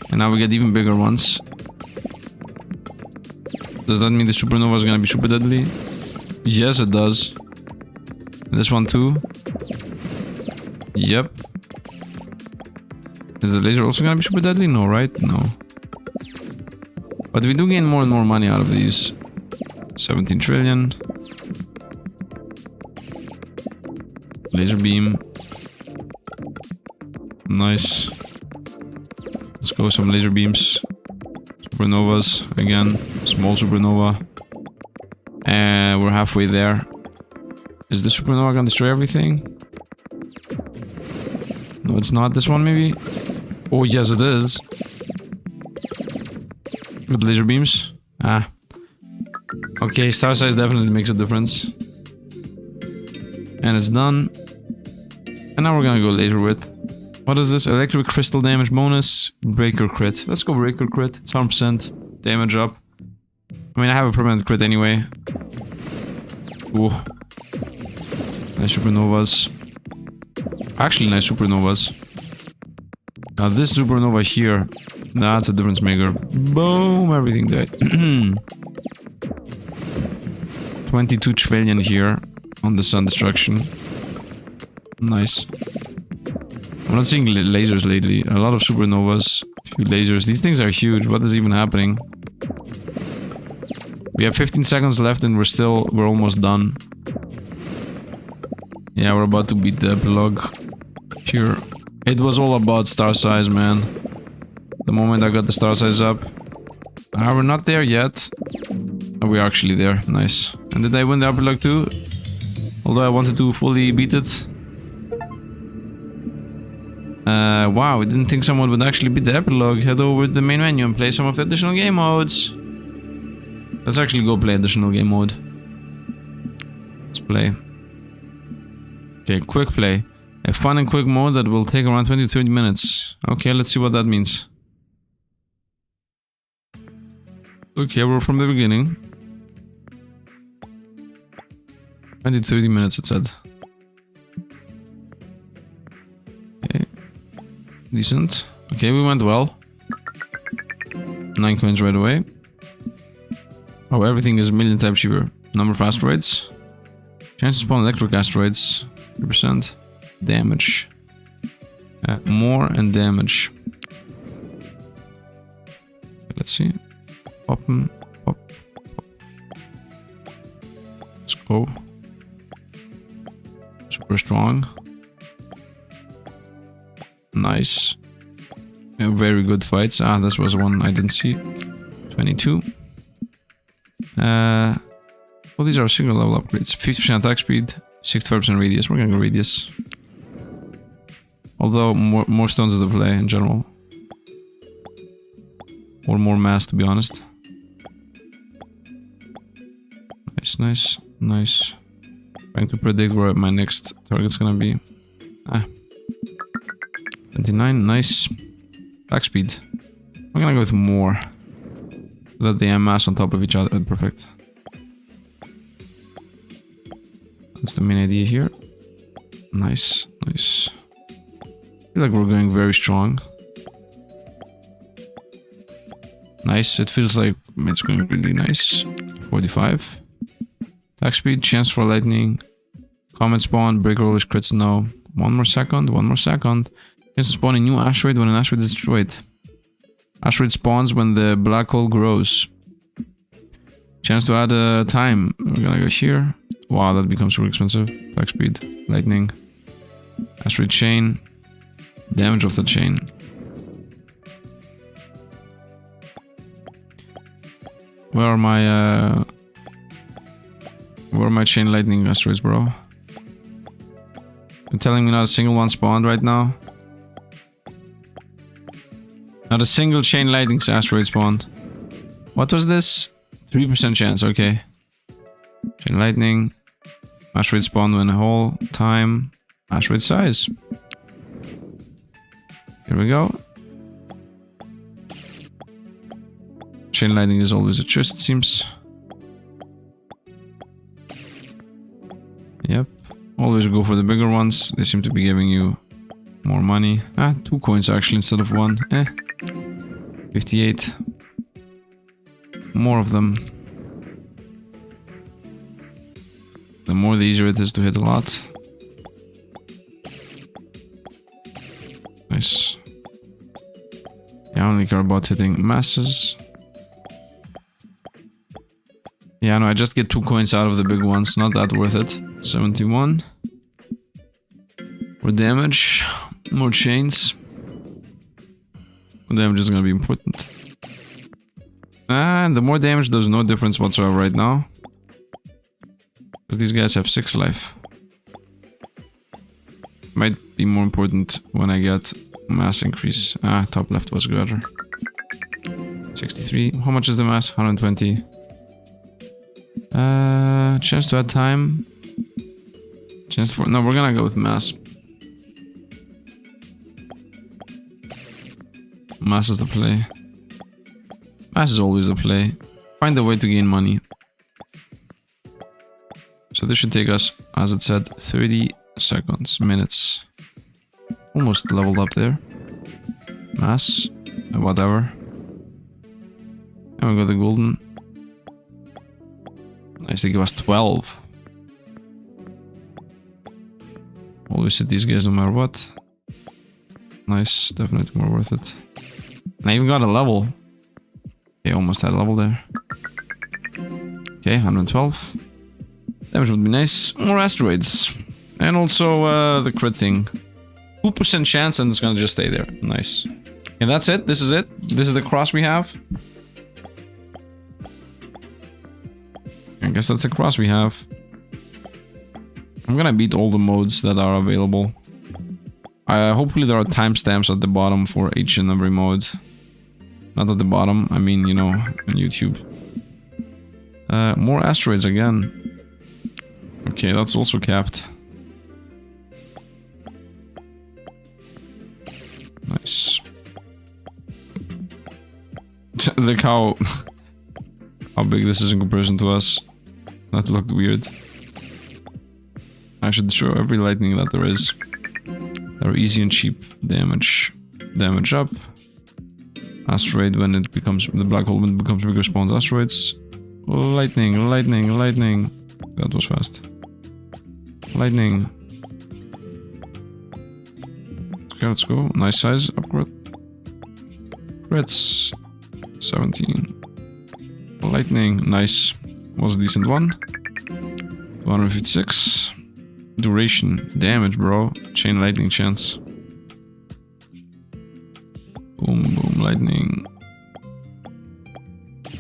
And now we get even bigger ones. Does that mean the supernova is gonna be super deadly? Yes, it does. This one too. Yep. Is the laser also gonna be super deadly? No, right? No. But we do gain more and more money out of these. 17 trillion. Laser beam. Nice. Let's go some laser beams. Supernovas again. Small supernova. And we're halfway there. Is the supernova gonna destroy everything? No, it's not. This one maybe? Oh, yes, it is. With laser beams? Ah. Okay, star size definitely makes a difference. And it's done. And now we're gonna go laser width. What is this? Electric crystal damage bonus. Breaker crit. Let's go breaker crit. It's 100% damage up. I mean, I have a permanent crit anyway. Ooh. Nice supernovas. Actually, nice supernovas. Now this supernova here, that's a difference maker. Boom, everything died. 22 trillion here on the sun destruction. Nice. I'm not seeing lasers lately. A lot of supernovas, a few lasers. These things are huge. What is even happening? We have 15 seconds left and we're almost done. Yeah, we're about to beat the epilogue. Here. It was all about star size, man. The moment I got the star size up. We're not there yet. We're actually there. Nice. And did I win the epilogue too? Although I wanted to fully beat it. Wow, I didn't think someone would actually beat the epilogue. Head over to the main menu and play some of the additional game modes. Let's actually go play additional game mode. Let's play. Okay, quick play. A fun and quick mode that will take around 20 to 30 minutes. Okay, let's see what that means. Okay, we're from the beginning. 20 to 30 minutes, it said. Okay. Decent. Okay, we went well. 9 coins right away. Oh, everything is a million times cheaper. Number of asteroids. Chance to spawn electric asteroids. 3%. Damage. More and damage. Let's see. Pop them. Pop. Pop. Let's go. Super strong. Nice. Very good fights. Ah, this was one I didn't see. 22. Well, these are single level upgrades. 50% attack speed, 65% radius. We're gonna go radius. Although more stones of the play in general. Or more mass, to be honest. Nice, nice, nice. Trying to predict where my next target's gonna be. Ah. 29, nice. Attack speed. I'm gonna go with more. So that they have mass on top of each other. Perfect. That's the main idea here. Nice, nice. I feel like we're going very strong. Nice, it feels like it's going really nice. 45. Attack speed, chance for lightning. Comet spawn, break rollers, crits no. One more second. Chance to spawn a new asteroid when an asteroid is destroyed. Asteroid spawns when the black hole grows. Chance to add a time. We're gonna go here. Wow, that becomes super expensive. Attack speed, lightning. Asteroid chain. Damage of the chain. Where are my chain lightning asteroids, bro? You're telling me not a single one spawned right now? Not a single chain lightning asteroid spawned. What was this? 3% chance, okay. Chain lightning. Asteroid spawn when a whole time. Asteroid size. Here we go. Chain lightning is always a choice, it seems. Yep. Always go for the bigger ones. They seem to be giving you more money. 2 coins actually instead of 1. 58. More of them. The more the easier it is to hit a lot. Nice. Yeah, I only care about hitting masses. Yeah, no, I just get 2 coins out of the big ones. Not that worth it. 71. More damage. More chains. More damage is gonna be important. And the more damage does no difference whatsoever right now. Because these guys have 6 life. Might be more important when I get mass increase. Top left was better. 63. How much is the mass? 120. Chance to add time. Chance for... No, we're gonna go with mass. Mass is the play. Mass is always the play. Find a way to gain money. So this should take us, as it said, 30 seconds, minutes. Almost leveled up there. Mass. Whatever. And we got the golden. Nice, they give us 12. Always hit these guys no matter what. Nice, definitely more worth it. And I even got a level. Okay, almost had a level there. Okay, 112. Damage would be nice. More asteroids. And also the crit thing. 2% chance and it's gonna just stay there. Nice. And that's it. This is it. This is the cross we have. I guess that's the cross we have. I'm gonna beat all the modes that are available. Hopefully there are timestamps at the bottom for each and every mode. Not at the bottom, I mean, you know, on YouTube. More asteroids again. Okay, that's also capped. Nice. Look how big this is in comparison to us. That looked weird. I should show every lightning that there is. They're easy and cheap. Damage. Damage up. Asteroid when it becomes... The black hole when it becomes bigger spawns asteroids. Lightning, lightning, lightning. That was fast. Lightning. Okay, let's go. Nice size upgrade. Crits. 17. Lightning. Nice. Was a decent one. 256. Duration. Damage, bro. Chain lightning chance. Boom, boom, lightning.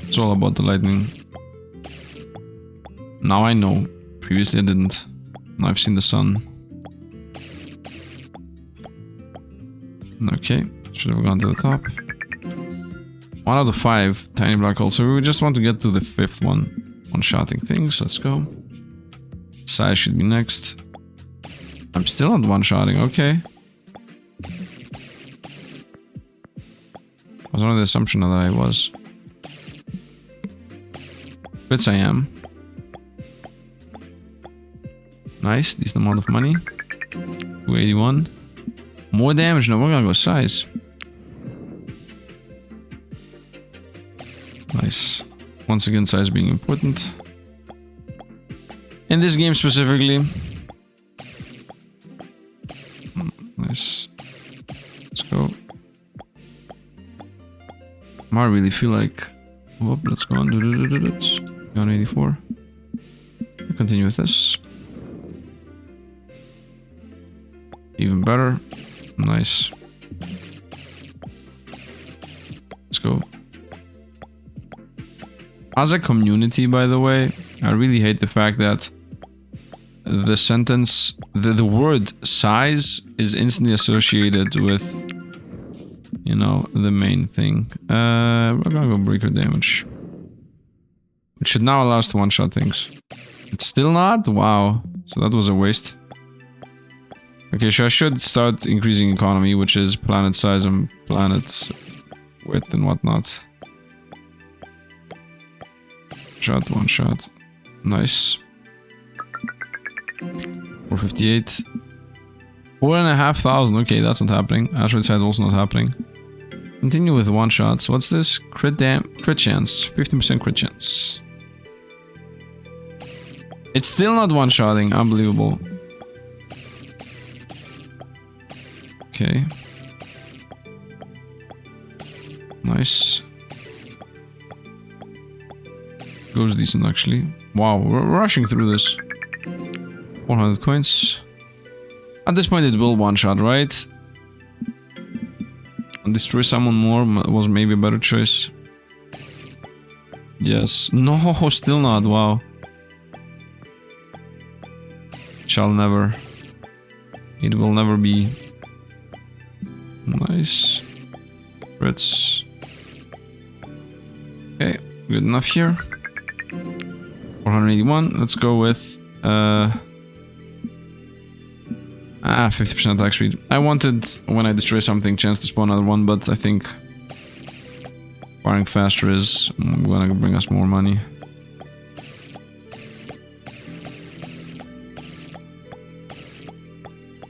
It's all about the lightning. Now I know. Previously I didn't. Now I've seen the sun. Okay. Should have gone to the top. 1 out of 5 tiny black holes. So we just want to get to the 5th one. One-shotting things. Let's go. Size should be next. I'm still not one-shotting. Okay. I was under the assumption that I was. Bits I am. Nice. Decent amount of money. 281. More damage. No, we're gonna go size. Nice. Once again, size being important. In this game specifically. Nice. Let's go. I really feel like... Whoop, let's go on. 184. Continue with this. Even better. Nice. Let's go. As a community, by the way, I really hate the fact that the sentence, the word size is instantly associated with, you know, the main thing. We're gonna go breaker damage. Which should now allow us to one-shot things. It's still not? Wow. So that was a waste. Okay, so I should start increasing economy, which is planet size and planet width and whatnot. Shot, one shot. Nice. 458. 4,500. Okay, that's not happening. Asteroid side also not happening. Continue with one shots. What's this? Crit chance. 15% crit chance. It's still not one-shotting. Unbelievable. Okay. Nice. Goes decent, actually. Wow, we're rushing through this. 100 coins. At this point, it will one-shot, right? And destroy someone more was maybe a better choice. Yes. No, still not. Wow. Shall never. It will never be. Nice. Crits. Okay, good enough here. 481. Let's go with 50% attack speed. I wanted, when I destroy something, chance to spawn another one, but I think firing faster is gonna bring us more money.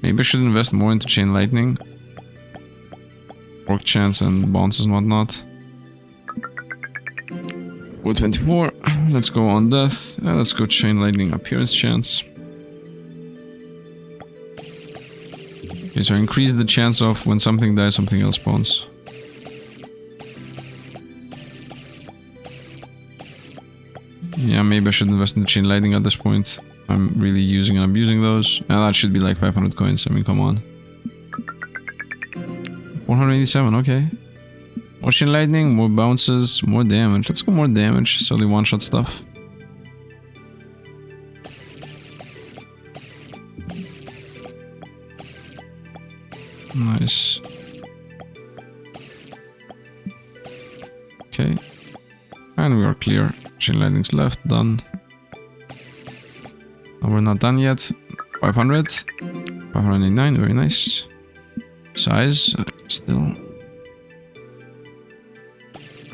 Maybe I should invest more into chain lightning. Work chance and bounces and whatnot. 424. Let's go on death. Let's go chain lightning appearance chance. Okay, so increase the chance of when something dies, something else spawns. Yeah, maybe I should invest in the chain lightning at this point. I'm really using and abusing those. And that should be like 500 coins. I mean, come on. 487, okay. More chain lightning, more bounces, more damage. Let's go more damage, so they one-shot stuff. Nice. Okay. And we are clear. Chain lightning's left, done. And we're not done yet. 500. 589, very nice. Size, still.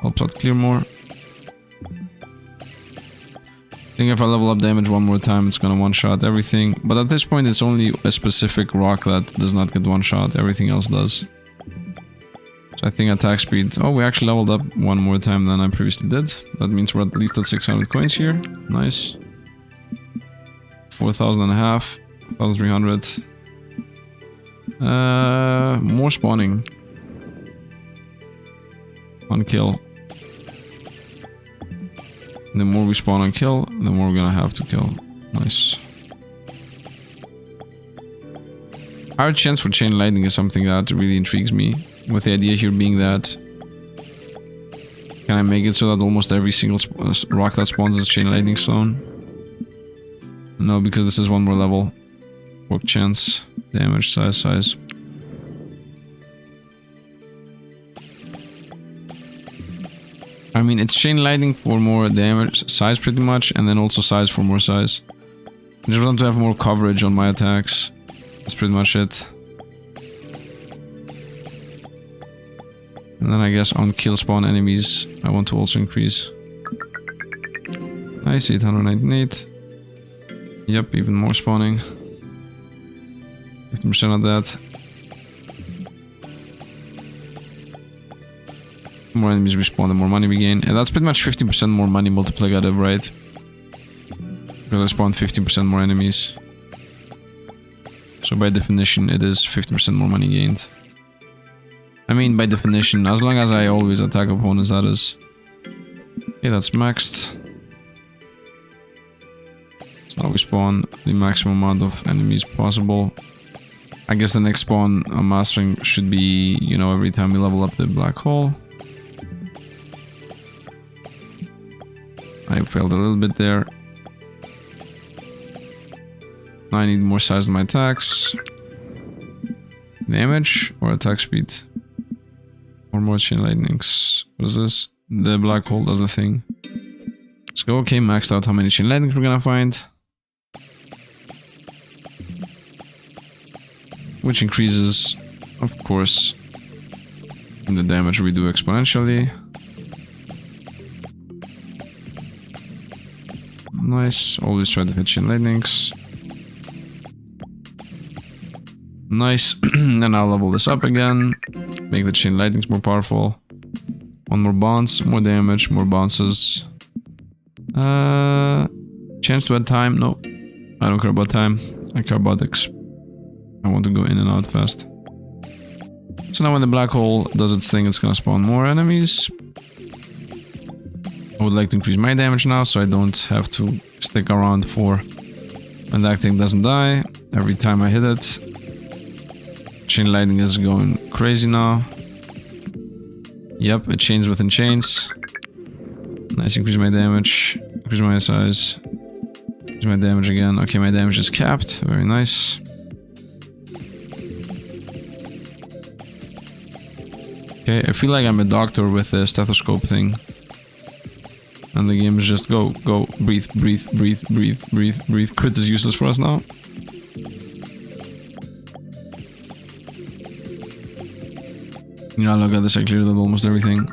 Helps out clear more. I think if I level up damage one more time, it's gonna one-shot everything. But at this point, it's only a specific rock that does not get one-shot. Everything else does. So I think attack speed... Oh, we actually leveled up one more time than I previously did. That means we're at least at 600 coins here. Nice. 4,000 and a half. 1,300. More spawning. On kill. The more we spawn on kill, the more we're gonna have to kill. Nice. Higher chance for chain lightning is something that really intrigues me. With the idea here being that... Can I make it so that almost every single rock that spawns is chain lightning stone? No, because this is one more level. Work chance, damage, size. I mean, it's chain lightning for more damage, size pretty much, and then also size for more size. I just want to have more coverage on my attacks. That's pretty much it. And then I guess on kill spawn enemies, I want to also increase. Nice, 898. Yep, even more spawning. 15% of that. The more enemies respawn, the more money we gain. And that's pretty much 50% more money multiplicative, right? Because I spawned 15% more enemies. So by definition, it is 50% more money gained. I mean, by definition, as long as I always attack opponents, that is. Okay, that's maxed. So now we spawn the maximum amount of enemies possible. I guess the next spawn I'm mastering should be, you know, every time we level up the black hole. I failed a little bit there. Now I need more size in my attacks. Damage or attack speed? Or more chain lightnings. What is this? The black hole does the thing. Let's go. Okay, maxed out how many chain lightnings we're gonna find. which increases, of course, the damage we do exponentially. Nice. Always try to hit chain lightnings. Nice. And I'll level this up again. Make the chain lightnings more powerful. One more bounce, more damage, more bounces. Chance to add time? No. I don't care about time. I care about X. I want to go in and out fast. So now when the black hole does its thing, it's gonna spawn more enemies. I would like to increase my damage now, so I don't have to stick around for when that thing doesn't die. Every time I hit it, chain lightning is going crazy now. Yep, it chains within chains. Nice, increase my damage, increase my size, increase my damage again. Okay, my damage is capped, very nice. Okay, I feel like I'm a doctor with a stethoscope thing. And the game is just go, go, breathe, breathe, breathe, breathe, breathe, breathe. Crit is useless for us now. Yeah, look at this, I cleared out almost everything.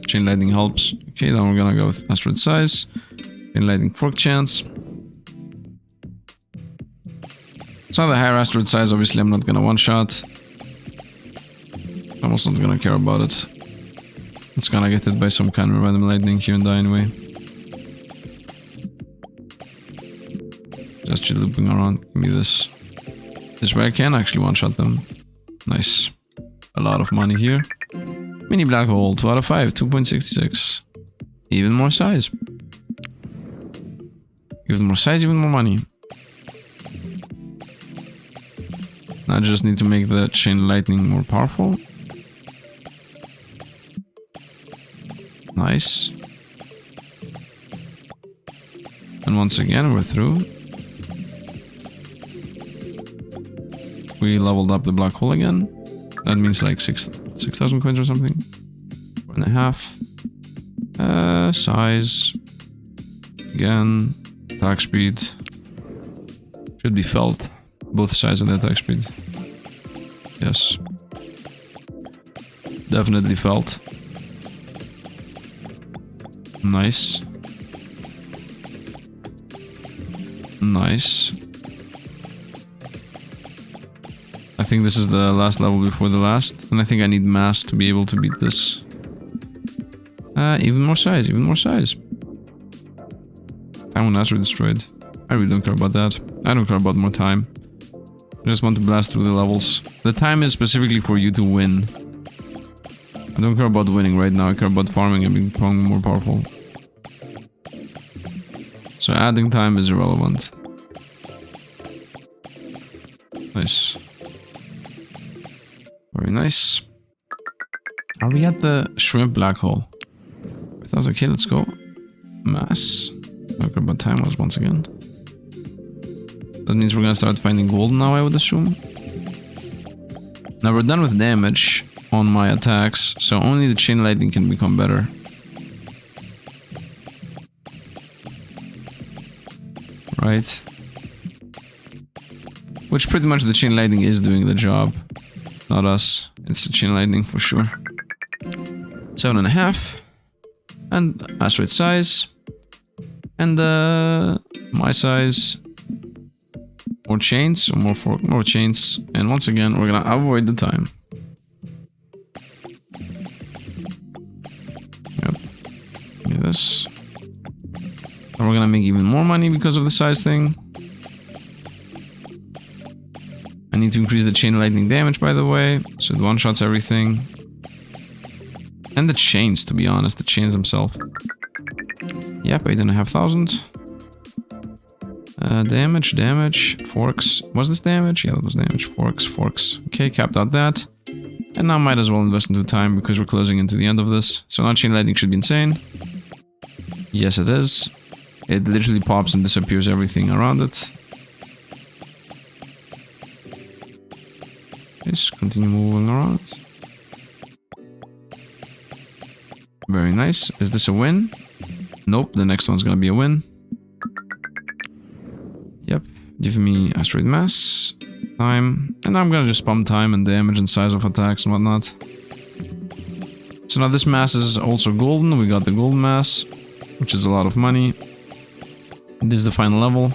Chain lightning helps. Okay, then we're gonna go with asteroid size. Chain lightning fork chance. So the higher asteroid size, obviously I'm not gonna one-shot. I'm also not gonna care about it. It's gonna get hit by some kind of random lightning here and die anyway. Just looping around. Give me this. This way I can actually one-shot them. Nice. A lot of money here. Mini black hole, 2 out of 5, 2.66. Even more size. Even more size, even more money. Now I just need to make the chain lightning more powerful. Nice. And once again, we're through. We leveled up the black hole again. That means like 6,000 coins or something. 4.5. Size. Again. Attack speed. Should be felt. Both size and attack speed. Yes. Definitely felt. Nice. Nice. I think this is the last level before the last, and I think I need mass to be able to beat this. Even more size, even more size. Time when asteroid destroyed. I really don't care about that. I don't care about more time. I just want to blast through the levels. The time is specifically for you to win. I don't care about winning right now, I care about farming and becoming more powerful. So adding time is irrelevant. Nice. Very nice. Are we at the shrimp black hole? I thought, okay, let's go. Mass. Okay, but time was once again. That means we're gonna start finding gold now, I would assume. Now we're done with damage on my attacks, so only the chain lightning can become better. Right. Which pretty much the chain lightning is doing the job. Not us. It's the chain lightning for sure. 7.5. And asteroid size. And my size. More chains, or more chains. And once again, we're gonna avoid the time. Yep. Give me this. And we're gonna make even more money because of the size thing. I need to increase the chain lightning damage, by the way, so it one-shots everything. And the chains, to be honest, the chains themselves. Yep, 8,500. Damage, forks. Was this damage? Yeah, that was damage. Forks. Okay, capped out that. And now might as well invest into time because we're closing into the end of this. So now chain lightning should be insane. Yes, it is. It literally pops and disappears everything around it. Just continue moving around. Very nice. Is this a win? Nope, the next one's gonna be a win. Yep, give me asteroid mass. Time. And I'm gonna just pump time and damage and size of attacks and whatnot. So now this mass is also golden. We got the golden mass, which is a lot of money. This is the final level.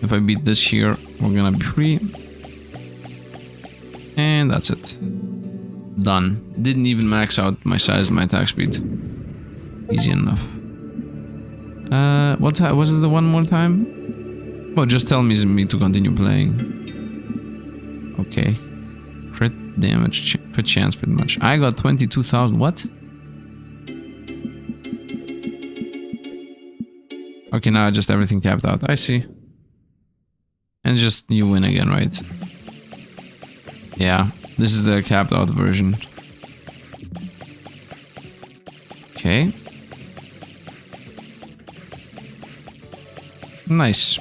If I beat this here, we're gonna be free. And that's it. Done. Didn't even max out my size and my attack speed. Easy enough. What was it the one more time? Oh, just tell me to continue playing. Okay. Crit damage, crit chance pretty much. I got 22,000. What? Okay, now just everything capped out. I see. And just you win again, right? Yeah, this is the capped out version. Okay. Nice.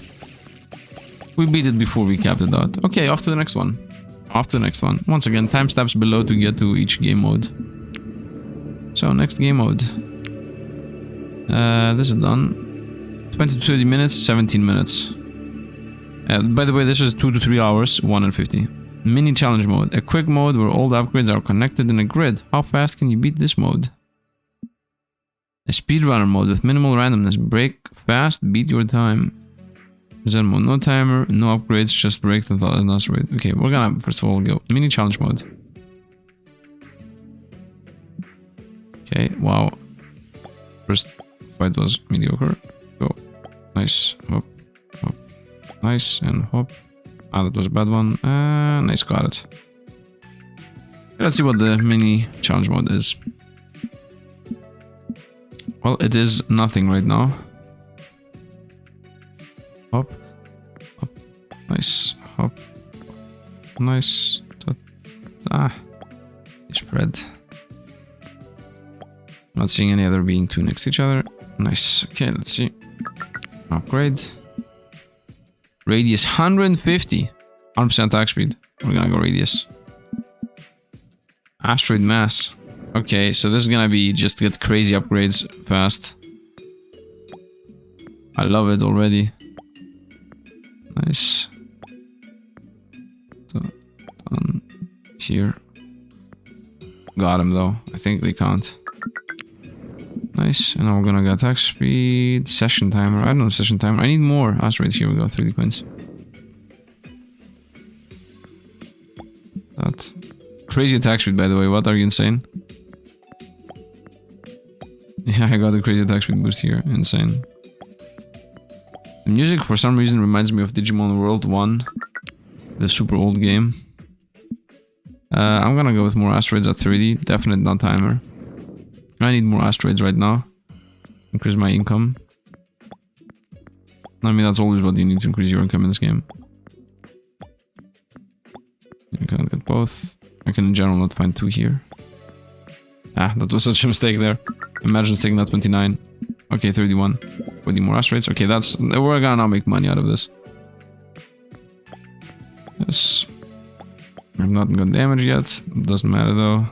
We beat it before we capped it out. Okay, off to the next one. Off to the next one. Once again, timestamps below to get to each game mode. So, next game mode. This is done. 20 to 30 minutes, 17 minutes. By the way, this is 2 to 3 hours, 1 and 50. Mini challenge mode. A quick mode where all the upgrades are connected in a grid. How fast can you beat this mode? A speedrunner mode with minimal randomness. Break fast, beat your time. Zen mode. No timer, no upgrades, just break the Asteroid. Okay, we're gonna first of all go mini challenge mode. Okay, wow. First fight was mediocre. Go. Nice. Hop. Hop. Nice and hop. Ah, that was a bad one. Nice, got it. Let's see what the mini challenge mode is. Well, it is nothing right now. Hop. Hop. Nice. Hop. Nice. Ah. Spread. Not seeing any other being two next to each other. Nice. Okay, let's see. Upgrade. Radius 150. 100% attack speed. We're gonna go radius. Asteroid mass. Okay, so this is gonna be just to get crazy upgrades fast. I love it already. Nice. Done. Here. Got him though. I think they can't. Nice. And now we're gonna get attack speed. Session timer. I don't know session timer. I need more asteroids. Here we go. 30 coins. That. Crazy attack speed, by the way. What, are you insane? Yeah, I got a crazy attack speed boost here. Insane. The music for some reason reminds me of Digimon World 1. The super old game. I'm gonna go with more asteroids at 30. Definite not timer. I need more asteroids right now. Increase my income. I mean, that's always what you need to increase your income in this game. You can't get both. I can in general not find two here. Ah, that was such a mistake there. Imagine taking that 29. Okay, 31. We need more asteroids. Okay, that's... We're gonna now make money out of this. Yes. I've not got damage yet. Doesn't matter though.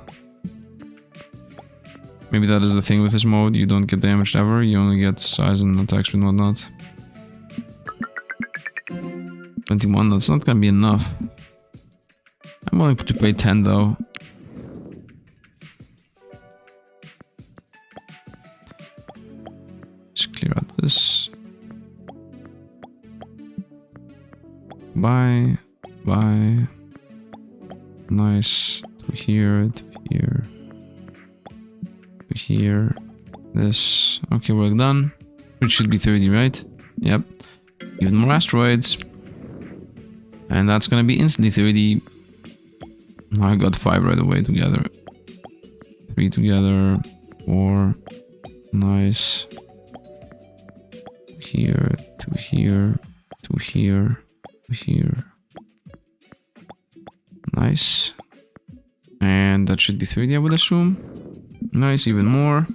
Maybe that is the thing with this mode. You don't get damaged ever. You only get size and attack speed and whatnot. 21. That's not gonna be enough. I'm willing to pay 10 though. Let's clear out this. Bye. Bye. Nice. To here. To here. To here. This. Okay, we're done. It should be 30, right? Yep. Even more asteroids. And that's gonna be instantly 30. I got 5 right away together. 3 together. 4. Nice. Here. To here. To here. To here. Nice. And that should be 30, I would assume. Nice, even more.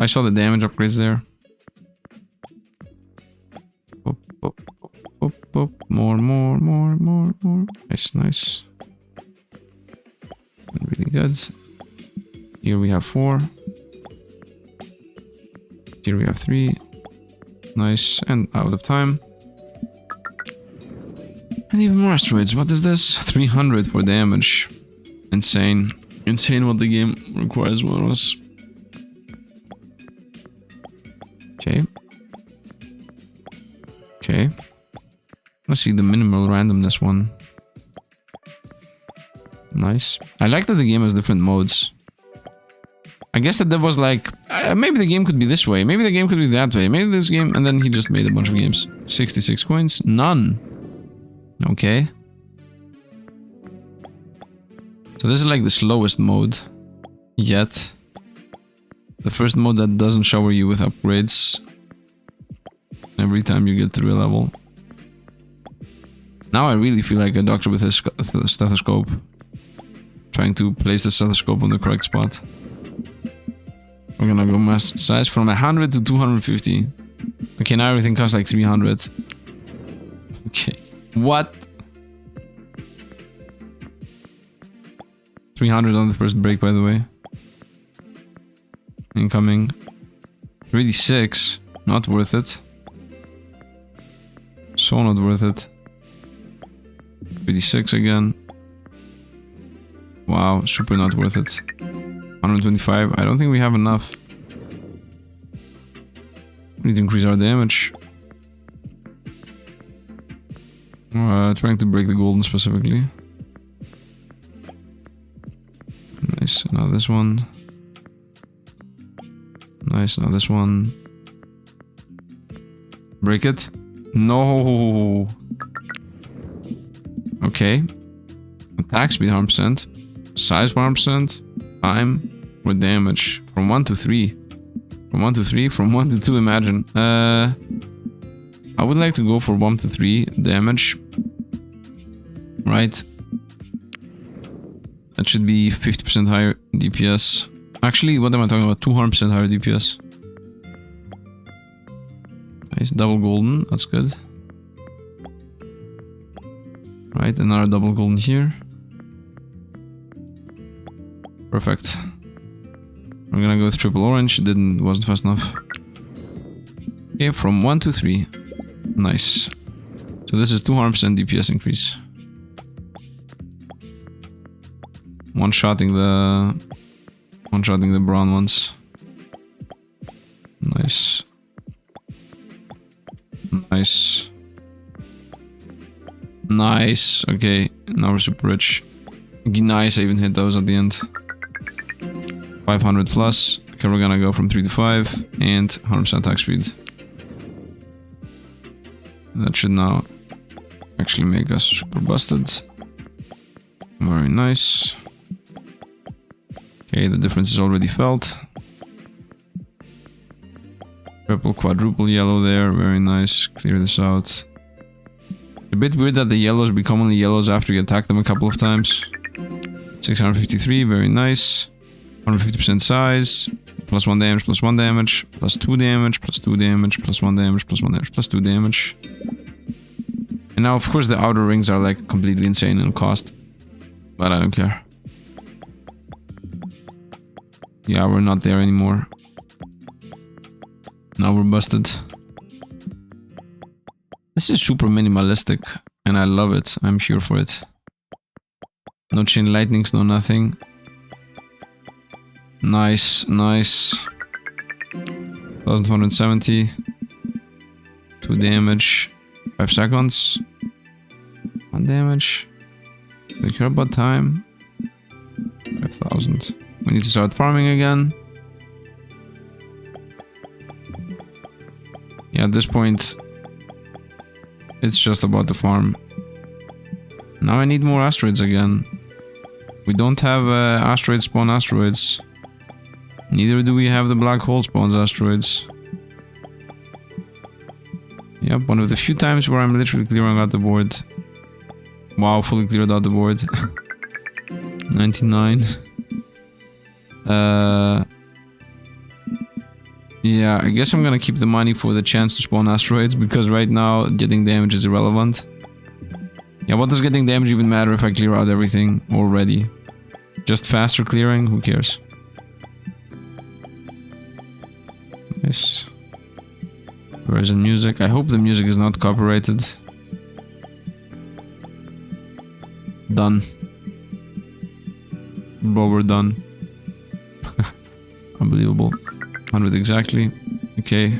I saw the damage upgrades there. Pop, pop, pop, pop, pop. More. Nice, nice. Really good. Here we have 4. Here we have 3. Nice, and out of time. And even more asteroids. What is this? 300 for damage. Insane. Insane what the game requires from us. Okay. Okay. Let's see the minimal randomness one. Nice. I like that the game has different modes. I guess that was like... maybe the game could be this way. Maybe the game could be that way. Maybe this game... And then he just made a bunch of games. 66 coins. None. Okay. So this is like the slowest mode. Yet. The first mode that doesn't shower you with upgrades. Every time you get through a level. Now I really feel like a doctor with a stethoscope. Trying to place the stethoscope on the correct spot. We're gonna go master size from 100 to 250. Okay, now everything costs like 300. Okay. What? 300 on the first break, by the way. Incoming. 36. Not worth it. So not worth it. 56 again. Wow, super not worth it. 125. I don't think we have enough. We need to increase our damage. Trying to break the golden specifically. Nice. Now this one. Nice. Now this one. Break it. No. Okay. Attack speed 100%. Size 100%. Time with damage. From 1 to 3. From 1 to 3. From 1 to 2, imagine. I would like to go for 1 to 3 damage. Right. That should be 50% higher DPS. Actually, what am I talking about? 200% higher DPS. Nice. Double golden. That's good. Right. Another double golden here. Perfect. We're gonna go with triple orange. Wasn't fast enough. Okay, from 1 to 3. Nice. So this is 200% DPS increase. One-shotting the brown ones. Nice. Nice. Nice. Okay, now we're super rich. Nice, I even hit those at the end. 500 plus. Okay, we're gonna go from 3 to 5 and 100% attack speed. That should now actually make us super busted. Very nice. Okay, the difference is already felt. Triple, quadruple yellow there. Very nice. Clear this out. A bit weird that the yellows become only yellows after you attack them a couple of times. 653, very nice. 150% size. Plus 1 damage, plus 1 damage. Plus 2 damage, plus 2 damage, plus 1 damage, plus 1 damage, plus 2 damage. And now, of course, the outer rings are like completely insane in cost. But I don't care. Yeah, we're not there anymore. Now we're busted. This is super minimalistic, and I love it. I'm here for it. No chain lightnings, no nothing. Nice, nice. 1470. 2 damage. 5 seconds. 1 damage. Do you care about time? 5000. We need to start farming again. Yeah, at this point, it's just about the farm. Now I need more asteroids again. We don't have asteroid spawn asteroids. Neither do we have the black hole spawns asteroids. Yep, one of the few times where I'm literally clearing out the board. Wow, fully cleared out the board. 99. Yeah, I guess I'm gonna keep the money for the chance to spawn asteroids, because right now getting damage is irrelevant. Yeah, what does getting damage even matter if I clear out everything already? Just faster clearing? Who cares? Nice. Where's the music? I hope the music is not copyrighted. Done. Bro, we're done. Unbelievable. 100 exactly. Okay.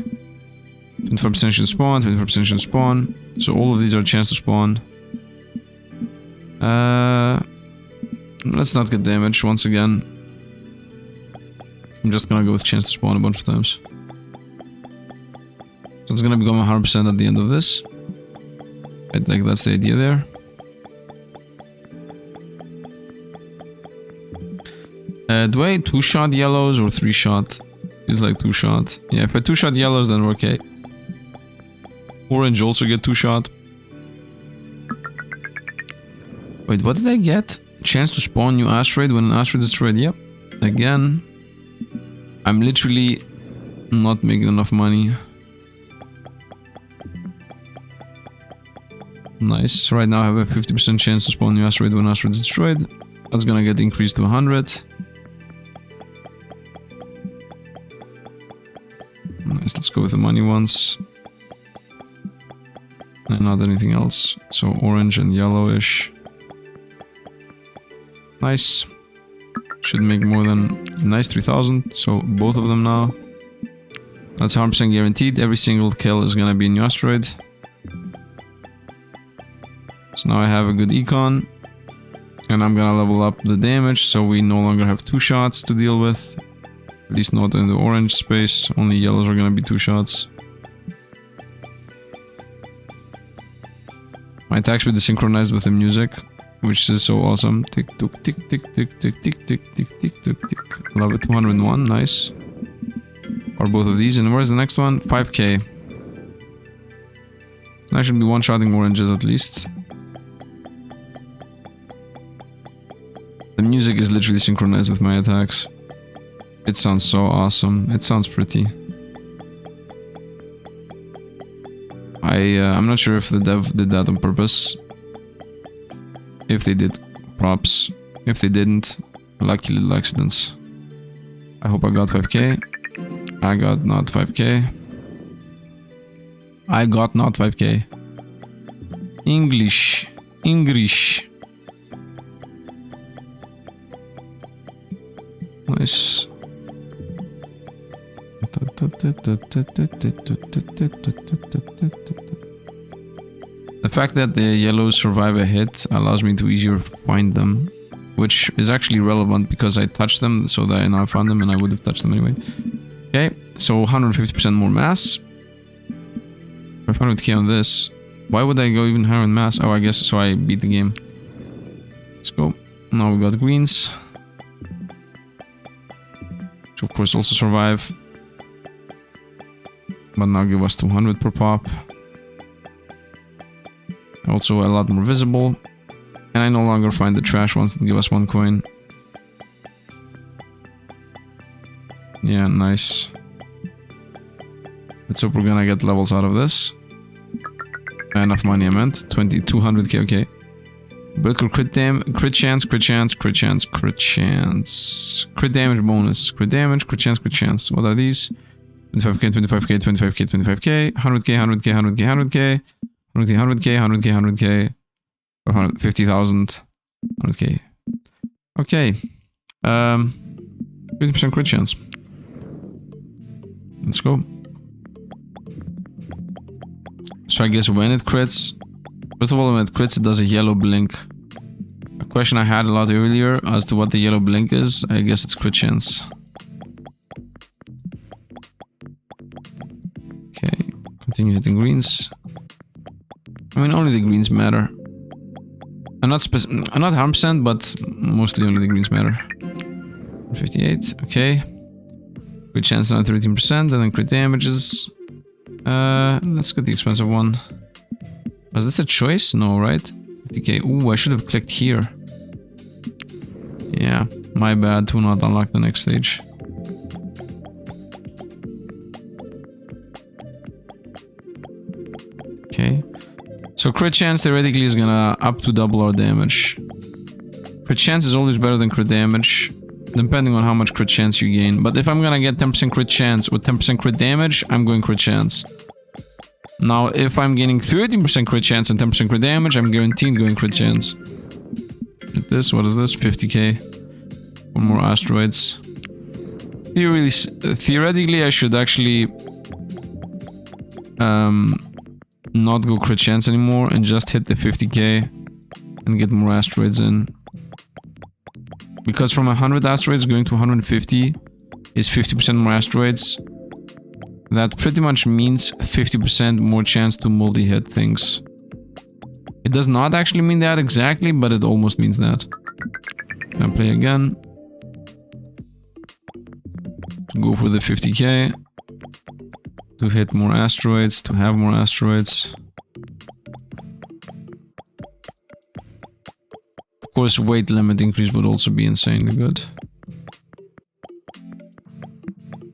25% should spawn, 25% should spawn. So all of these are a chance to spawn. Let's not get damaged once again. I'm just gonna go with chance to spawn a bunch of times. So it's gonna become 100% at the end of this. Right, like that's the idea there. Do I 2-shot yellows or 3-shot? Feels like 2-shot. Yeah, if I 2-shot yellows, then we're okay. Orange also get 2-shot. Wait, what did I get? Chance to spawn new asteroid when an asteroid is destroyed. Yep. Again. I'm literally not making enough money. Nice. Right now I have a 50% chance to spawn new asteroid when an asteroid is destroyed. That's gonna get increased to 100. Nice, let's go with the money ones. And not anything else. So orange and yellowish. Nice. Should make more than nice 3,000. So both of them now. That's 100% guaranteed. Every single kill is gonna be a new asteroid. So now I have a good econ. And I'm gonna level up the damage so we no longer have 2 shots to deal with. At least not in the orange space. Only yellows are gonna be 2 shots. My attack speed is synchronized with the music, which is so awesome. Tick tock tick tick tick tick tick tick tick tick tick tick. Love it. 201, nice. Or both of these. And where's the next one? 5k. So I should be one-shotting oranges at least. The music is literally synchronized with my attacks. It sounds so awesome. It sounds pretty. I'm not sure if the dev did that on purpose. If they did, props. If they didn't, lucky little accidents. I hope I got 5k. I got not 5k. I got not 5k. English. English. Nice. The fact that the yellows survive a hit allows me to easier find them, which is actually relevant because I touched them, so that I now found them and I would have touched them anyway. Okay, so 150% more mass. 500k on this. Why would I go even higher in mass? Oh, I guess so I beat the game. Let's go. Now we got greens. Which of course also survive. But now give us 200 per pop. Also a lot more visible. And I no longer find the trash ones that give us 1 coin. Yeah, nice. Let's hope we're gonna get levels out of this. Enough money I meant. 200k, okay. Butler crit chance, crit chance, crit chance, crit chance. Crit damage bonus. Crit damage, crit chance, crit chance. What are these? 25k, 25k, 25k, 25k, 100k, 100k, 100k, 100k, 100k, 100k, 100k, 50,000, 100k. Okay. 50% crit chance. Let's go. So I guess when it crits, first of all, when it crits, it does a yellow blink. A question I had a lot earlier as to what the yellow blink is, I guess it's crit chance. Okay, continue hitting greens. I mean, only the greens matter. I'm not 100%, but mostly only the greens matter. 58, okay. Crit chance now 13%, and then crit damages. Let's get the expensive one. Was this a choice? No, right? Okay, ooh, I should have clicked here. Yeah, my bad to not unlock the next stage. Okay. So crit chance theoretically is gonna up to double our damage. Crit chance is always better than crit damage, depending on how much crit chance you gain. But if I'm gonna get 10% crit chance with 10% crit damage, I'm going crit chance. Now, if I'm gaining 13% crit chance and 10% crit damage, I'm guaranteed going crit chance. Hit this. What is this? 50k. For more asteroids. Theoretically, I should actually not go crit chance anymore and just hit the 50k and get more asteroids in. Because from 100 asteroids going to 150 is 50% more asteroids. That pretty much means 50% more chance to multi-hit things. It does not actually mean that exactly, but it almost means that. Can I play again? Go for the 50k. To hit more asteroids, to have more asteroids. Of course, weight limit increase would also be insanely good.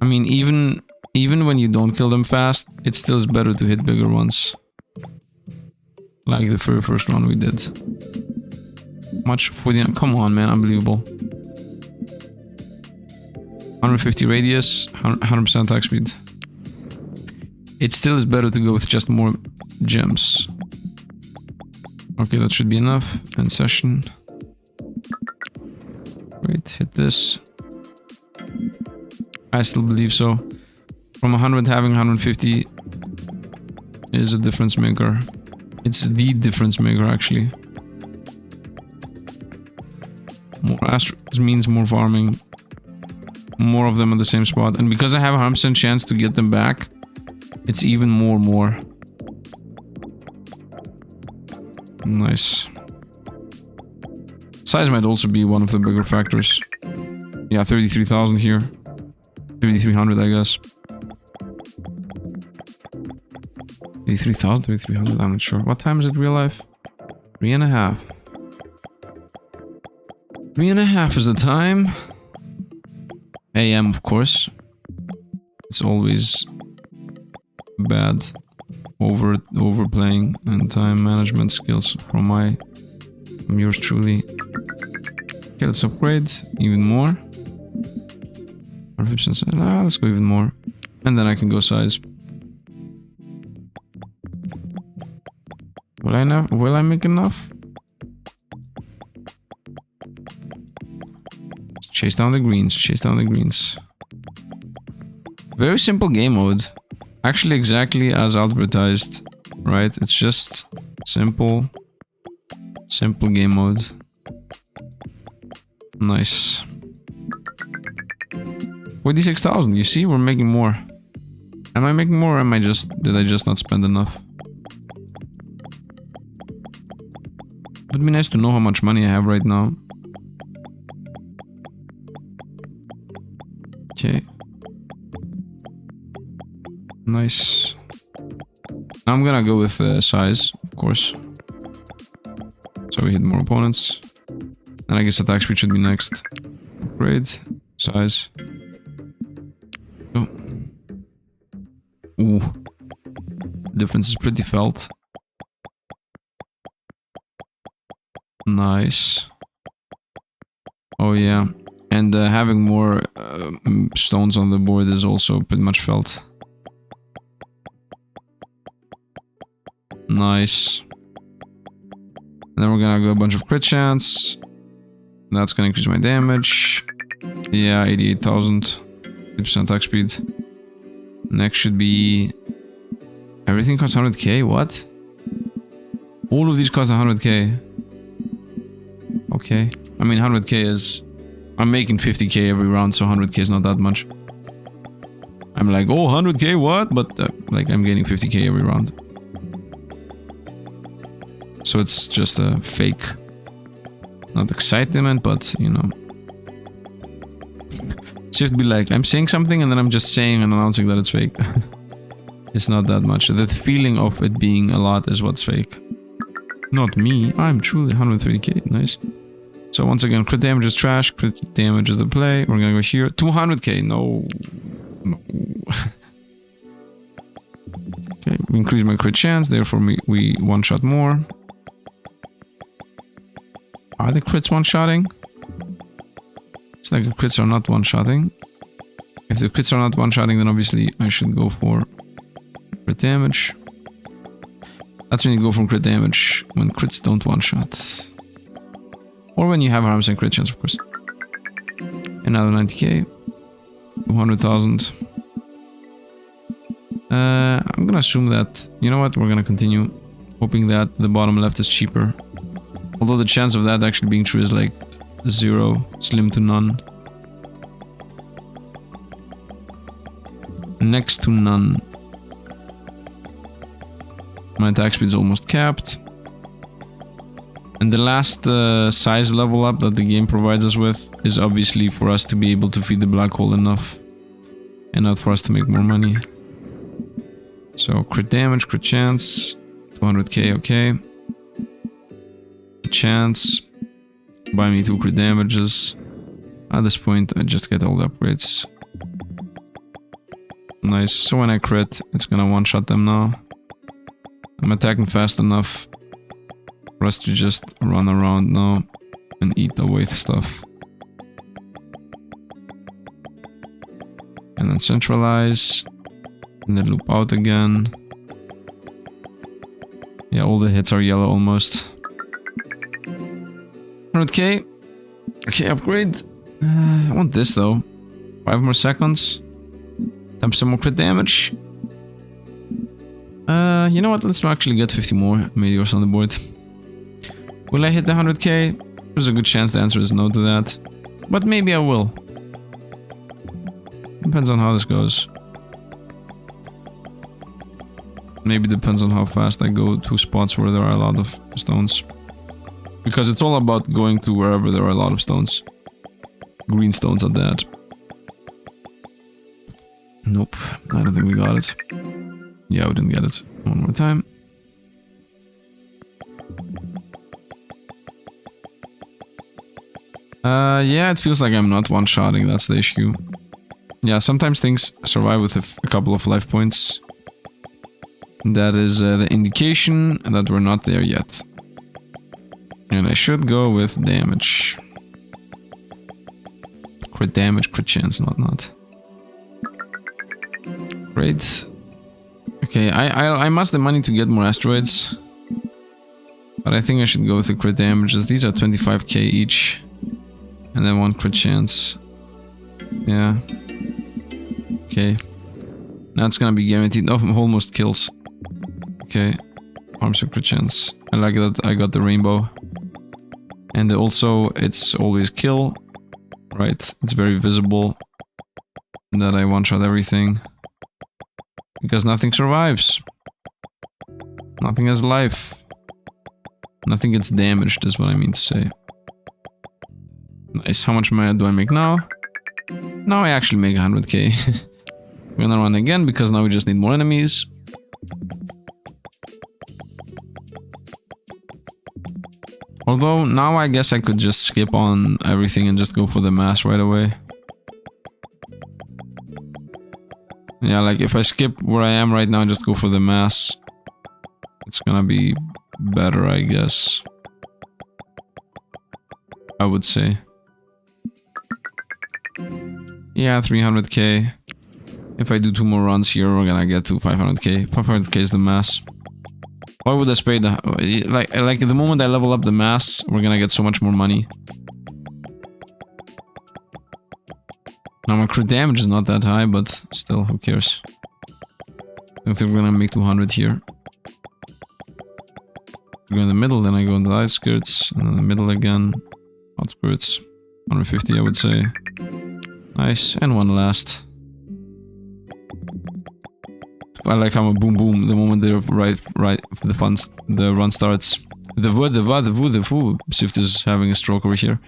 I mean, even when you don't kill them fast, it still is better to hit bigger ones. Like the very first one we did. Much 49. Come on, man, unbelievable. 150 radius, 100% attack speed. It still is better to go with just more gems. Okay, that should be enough. End session. Wait, hit this. I still believe so. From 100 having 150 is a difference maker. It's the difference maker, actually. More asteroids means more farming. More of them at the same spot. And because I have a 100% chance to get them back, it's even more. Nice. Size might also be one of the bigger factors. Yeah, 33,000 here. 3,300, I guess. 33,000, 3,300, I'm not sure. What time is it real life? 3:30. 3:30 is the time. AM, of course. It's always bad overplaying and time management skills from yours truly. Okay, let's upgrade even more. 100%. Let's go even more. And then I can go size. Will I make enough? Chase down the greens, chase down the greens. Very simple game mode. Actually exactly as advertised, right? It's just simple game mode. Nice. 46,000, you see, we're making more. Am I making more or did I just not spend enough? Would be nice to know how much money I have right now. Okay. Nice. Now I'm gonna go with size, of course. So we hit more opponents. And I guess attack speed should be next. Upgrade. Size. Oh. Ooh. Difference is pretty felt. Nice. Oh yeah. And having more stones on the board is also pretty much felt. Nice. And then we're gonna go a bunch of crit chance. That's gonna increase my damage. Yeah, 88,000. 50% attack speed. Next should be... Everything costs 100k? What? All of these cost 100k. Okay. I mean, 100k is... I'm making 50k every round, so 100k is not that much. I'm like, oh, 100k, what? But, like, I'm getting 50k every round. So it's just a fake... Not excitement, but, you know... Just be like, I'm saying something and then I'm just saying and announcing that it's fake. It's not that much. The feeling of it being a lot is what's fake. Not me. I'm truly 130k. Nice. So once again, crit damage is trash. Crit damage is the play. We're gonna go here. 200k. No. No. Okay. We increase my crit chance. Therefore, we one-shot more. Are the crits one-shotting? It's like the crits are not one-shotting. If the crits are not one-shotting, then obviously I should go for crit damage. That's when you go from crit damage, when crits don't one-shot. Or when you have a 100% crit chance, of course. Another 90k. 200,000. I'm gonna assume that... You know what? We're gonna continue. Hoping that the bottom left is cheaper. Although the chance of that actually being true is like 0, slim to none. Next to none. My attack speed is almost capped. And the last size level up that the game provides us with is obviously for us to be able to feed the black hole enough. And not for us to make more money. So crit damage, crit chance. 200k, okay. Chance. Buy me 2 crit damages. At this point I just get all the upgrades. Nice. So when I crit, it's gonna one-shot them now. I'm attacking fast enough for us to just run around now and eat away stuff. And then centralize. And then loop out again. Yeah, all the hits are yellow almost. 100k. Okay, upgrade. I want this though. 5 more seconds. Times some more crit damage. You know what? Let's actually get 50 more meteors on the board. Will I hit the 100k? There's a good chance the answer is no to that. But maybe I will. Depends on how this goes. Maybe depends on how fast I go to spots where there are a lot of stones. Because it's all about going to wherever there are a lot of stones. Green stones at that. Nope, I don't think we got it. Yeah, we didn't get it. One more time. Yeah, it feels like I'm not one-shotting, that's the issue. Yeah, sometimes things survive with a couple of life points. That is the indication that we're not there yet. And I should go with damage. Crit damage, crit chance, and whatnot. Great. Okay, I must have money to get more asteroids. But I think I should go with the crit damages. These are 25k each. And then 1 crit chance. Yeah. Okay. Now it's gonna be guaranteed. Oh, almost kills. Okay. Arms of crit chance. I like that I got the rainbow. And also, it's always kill. Right? It's very visible that I one-shot everything. Because nothing survives. Nothing has life. Nothing gets damaged is what I mean to say. Nice. How much money do I make now? Now I actually make 100k. We're gonna run again because now we just need more enemies. Although now I guess I could just skip on everything and just go for the mass right away. Yeah, like if I skip where I am right now and just go for the mass, it's gonna be better, I guess. I would say. Yeah, 300k. If I do 2 more runs here, we're gonna get to 500k. 500k is the mass. Why would I spray the... Like the moment I level up the mass, we're gonna get so much more money. Now my crit damage is not that high, but still, who cares? I think we're gonna make 200 here. Go in the middle, then I go in the outskirts, and then the middle again. Outskirts. 150, I would say. Nice, and one last. I like how a boom boom the moment they're right the run starts. The foo. Sifd is having a stroke over here.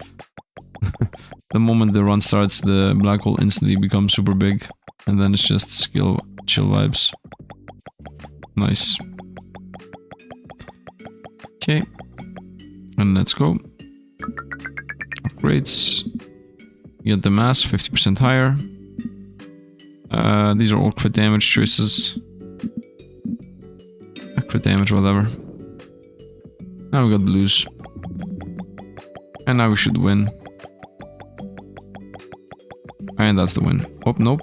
The moment the run starts, the black hole instantly becomes super big, and then it's just chill vibes. Nice. Okay, and let's go. Upgrades. Get the mass 50% higher. These are all crit damage choices. Crit damage, whatever. Now we got blues. And now we should win. And that's the win. Oh, nope.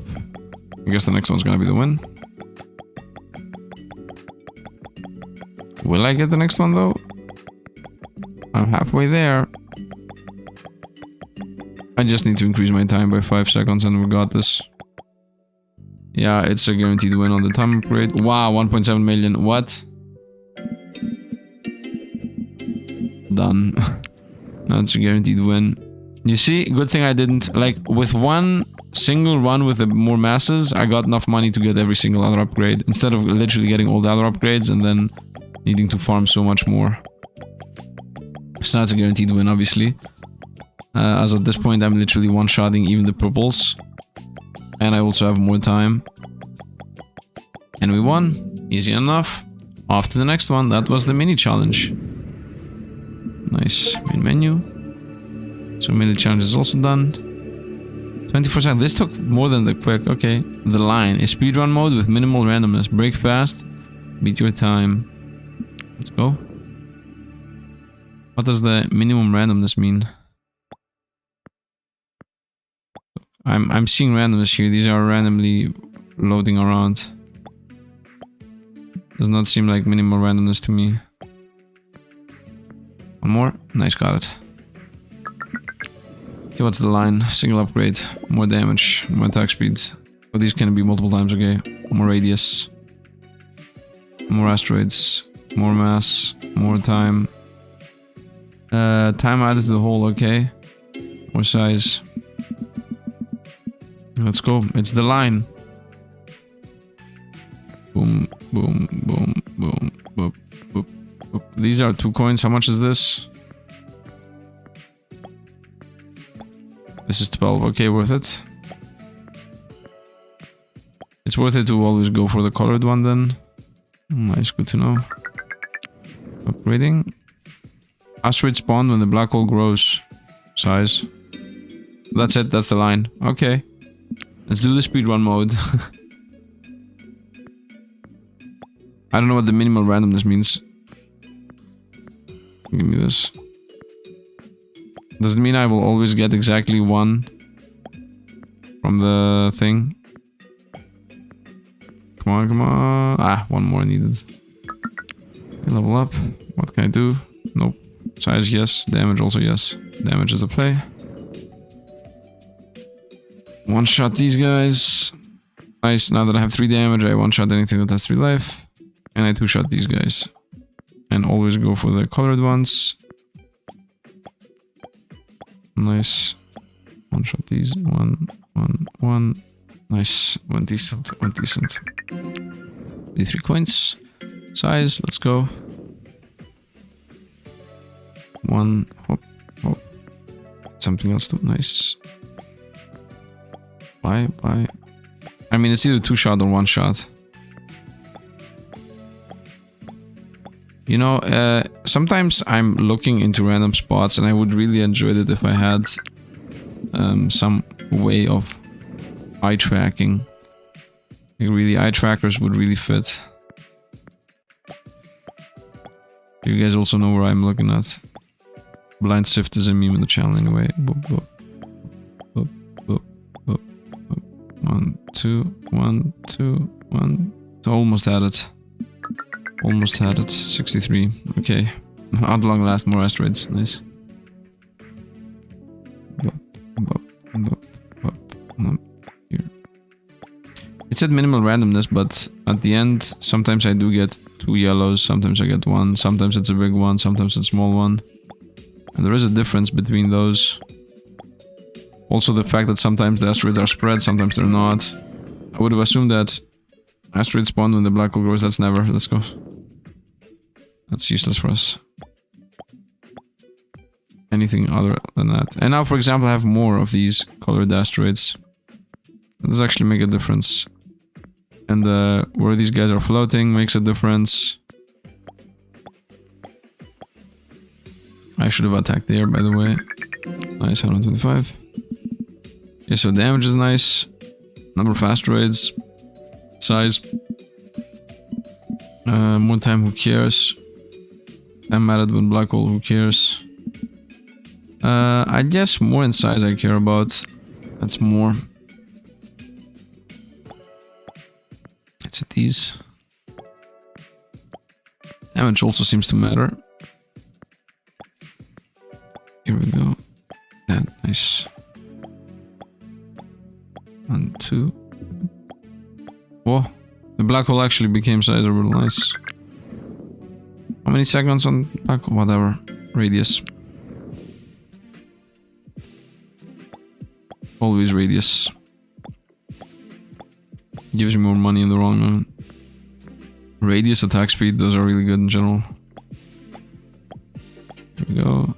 I guess the next one's gonna be the win. Will I get the next one though? I'm halfway there. I just need to increase my time by 5 seconds and we got this. Yeah, it's a guaranteed win on the time upgrade. Wow, 1.7 million. What? Done. That's a guaranteed win. You see, good thing I didn't, like, with one single run with the more masses, I got enough money to get every single other upgrade, instead of literally getting all the other upgrades and then needing to farm so much more. So that's a guaranteed win, obviously. As at this point, I'm literally one-shotting even the purples. And I also have more time. And we won. Easy enough. Off to the next one. That was the mini challenge. Nice. Main menu. So mini challenge is also done. 24 seconds. This took more than the quick. Okay. The line is speedrun mode with minimal randomness. Break fast. Beat your time. Let's go. What does the minimum randomness mean? I'm seeing randomness here. These are randomly loading around. Does not seem like minimal randomness to me. One more. Nice, got it. Okay, what's the line? Single upgrade. More damage. More attack speed. But these can be multiple times, okay. More radius. More asteroids. More mass. More time. Time added to the whole, okay. More size. Let's go. It's the line. Boom, boom, boom, boom, boop, boop, boop. These are 2 coins. How much is this? This is 12. Okay, worth it. It's worth it to always go for the colored one then. Nice, good to know. Upgrading. Asteroid spawn when the black hole grows. Size. That's it, that's the line. Okay. Let's do the speedrun mode. I don't know what the minimal randomness means. Give me this. Does it mean I will always get exactly 1 from the thing? Come on, come on. Ah, 1 more needed. Okay, level up. What can I do? Nope. Size, yes. Damage, also yes. Damage is a play. One-shot these guys. Nice, now that I have 3 damage, I one-shot anything that has 3 life. And I 2-shot these guys. And always go for the colored ones. Nice. One-shot these. 1, 1, 1. Nice. One decent, one decent. 3 coins. Size, let's go. 1, hop, hop. Something else too, nice. Bye. I mean, it's either 2-shot or 1-shot. You know, sometimes I'm looking into random spots and I would really enjoy it if I had some way of eye tracking. Like really, eye trackers would really fit. You guys also know where I'm looking at. Blind Sifd is a meme in the channel anyway. Boop, boop. 1, 2, 1, 2, 1. Almost had it. Almost had it. 63. Okay. At long last, more asteroids. Nice. Here. It said minimal randomness, but at the end, sometimes I do get 2 yellows, sometimes I get 1, sometimes it's a big one, sometimes it's a small one. And there is a difference between those. Also the fact that sometimes the asteroids are spread, sometimes they're not. I would have assumed that asteroids spawn when the black hole grows. That's never. Let's go. That's useless for us. Anything other than that. And now, for example, I have more of these colored asteroids. That does actually make a difference. And where these guys are floating makes a difference. I should have attacked there, by the way. Nice, 125. Okay, so damage is nice. Number of asteroids. Size. More time, who cares? Time added when black hole, who cares? I guess more in size I care about. That's more. It's at these. Damage also seems to matter. Here we go. Yeah, nice. 1, 2. Whoa. The black hole actually became sizable. Nice. How many segments on black hole? Whatever. Radius. Always radius. Gives you more money in the long run. Radius, attack speed, those are really good in general. Here we go.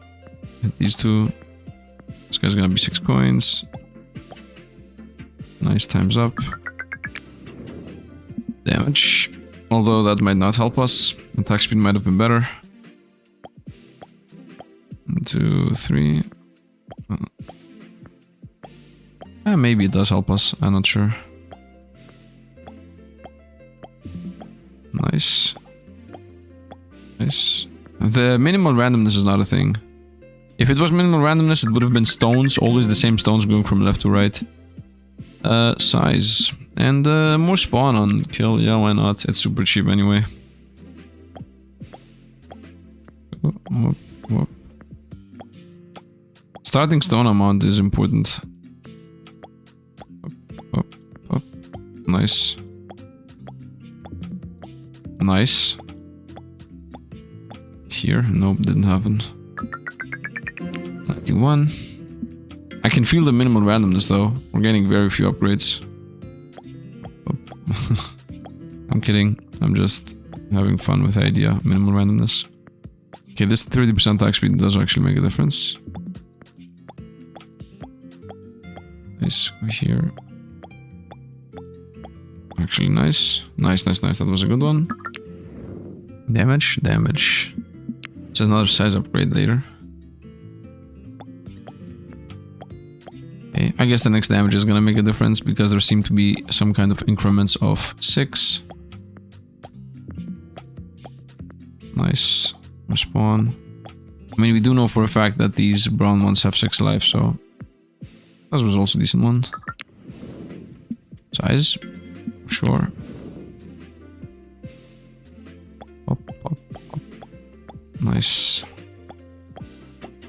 Hit these two. This guy's gonna be 6 coins. Nice, time's up. Damage. Although that might not help us. Attack speed might have been better. 1, 2, 3. Maybe it does help us. I'm not sure. Nice. Nice. The minimal randomness is not a thing. If it was minimal randomness, it would have been stones. Always the same stones going from left to right. Size. And more spawn on kill. Yeah, why not? It's super cheap anyway. Whoop, whoop. Starting stone amount is important. Up, up, up. Nice. Nice. Here? Nope, didn't happen. 91. I can feel the minimal randomness though. We're getting very few upgrades. I'm kidding. I'm just having fun with the idea. Minimal randomness. Okay, this 30% attack speed does actually make a difference. Nice. Go here. Actually, nice. Nice, nice, nice. That was a good one. Damage, damage. It's another size upgrade later. Okay, I guess the next damage is gonna make a difference because there seem to be some kind of increments of 6. Nice. Respawn. I mean, we do know for a fact that these brown ones have 6 life, so that was also a decent one. Size. Sure. Up, up, up. Nice.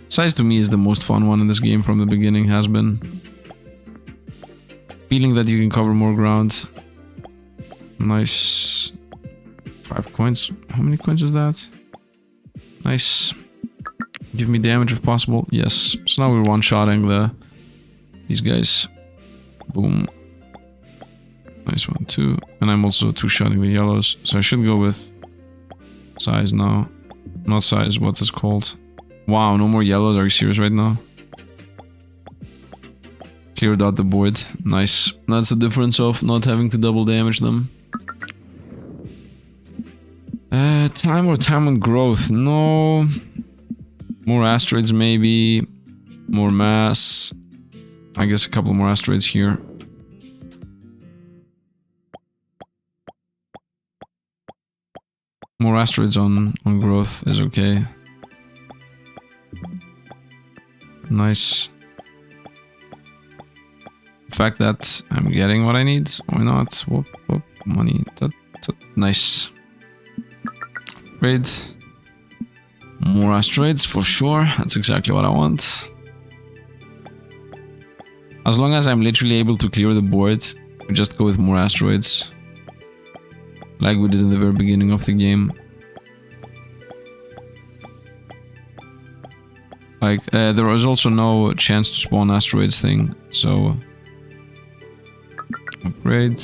Size to me is the most fun one in this game from the beginning, has been. Feeling that you can cover more ground. Nice. 5 coins. How many coins is that? Nice. Give me damage if possible. Yes. So now we're one-shotting these guys. Boom. Nice 1, 2. And I'm also two-shotting the yellows. So I should go with size now. Not size, what is called. Wow, no more yellows. Are you serious right now? Cleared out the board. Nice. That's the difference of not having to double damage them. Time or time on growth? No. More asteroids maybe. More mass. I guess a couple more asteroids here. More asteroids on growth is okay. Nice. The fact that I'm getting what I need, why not? Whoop, whoop, money. Nice. Great. More asteroids for sure. That's exactly what I want. As long as I'm literally able to clear the board, we just go with more asteroids. Like we did in the very beginning of the game. Like, there was also no chance to spawn asteroids thing, so... Upgrade.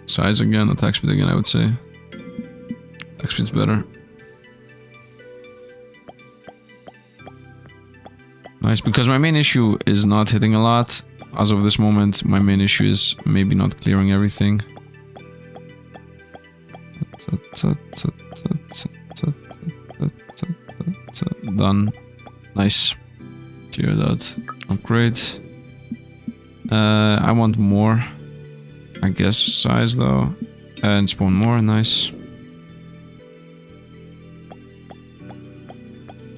Size again, attack speed again, I would say. Attack speed's better. Nice, because my main issue is not hitting a lot. As of this moment, my main issue is maybe not clearing everything. Done. Nice. Clear that. Upgrade. I want more. I guess size though. And spawn more. Nice.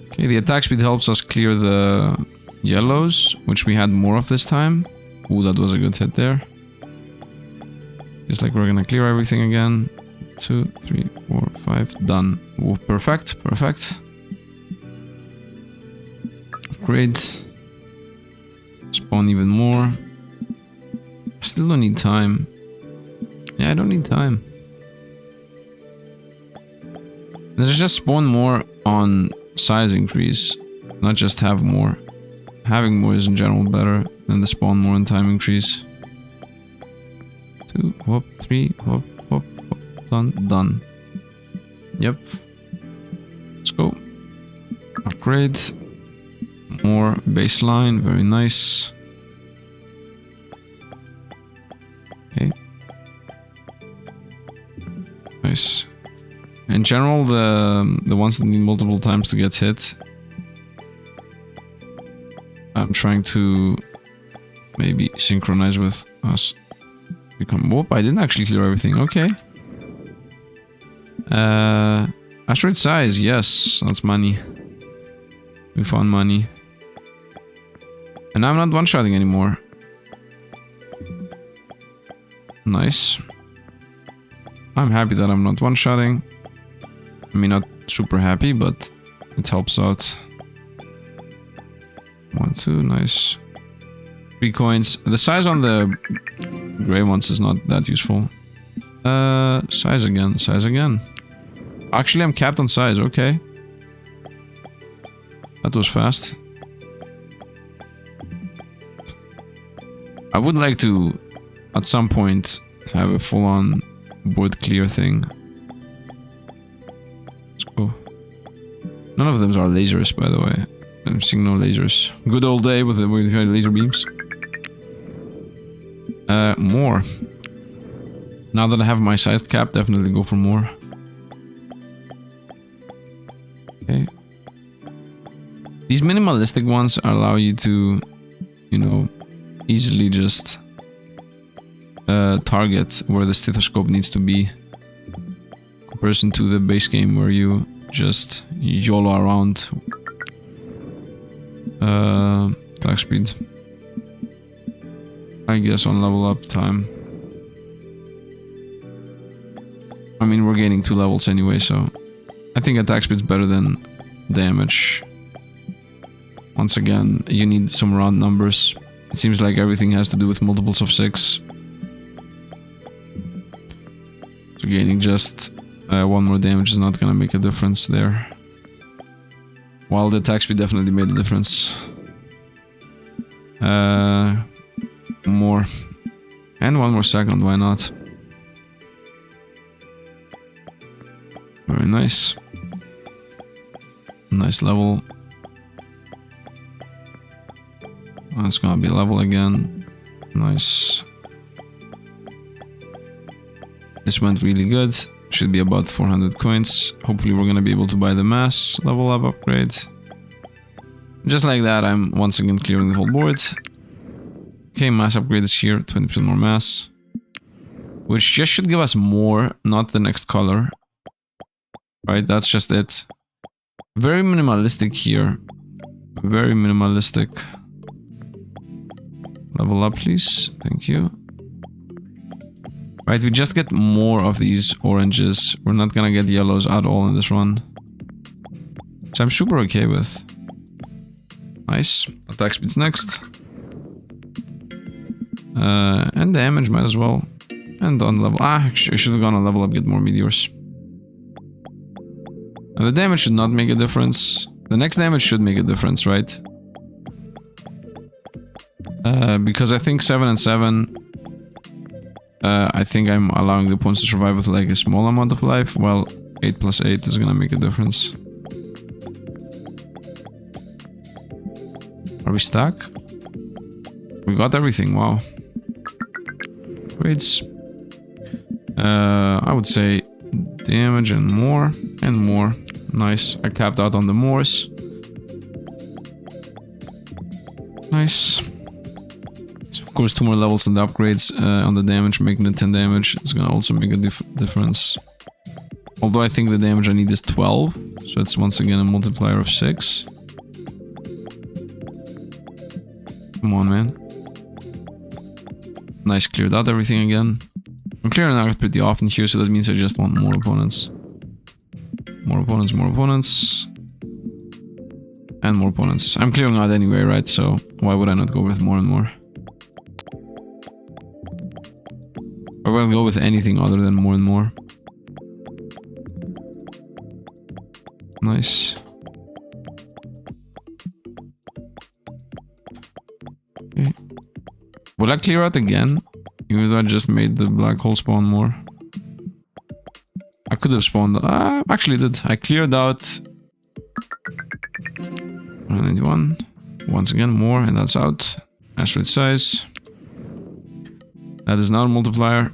Okay, the attack speed helps us clear the yellows, which we had more of this time. Ooh, that was a good hit there. It's like we're gonna clear everything again. 2, 3, 4, 5. Done. Ooh, perfect. Perfect. Upgrade. Spawn even more. I still don't need time. Yeah, I don't need time. Let's just spawn more on size increase, not just have more. Having more is in general better than the spawn more and time increase. 2, whoop, 3, whoop, whoop, whoop, done. Yep. Let's go. Upgrade. More baseline, very nice. Okay. Nice. In general, the ones that need multiple times to get hit, I'm trying to maybe synchronize with us. Become. Whoop! I didn't actually clear everything. Okay. Asteroid size. Yes, that's money. We found money. And I'm not one-shotting anymore. Nice. I'm happy that I'm not one-shotting. I mean, not super happy, but it helps out. 1, 2, nice. 3 coins. The size on the gray ones is not that useful. Size again, size again. Actually, I'm capped on size, okay. That was fast. I would like to, at some point, have a full-on board clear thing. Let's go. None of them are lasers, by the way. I'm seeing no lasers. Good old day with the laser beams. More. Now that I have my size cap, definitely go for more. Okay. These minimalistic ones allow you to, you know, easily just target where the stethoscope needs to be. In comparison to the base game where you just YOLO around. Attack speed. I guess on level up time. I mean, we're gaining 2 levels anyway, so I think attack speed's better than damage. Once again, you need some round numbers. It seems like everything has to do with multiples of 6. So gaining just 1 more damage is not gonna make a difference there. While the attack speed definitely made a difference. More. And 1 more second, why not? Very nice. Nice level. Oh, it's gonna be level again. Nice. This went really good. Should be about 400 coins. Hopefully we're gonna be able to buy the mass level up upgrade. Just like that, I'm once again clearing the whole board. Okay, mass upgrade is here, 20% more mass. Which just should give us more, not the next color. Right, that's just it. Very minimalistic here. Very minimalistic. Level up, please. Thank you. Right, we just get more of these oranges. We're not gonna get yellows at all in this run. So I'm super okay with. Nice. Attack speed's next. And damage might as well. And on level... Ah, I should have gone on level up, get more meteors. And the damage should not make a difference. The next damage should make a difference, right? Because I think 7 and 7... I think I'm allowing the opponents to survive with like a small amount of life, while 8 plus 8 is gonna make a difference. Are we stuck? We got everything, wow. Grades. I would say damage and more. Nice. I capped out on the mores. Nice. So of course 2 more levels in the upgrades on the damage, making it 10 damage. It's gonna also make a difference. Although I think the damage I need is 12. So it's once again a multiplier of 6. Come on, man. Nice, cleared out everything again. I'm clearing out pretty often here, so that means I just want more opponents. More opponents, more opponents. And more opponents. I'm clearing out anyway, right? So why would I not go with more and more? We're gonna go with anything other than more and more. Nice. Okay. Will I clear out again? Even though I just made the black hole spawn more. I could have spawned... actually did. I cleared out... 191. Once again, more, and that's out. Asteroid size. That is not a multiplier.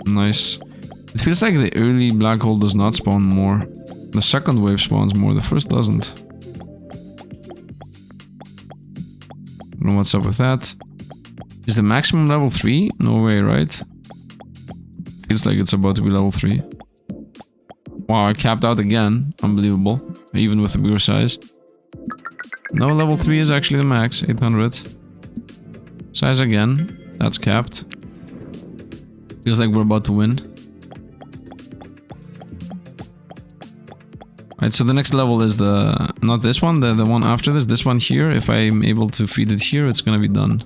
Nice. It feels like the early black hole does not spawn more. The second wave spawns more, the first doesn't. I don't know what's up with that. Is the maximum level 3? No way, right? Feels like it's about to be level 3. Wow, I capped out again. Unbelievable. Even with the bigger size. No, level 3 is actually the max. 800. Size again. That's capped. Feels like we're about to win. Alright, so the next level is the... Not this one, the one after this. This one here. If I'm able to feed it here, it's gonna be done.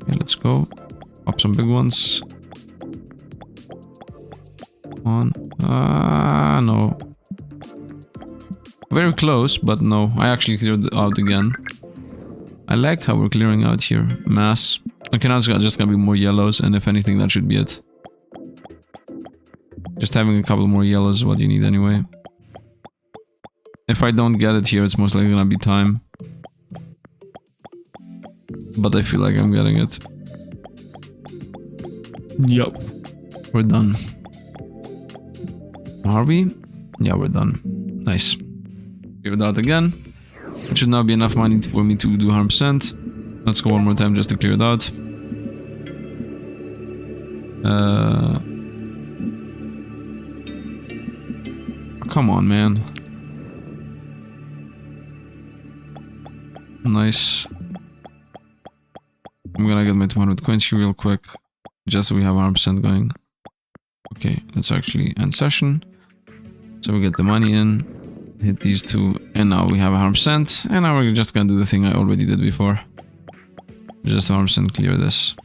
Okay, let's go. Pop some big ones. Come on. No. Very close, but no. I actually cleared it out again. I like how we're clearing out here. Mass. Okay, now it's just gonna be more yellows, and if anything, that should be it. Just having a couple more yellows is what you need anyway. If I don't get it here, it's most likely gonna be time. But I feel like I'm getting it. Yup. We're done. Are we? Yeah, we're done. Nice. Clear it out again. It should now be enough money for me to do 100%. Let's go one more time just to clear it out. Come on, man. Nice. I'm gonna get my 200 coins here real quick. Just so we have 100% going. Okay, let's actually end session. So we get the money in. Hit these two. And now we have 100%. And now we're just gonna do the thing I already did before. Just 100% clear this.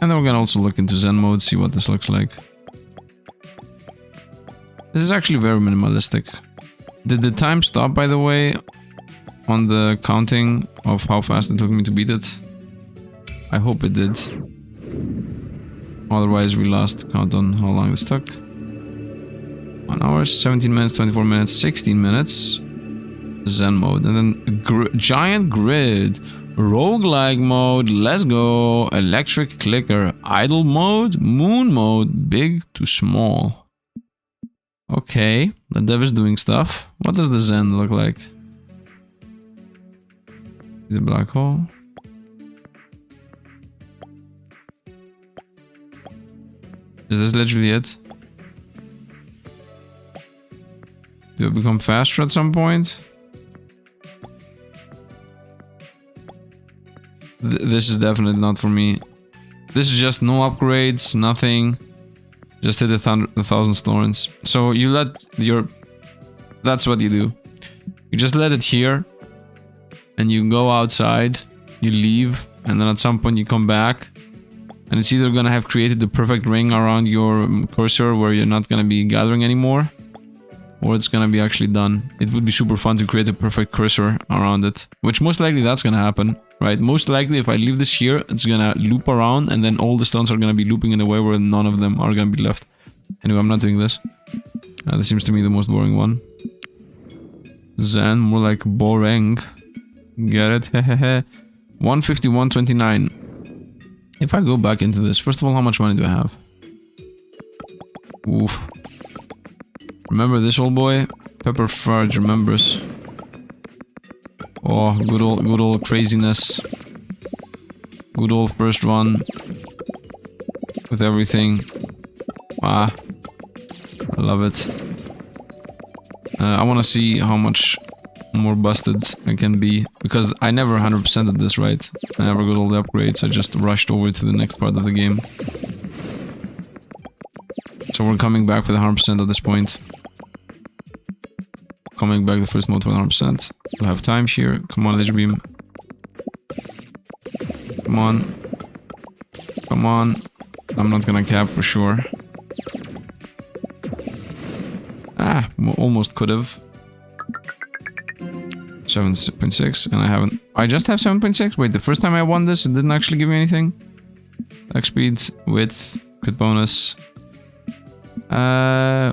And then we're gonna also look into Zen Mode, see what this looks like. This is actually very minimalistic. Did the time stop, by the way, on the counting of how fast it took me to beat it? I hope it did. Otherwise, we lost count on how long this took. 1 hour, 17 minutes, 24 minutes, 16 minutes. Zen Mode. And then giant grid. Roguelike mode. Let's go. Electric clicker. Idle mode. Moon mode. Big to small. Okay, the dev is doing stuff. What does the Zen look like? The black hole. Is this literally it? Do I become faster at some point? This is definitely not for me. This is just no upgrades, nothing. Just hit 1,000 thorns. So you let your... That's what you do. You just let it here. And you go outside. You leave. And then at some point you come back. And it's either gonna have created the perfect ring around your cursor where you're not gonna be gathering anymore. Or it's gonna be actually done. It would be super fun to create a perfect cursor around it. Which most likely that's gonna happen. Right? Most likely if I leave this here, it's gonna loop around. And then all the stones are gonna be looping in a way where none of them are gonna be left. Anyway, I'm not doing this. This seems to me the most boring one. Zen, more like boring. Get it? Hehehe. 151.29. If I go back into this, first of all, how much money do I have? Oof. Remember this old boy? Pepper Fudge remembers. Oh, good old craziness. Good old first run. With everything. Ah. I love it. I want to see how much more busted I can be. Because I never 100%ed this, right? I never got all the upgrades. I just rushed over to the next part of the game. So we're coming back with 100% at this point. Coming back the first mode for 100%. We have time here. Come on, Ledger Beam. Come on. Come on. I'm not gonna cap for sure. Ah, almost could have. 7.6, and I haven't. I just have 7.6. Wait, the first time I won this, it didn't actually give me anything. Attack speed, width, crit bonus.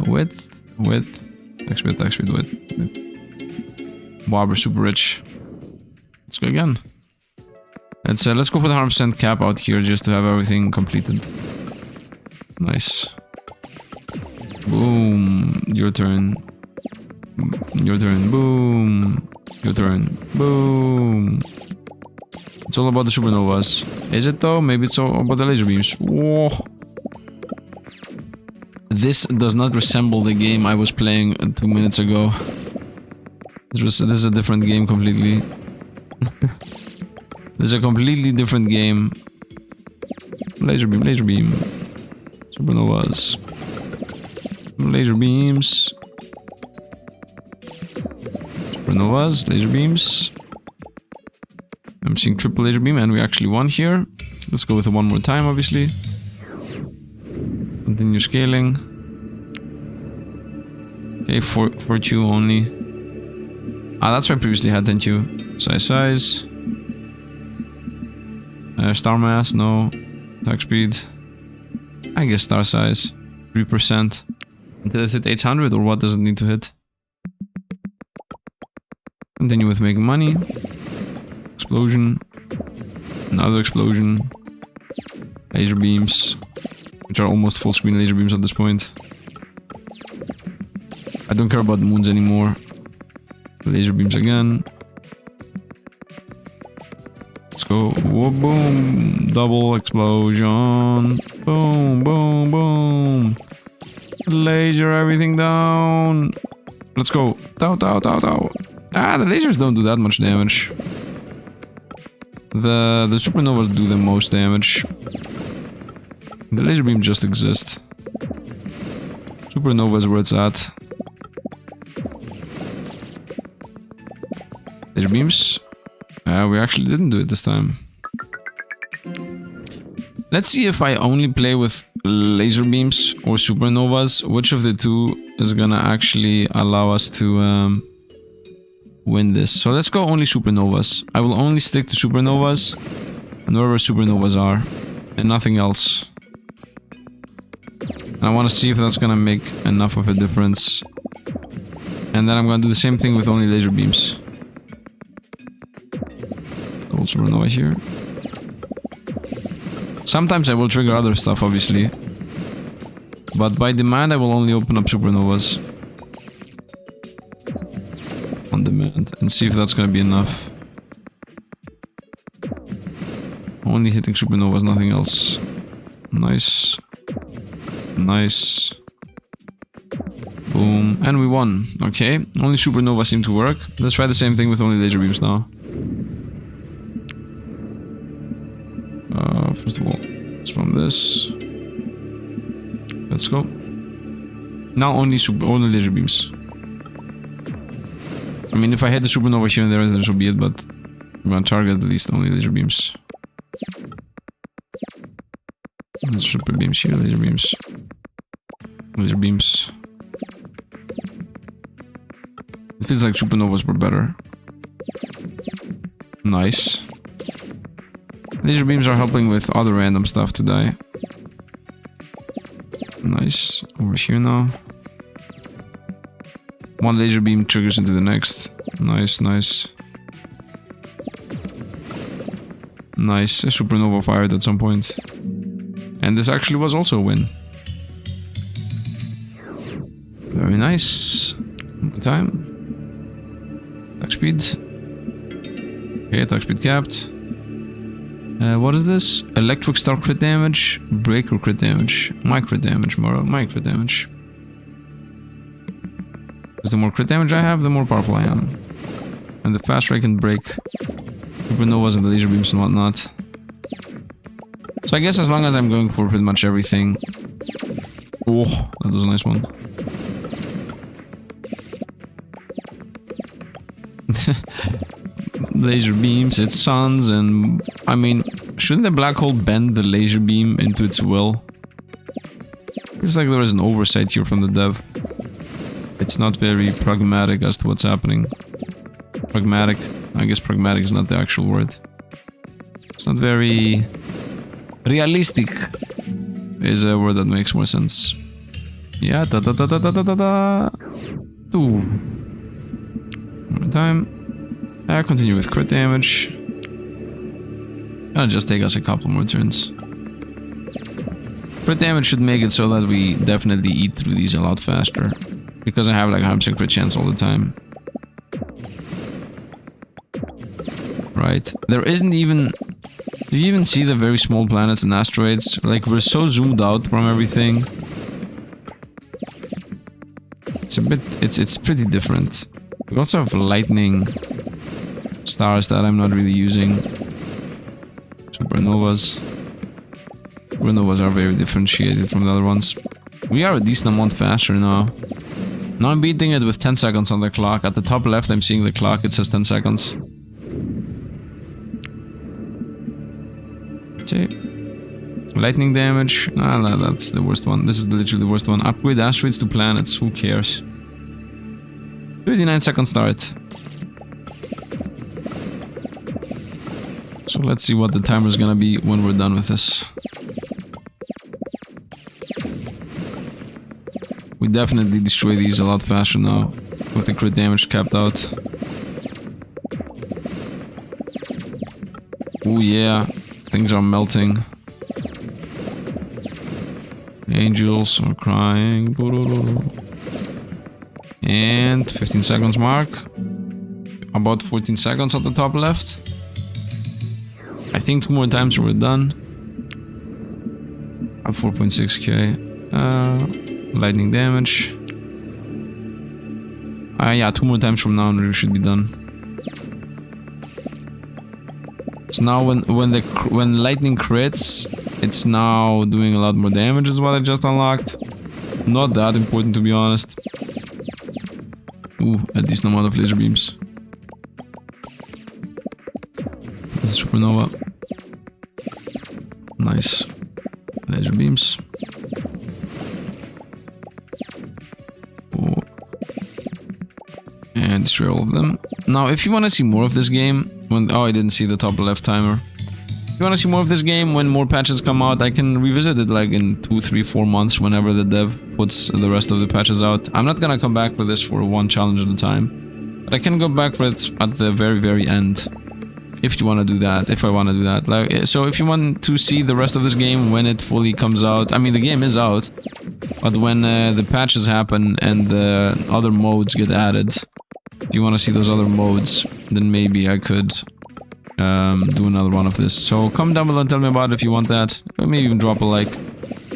Width. Attack speed, width. Wow, we're super rich. Let's go again. Let's go for the 100% cap out here just to have everything completed. Nice. Boom. Your turn. Your turn. Boom. Your turn. Boom. It's all about the supernovas. Is it though? Maybe it's all about the laser beams. Whoa. This does not resemble the game I was playing 2 minutes ago. This is a different game completely. This is a completely different game. Laser beam, laser beam. Supernovas. Laser beams. Supernovas, laser beams. I'm seeing triple laser beam and we actually won here. Let's go with it one more time, obviously. Continue scaling. Okay, 4Q only. Ah, that's why I previously had 10Q. Size. Star mass, no. Attack speed. I guess star size. 3%. Until it hit 800, or what does it need to hit? Continue with making money. Explosion. Another explosion. Laser beams. Which are almost full screen laser beams at this point. I don't care about the moons anymore. Laser beams again. Let's go. Whoa, boom. Double explosion. Boom, boom, boom. Laser everything down. Let's go. Dow, dow, dow, dow. Ah, the lasers don't do that much damage. The supernovas do the most damage. The laser beam just exists. Supernova is where it's at. Laser beams. We actually didn't do it this time. Let's see if I only play with laser beams or supernovas. Which of the two is gonna actually allow us to win this? So let's go only supernovas. I will only stick to supernovas and wherever supernovas are and nothing else. And I want to see if that's gonna make enough of a difference. And then I'm gonna do the same thing with only laser beams. Double supernova here. Sometimes I will trigger other stuff, obviously. But by demand, I will only open up supernovas. On demand. And see if that's gonna be enough. Only hitting supernovas, nothing else. Nice. Nice. Boom. And we won. Okay. Only supernova seem to work. Let's try the same thing with only laser beams now. First of all, spawn this. Let's go. Now only laser beams. I mean, if I hit the supernova here and there, then so be it, but I'm gonna target at least only laser beams. Super beams here, laser beams. Laser beams. It feels like supernovas were better. Nice. Laser beams are helping with other random stuff to die. Nice. Over here now. One laser beam triggers into the next. Nice, nice. Nice. A supernova fired at some point. And this actually was also a win. Very nice. Good time. Attack speed. Okay, attack speed capped. What is this? Electric star crit damage, breaker crit damage, my crit damage, my crit damage. Because the more crit damage I have, the more powerful I am. And the faster I can break supernovas and the laser beams and whatnot. So I guess as long as I'm going for pretty much everything. Oh, that was a nice one. Laser beams, it's suns, and I mean, Shouldn't the black hole bend the laser beam into its will? It's like there is an oversight here from the dev. It's not very pragmatic as to what's happening. Pragmatic. I guess pragmatic is not the actual word. It's not very realistic. Is a word that makes more sense. Yeah, da da da da da da da da. Two. One more time. Continue with crit damage. Gonna just take us a couple more turns. Crit damage should make it so that we definitely eat through these a lot faster. Because I have like 100% crit chance all the time. Right. There isn't even... Do you even see the very small planets and asteroids? Like, we're so zoomed out from everything. It's a bit... It's pretty different. We also have lightning stars that I'm not really using. Supernovas. Supernovas are very differentiated from the other ones. We are a decent amount faster now. Now I'm beating it with 10 seconds on the clock. At the top left I'm seeing the clock, it says 10 seconds. Okay. Lightning damage. Ah, no, that's the worst one. This is literally the worst one. Upgrade asteroids to planets. Who cares? 59-second start. So let's see what the timer is gonna be when we're done with this. We definitely destroy these a lot faster now, with the crit damage capped out. Oh yeah, things are melting. Angels are crying. And 15 seconds mark. About 14 seconds at the top left. I think 2 more times and we're done. I'm 4.6k. Lightning damage. Yeah, 2 more times from now and we should be done. So now when lightning crits, it's now doing a lot more damage is what I just unlocked. Not that important to be honest. Ooh, a decent amount of laser beams. That's supernova. Nice. Laser beams. Oh. And destroy all of them. Now, if you want to see more of this game, oh, I didn't see the top left timer. If you want to see more of this game, when more patches come out, I can revisit it like in 2, 3, 4 months whenever the dev puts the rest of the patches out. I'm not gonna come back for this for one challenge at a time, but I can go back for it at the very, very end. If you want to do that, if I want to do that. Like, so if you want to see the rest of this game when it fully comes out, I mean the game is out, but when the patches happen and the other modes get added, if you want to see those other modes, then maybe I could do another one of this. So comment down below and tell me about it if you want that. Or maybe even drop a like.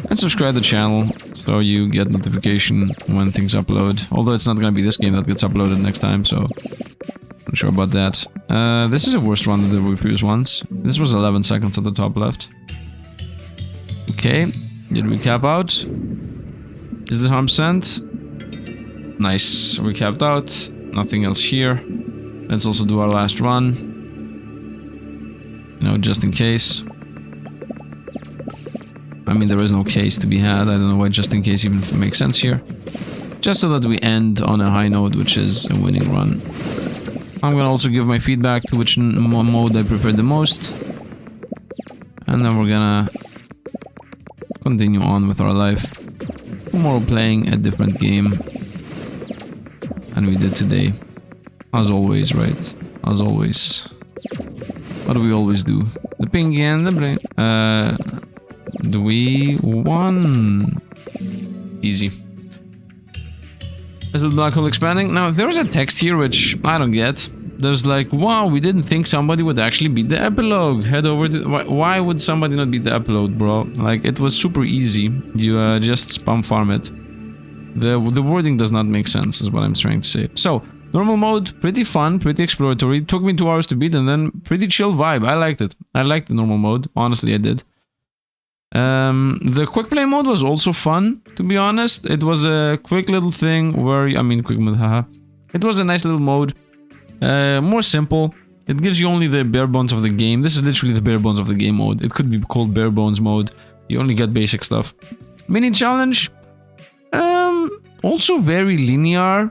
And subscribe to the channel so you get notification when things upload. Although it's not gonna be this game that gets uploaded next time, so... Not sure about that. This is a worse one than the previous ones. This was 11 seconds at the top left. Okay. Did we cap out? Is it 100%? Nice. We capped out. Nothing else here. Let's also do our last run. You know, just in case. I mean, there is no case to be had. I don't know why just in case even makes sense here. Just so that we end on a high note, which is a winning run. I'm gonna also give my feedback to which mode I preferred the most. And then we're gonna continue on with our life. Tomorrow playing a different game. And we did today. As always, right? As always. What do we always do? The pinky and the brain. Do we won? Easy. Is the black hole expanding? Now, there's a text here which I don't get. There's like, wow, we didn't think somebody would actually beat the epilogue. Head over to... Why would somebody not beat the epilogue, bro? Like, it was super easy. You just spam farm it. The wording does not make sense, is what I'm trying to say. So, normal mode, pretty fun, pretty exploratory. It took me 2 hours to beat and then pretty chill vibe. I liked it. I liked the normal mode. Honestly, I did. The quick play mode was also fun, to be honest. It was a quick little thing where, I mean, quick mode, haha. It was a nice little mode. More simple. It gives you only the bare bones of the game. This is literally the bare bones of the game mode. It could be called bare bones mode. You only get basic stuff. Mini challenge. Also very linear.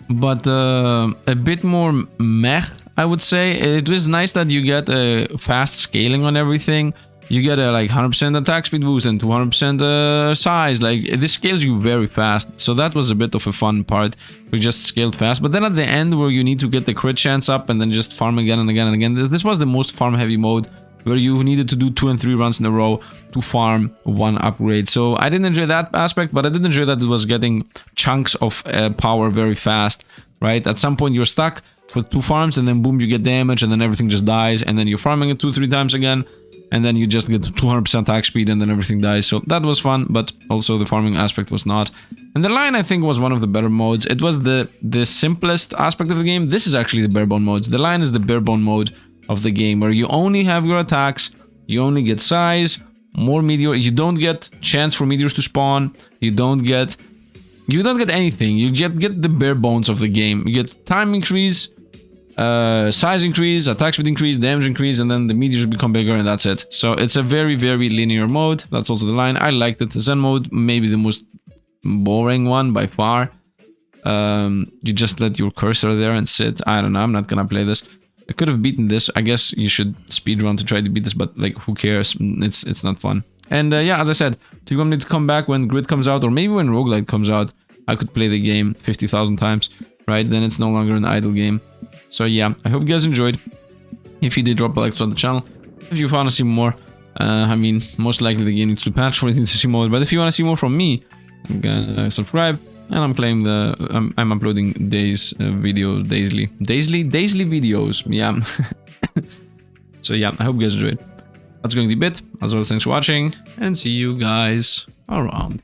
But a bit more meh, I would say. It was nice that you get a fast scaling on everything. You get a like 100% attack speed boost and 200% size. Like, this scales you very fast. So that was a bit of a fun part. We just scaled fast. But then at the end where you need to get the crit chance up and then just farm again and again and again. This was the most farm heavy mode, where you needed to do 2 and 3 runs in a row to farm 1 upgrade. So I didn't enjoy that aspect, but I did enjoy that it was getting chunks of power very fast, right? At some point you're stuck for 2 farms and then boom, you get damage and then everything just dies, and then you're farming it 2-3 times again, and then you just get 200% attack speed and then everything dies. So that was fun, but also the farming aspect was not. And the line, I think, was one of the better modes. It was the simplest aspect of the game. This is actually the bare bone modes. The line is the bare bone mode of the game, where you only have your attacks, you only get size, more meteor, you don't get chance for meteors to spawn, you don't get anything. You get the bare bones of the game. You get time increase, size increase, attack speed increase, damage increase, and then the meteors become bigger, and that's it. So it's a very, very linear mode. That's also the line. I liked it. The Zen mode, maybe the most boring one by far. You just let your cursor there and sit. I don't know, I'm not gonna play this. I could have beaten this. I guess you should speedrun to try to beat this, but like, who cares? It's not fun. And yeah, as I said, do you want me to come back when Grid comes out, or maybe when Roguelite comes out? I could play the game 50,000 times, right? Then it's no longer an idle game. So yeah, I hope you guys enjoyed. If you did, drop a like on the channel. If you want to see more, I mean, most likely the game needs to patch for it to see more. But if you want to see more from me, subscribe. And I'm playing I'm uploading videos daily. Daily videos, yeah. So yeah, I hope you guys enjoyed. That's going to be it. As always, thanks for watching, and see you guys around.